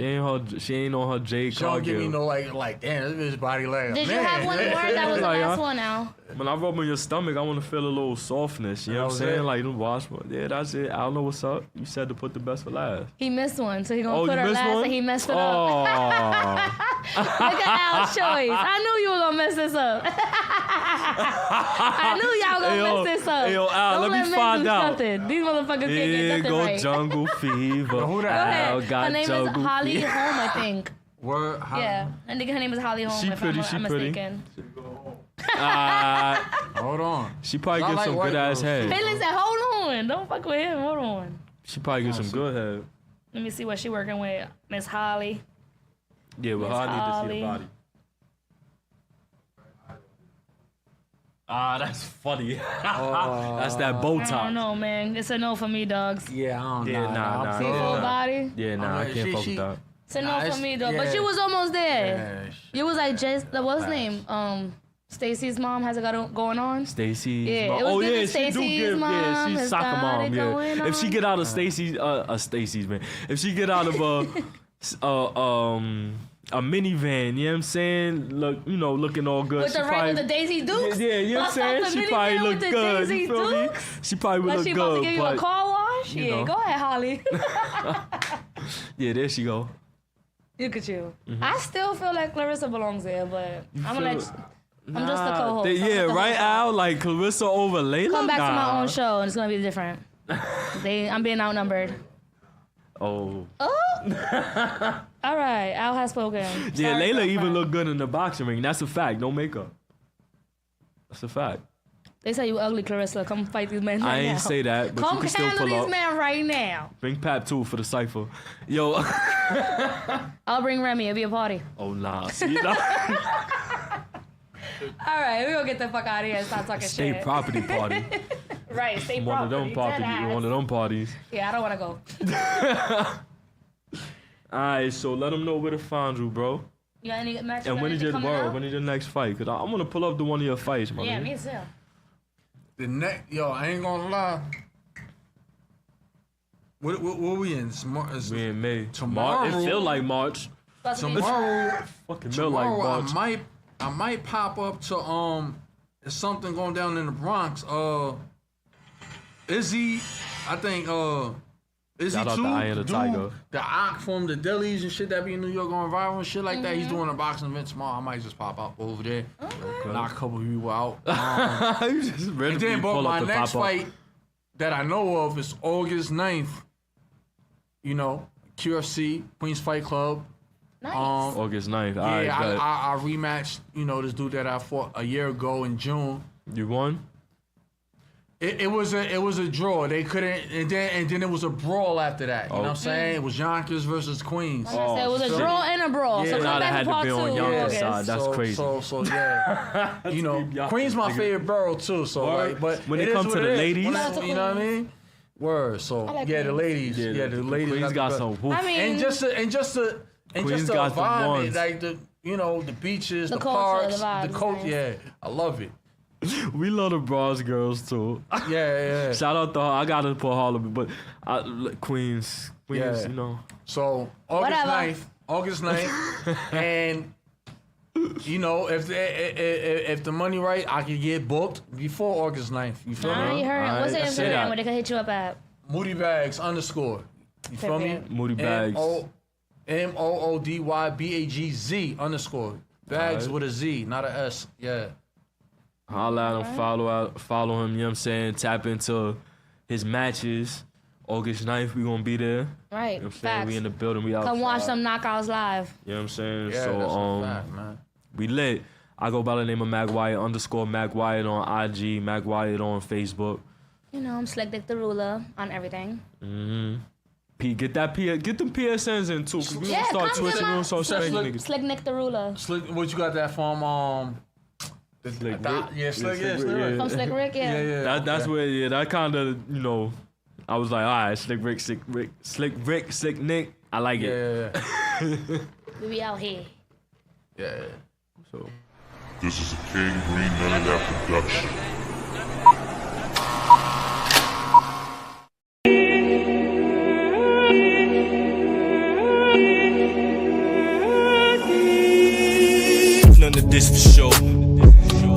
S5: She ain't on her J.
S7: She don't give me no like damn, this bitch body like.
S6: Did you have one more? That was the last one now.
S5: When I rub on your stomach, I want to feel a little softness. You know what I'm saying? Like, don't wash. Yeah, that's it. I don't know what's up. You said to put the best for last.
S6: He missed one, so he gonna put her last, and he messed it up. Look at Al's choice. I knew you were gonna mess this up. I knew y'all gonna mess this up.
S5: Hey, yo, Al,
S6: Don't
S5: let me find out.
S6: Nothing. These motherfuckers can't get nothing right.
S5: Jungle Fever.
S7: Who that?
S5: Al got
S6: her name
S5: Jungle
S6: is Holly
S5: Fever.
S6: Holm, I think.
S7: Word?
S6: Yeah, I think her name is Holly Holm.
S5: She
S6: if
S5: pretty,
S6: I'm
S5: she pretty.
S6: mistaken.
S7: Hold on.
S5: She probably
S7: I
S5: get
S7: like
S5: some
S7: white
S5: good ass
S7: girls.
S5: head.
S6: Hey, listen, hold on. Don't fuck with him. Hold on.
S5: She probably get some good head.
S6: Let me see what she working with. Miss Holly.
S5: Yeah, but I need to see the body. That's funny. That's that bow tie.
S6: I don't know, man. It's a no for me, dogs.
S7: Yeah, I don't know.
S5: Nah.
S6: See full body?
S5: Yeah, nah, I can't fuck with that.
S6: It's a no for me, though. But you was almost there.
S7: Yeah,
S6: You was like just what's his name? Stacy's mom has it going on.
S5: Stacy's
S6: Yeah,
S5: mom.
S6: it was
S5: Oh
S6: giving
S5: yeah, she do
S6: Stacey's
S5: give.
S6: mom
S5: Yeah, she's
S6: has
S5: soccer
S6: got
S5: mom.
S6: it going
S5: Yeah. If she
S6: on.
S5: get out of Stacy's man. If she get out of a minivan, you know what I'm saying? Look, looking all good.
S6: With
S5: she
S6: the
S5: probably,
S6: with the Daisy Dukes.
S5: Yeah, you know what I'm saying?
S6: Bust out the
S5: She probably
S6: minivan
S5: look
S6: with the
S5: good.
S6: Daisy
S5: You feel me?
S6: Dukes?
S5: She probably would
S6: Like
S5: look
S6: she
S5: good.
S6: about to give you a
S5: but,
S6: car wash?
S5: you
S6: Yeah,
S5: know.
S6: go ahead, Holly.
S5: Yeah, there she go.
S6: Look at you.
S5: Mm-hmm.
S6: I still feel like Clarissa belongs there, but I'm gonna let you. I'm just a
S5: Nah,
S6: co-host.
S5: yeah,
S6: I'm just a
S5: right,
S6: host.
S5: Al? Like Clarissa over Layla?
S6: Come back to my
S5: Nah.
S6: own show, and it's gonna be different. I'm being outnumbered.
S5: Oh.
S6: All right, Al has spoken.
S5: Yeah,
S6: Sorry,
S5: Layla
S6: girlfriend.
S5: even look good in the boxing ring. That's a fact. No makeup. That's a fact.
S6: They say you ugly, Clarissa. Come fight these men right now.
S5: I ain't say that, but
S6: Come
S5: you can still
S6: handle
S5: pull
S6: these
S5: up.
S6: men right now.
S5: Bring Pap too for the cipher. Yo.
S6: I'll bring Remy. It'll be a party.
S5: Oh nah. See, nah.
S6: All right, we gonna get the fuck out of here and stop talking
S5: State
S6: shit.
S5: property party.
S6: Right, state
S5: One of
S6: property.
S5: them parties.
S6: dead ass.
S5: One of them parties.
S6: Yeah, I don't want to go.
S5: Alright, so let them know where to find you, bro.
S6: You got any match?
S5: And when is your
S6: coming out?
S5: When is your next fight? Cause I want to pull up to one of your fights, my
S6: Yeah,
S5: nigga.
S6: me too.
S7: The next, yo, I ain't gonna lie. What we in?
S5: We in May.
S7: Tomorrow.
S5: It feel like March.
S7: Tomorrow.
S5: Fucking feel like
S7: Tomorrow,
S5: March.
S7: I might pop up to there's something going down in the Bronx. Izzy, I think Izzy
S5: Shout out
S7: too.
S5: to Eye of the Tiger.
S7: The Ock from the delis and shit that be in New York going viral and shit like that. He's doing a boxing event tomorrow. I might just pop up over there.
S6: Okay.
S7: Knock a couple people out.
S5: You just ready
S7: And
S5: to
S7: then, but
S5: pull
S7: my
S5: up to
S7: next
S5: pop up.
S7: fight that I know of is August 9th. You know, QFC, Queens Fight Club.
S6: Nice.
S5: August 9th. All right,
S7: Yeah,
S5: bet.
S7: I rematched, this dude that I fought a year ago in June.
S5: You won?
S7: It was a draw. They couldn't, and then it was a brawl after that. You know what I'm saying? It was Yonkers versus Queens.
S6: So it was a draw and a brawl.
S7: Yeah.
S6: So come
S5: Nah, that
S6: back
S5: had
S6: to
S5: to
S6: part
S5: be
S6: 2.
S5: on Yonkers
S6: August.
S5: side. That's crazy.
S7: So yeah, Queens my favorite borough too. So
S5: Word.
S7: like, but
S5: When it
S7: is
S5: comes
S7: what
S5: to the
S7: it is.
S5: ladies-
S7: you know what I mean? Word. So
S6: I like
S7: yeah, the
S6: Queens.
S7: ladies. Yeah, the ladies.
S5: Queens got some woof.
S6: I mean,
S7: and just to
S5: Queens
S7: the
S5: got some
S7: vibe,
S5: ones.
S7: like the beaches,
S6: The
S7: the
S6: culture,
S7: parks,
S6: the vibe
S7: the
S6: is
S7: coast.
S6: nice.
S7: Yeah, I love it.
S5: We love the Bronx girls too.
S7: Yeah.
S5: Shout out to I gotta put Harlem, but Queens,
S7: Yeah. So August 9th, and if the money right, I could get booked before August 9th. You feel
S6: Nah,
S7: me?
S6: you heard it. What's the
S5: I say
S6: Instagram
S5: that.
S6: where they can hit you up at?
S7: Moody Bags _ You feel me?
S5: Moody Bags.
S7: MOODYBAGZ _ Bags
S5: Alright.
S7: with a Z, not a S. Yeah.
S5: Holla at him, follow him, you know what I'm saying? Tap into his matches. August 9th, we gonna be there.
S6: Right.
S5: You know what I'm saying?
S6: Facts.
S5: We in the building, we outside.
S6: Come watch some knockouts live.
S5: You know what I'm saying?
S7: Yeah,
S5: so
S7: that's a fact, man.
S5: we lit. I go by the name of Mac Wyatt _ Mac Wyatt on IG, Mac Wyatt on Facebook.
S6: I'm Slick Dick the Ruler on everything.
S5: Get them PSNs in too. 'Cause we
S6: Yeah,
S5: gonna start
S6: come
S5: twitching,
S6: get
S5: we
S6: my-
S5: gonna start spanking niggas.
S6: Slick Nick the Ruler.
S7: Slick, what you got that from?
S5: Slick
S7: Yeah, Slick,
S5: Rick,
S7: Rick.
S6: From Slick Rick, yeah.
S5: That's where, that kind of, I was like, all right, Slick Rick, Slick Nick. I like it.
S7: Yeah.
S6: We be out here.
S7: Yeah.
S5: So.
S9: This is a King Green None of That production.
S3: None of this for sure.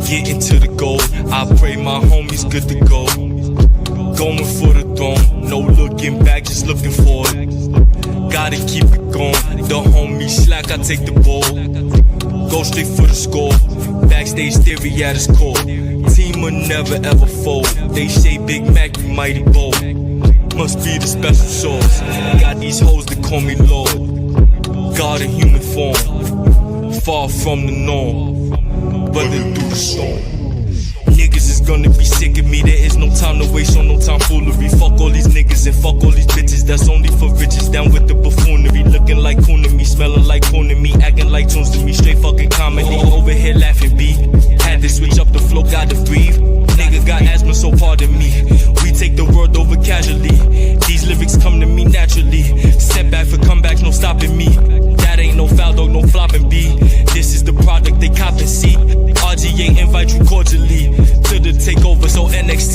S3: Getting to the goal. I pray my homies good to go. Going for the throne. No looking back, just looking for it. Gotta keep it going. The homie slack, I take the ball. Go straight for the score. Backstage theory at its core. Team will never ever fold. They say Big Mac, you mighty bold. Must be the special sauce. Got these hoes that call me Lord. God in human form. Far from the norm. Running through the storm. Niggas is gonna be sick of me. There is no time to waste on no tomfoolery. Fuck all these niggas and fuck all these bitches. That's only for riches. Down with the buffoonery. Looking like coon to me, smelling like coon to me, acting like tunes to me. Straight fucking comedy. Over here laughing B. Had to switch up the flow, gotta breathe. Nigga got asthma, so pardon me. We take the world over casually. These lyrics come to me naturally. Setback for comebacks, no stopping me. That ain't no foul dog, no flopping B. This is the product they cop and see. RGA invite you cordially to the takeover, so NXT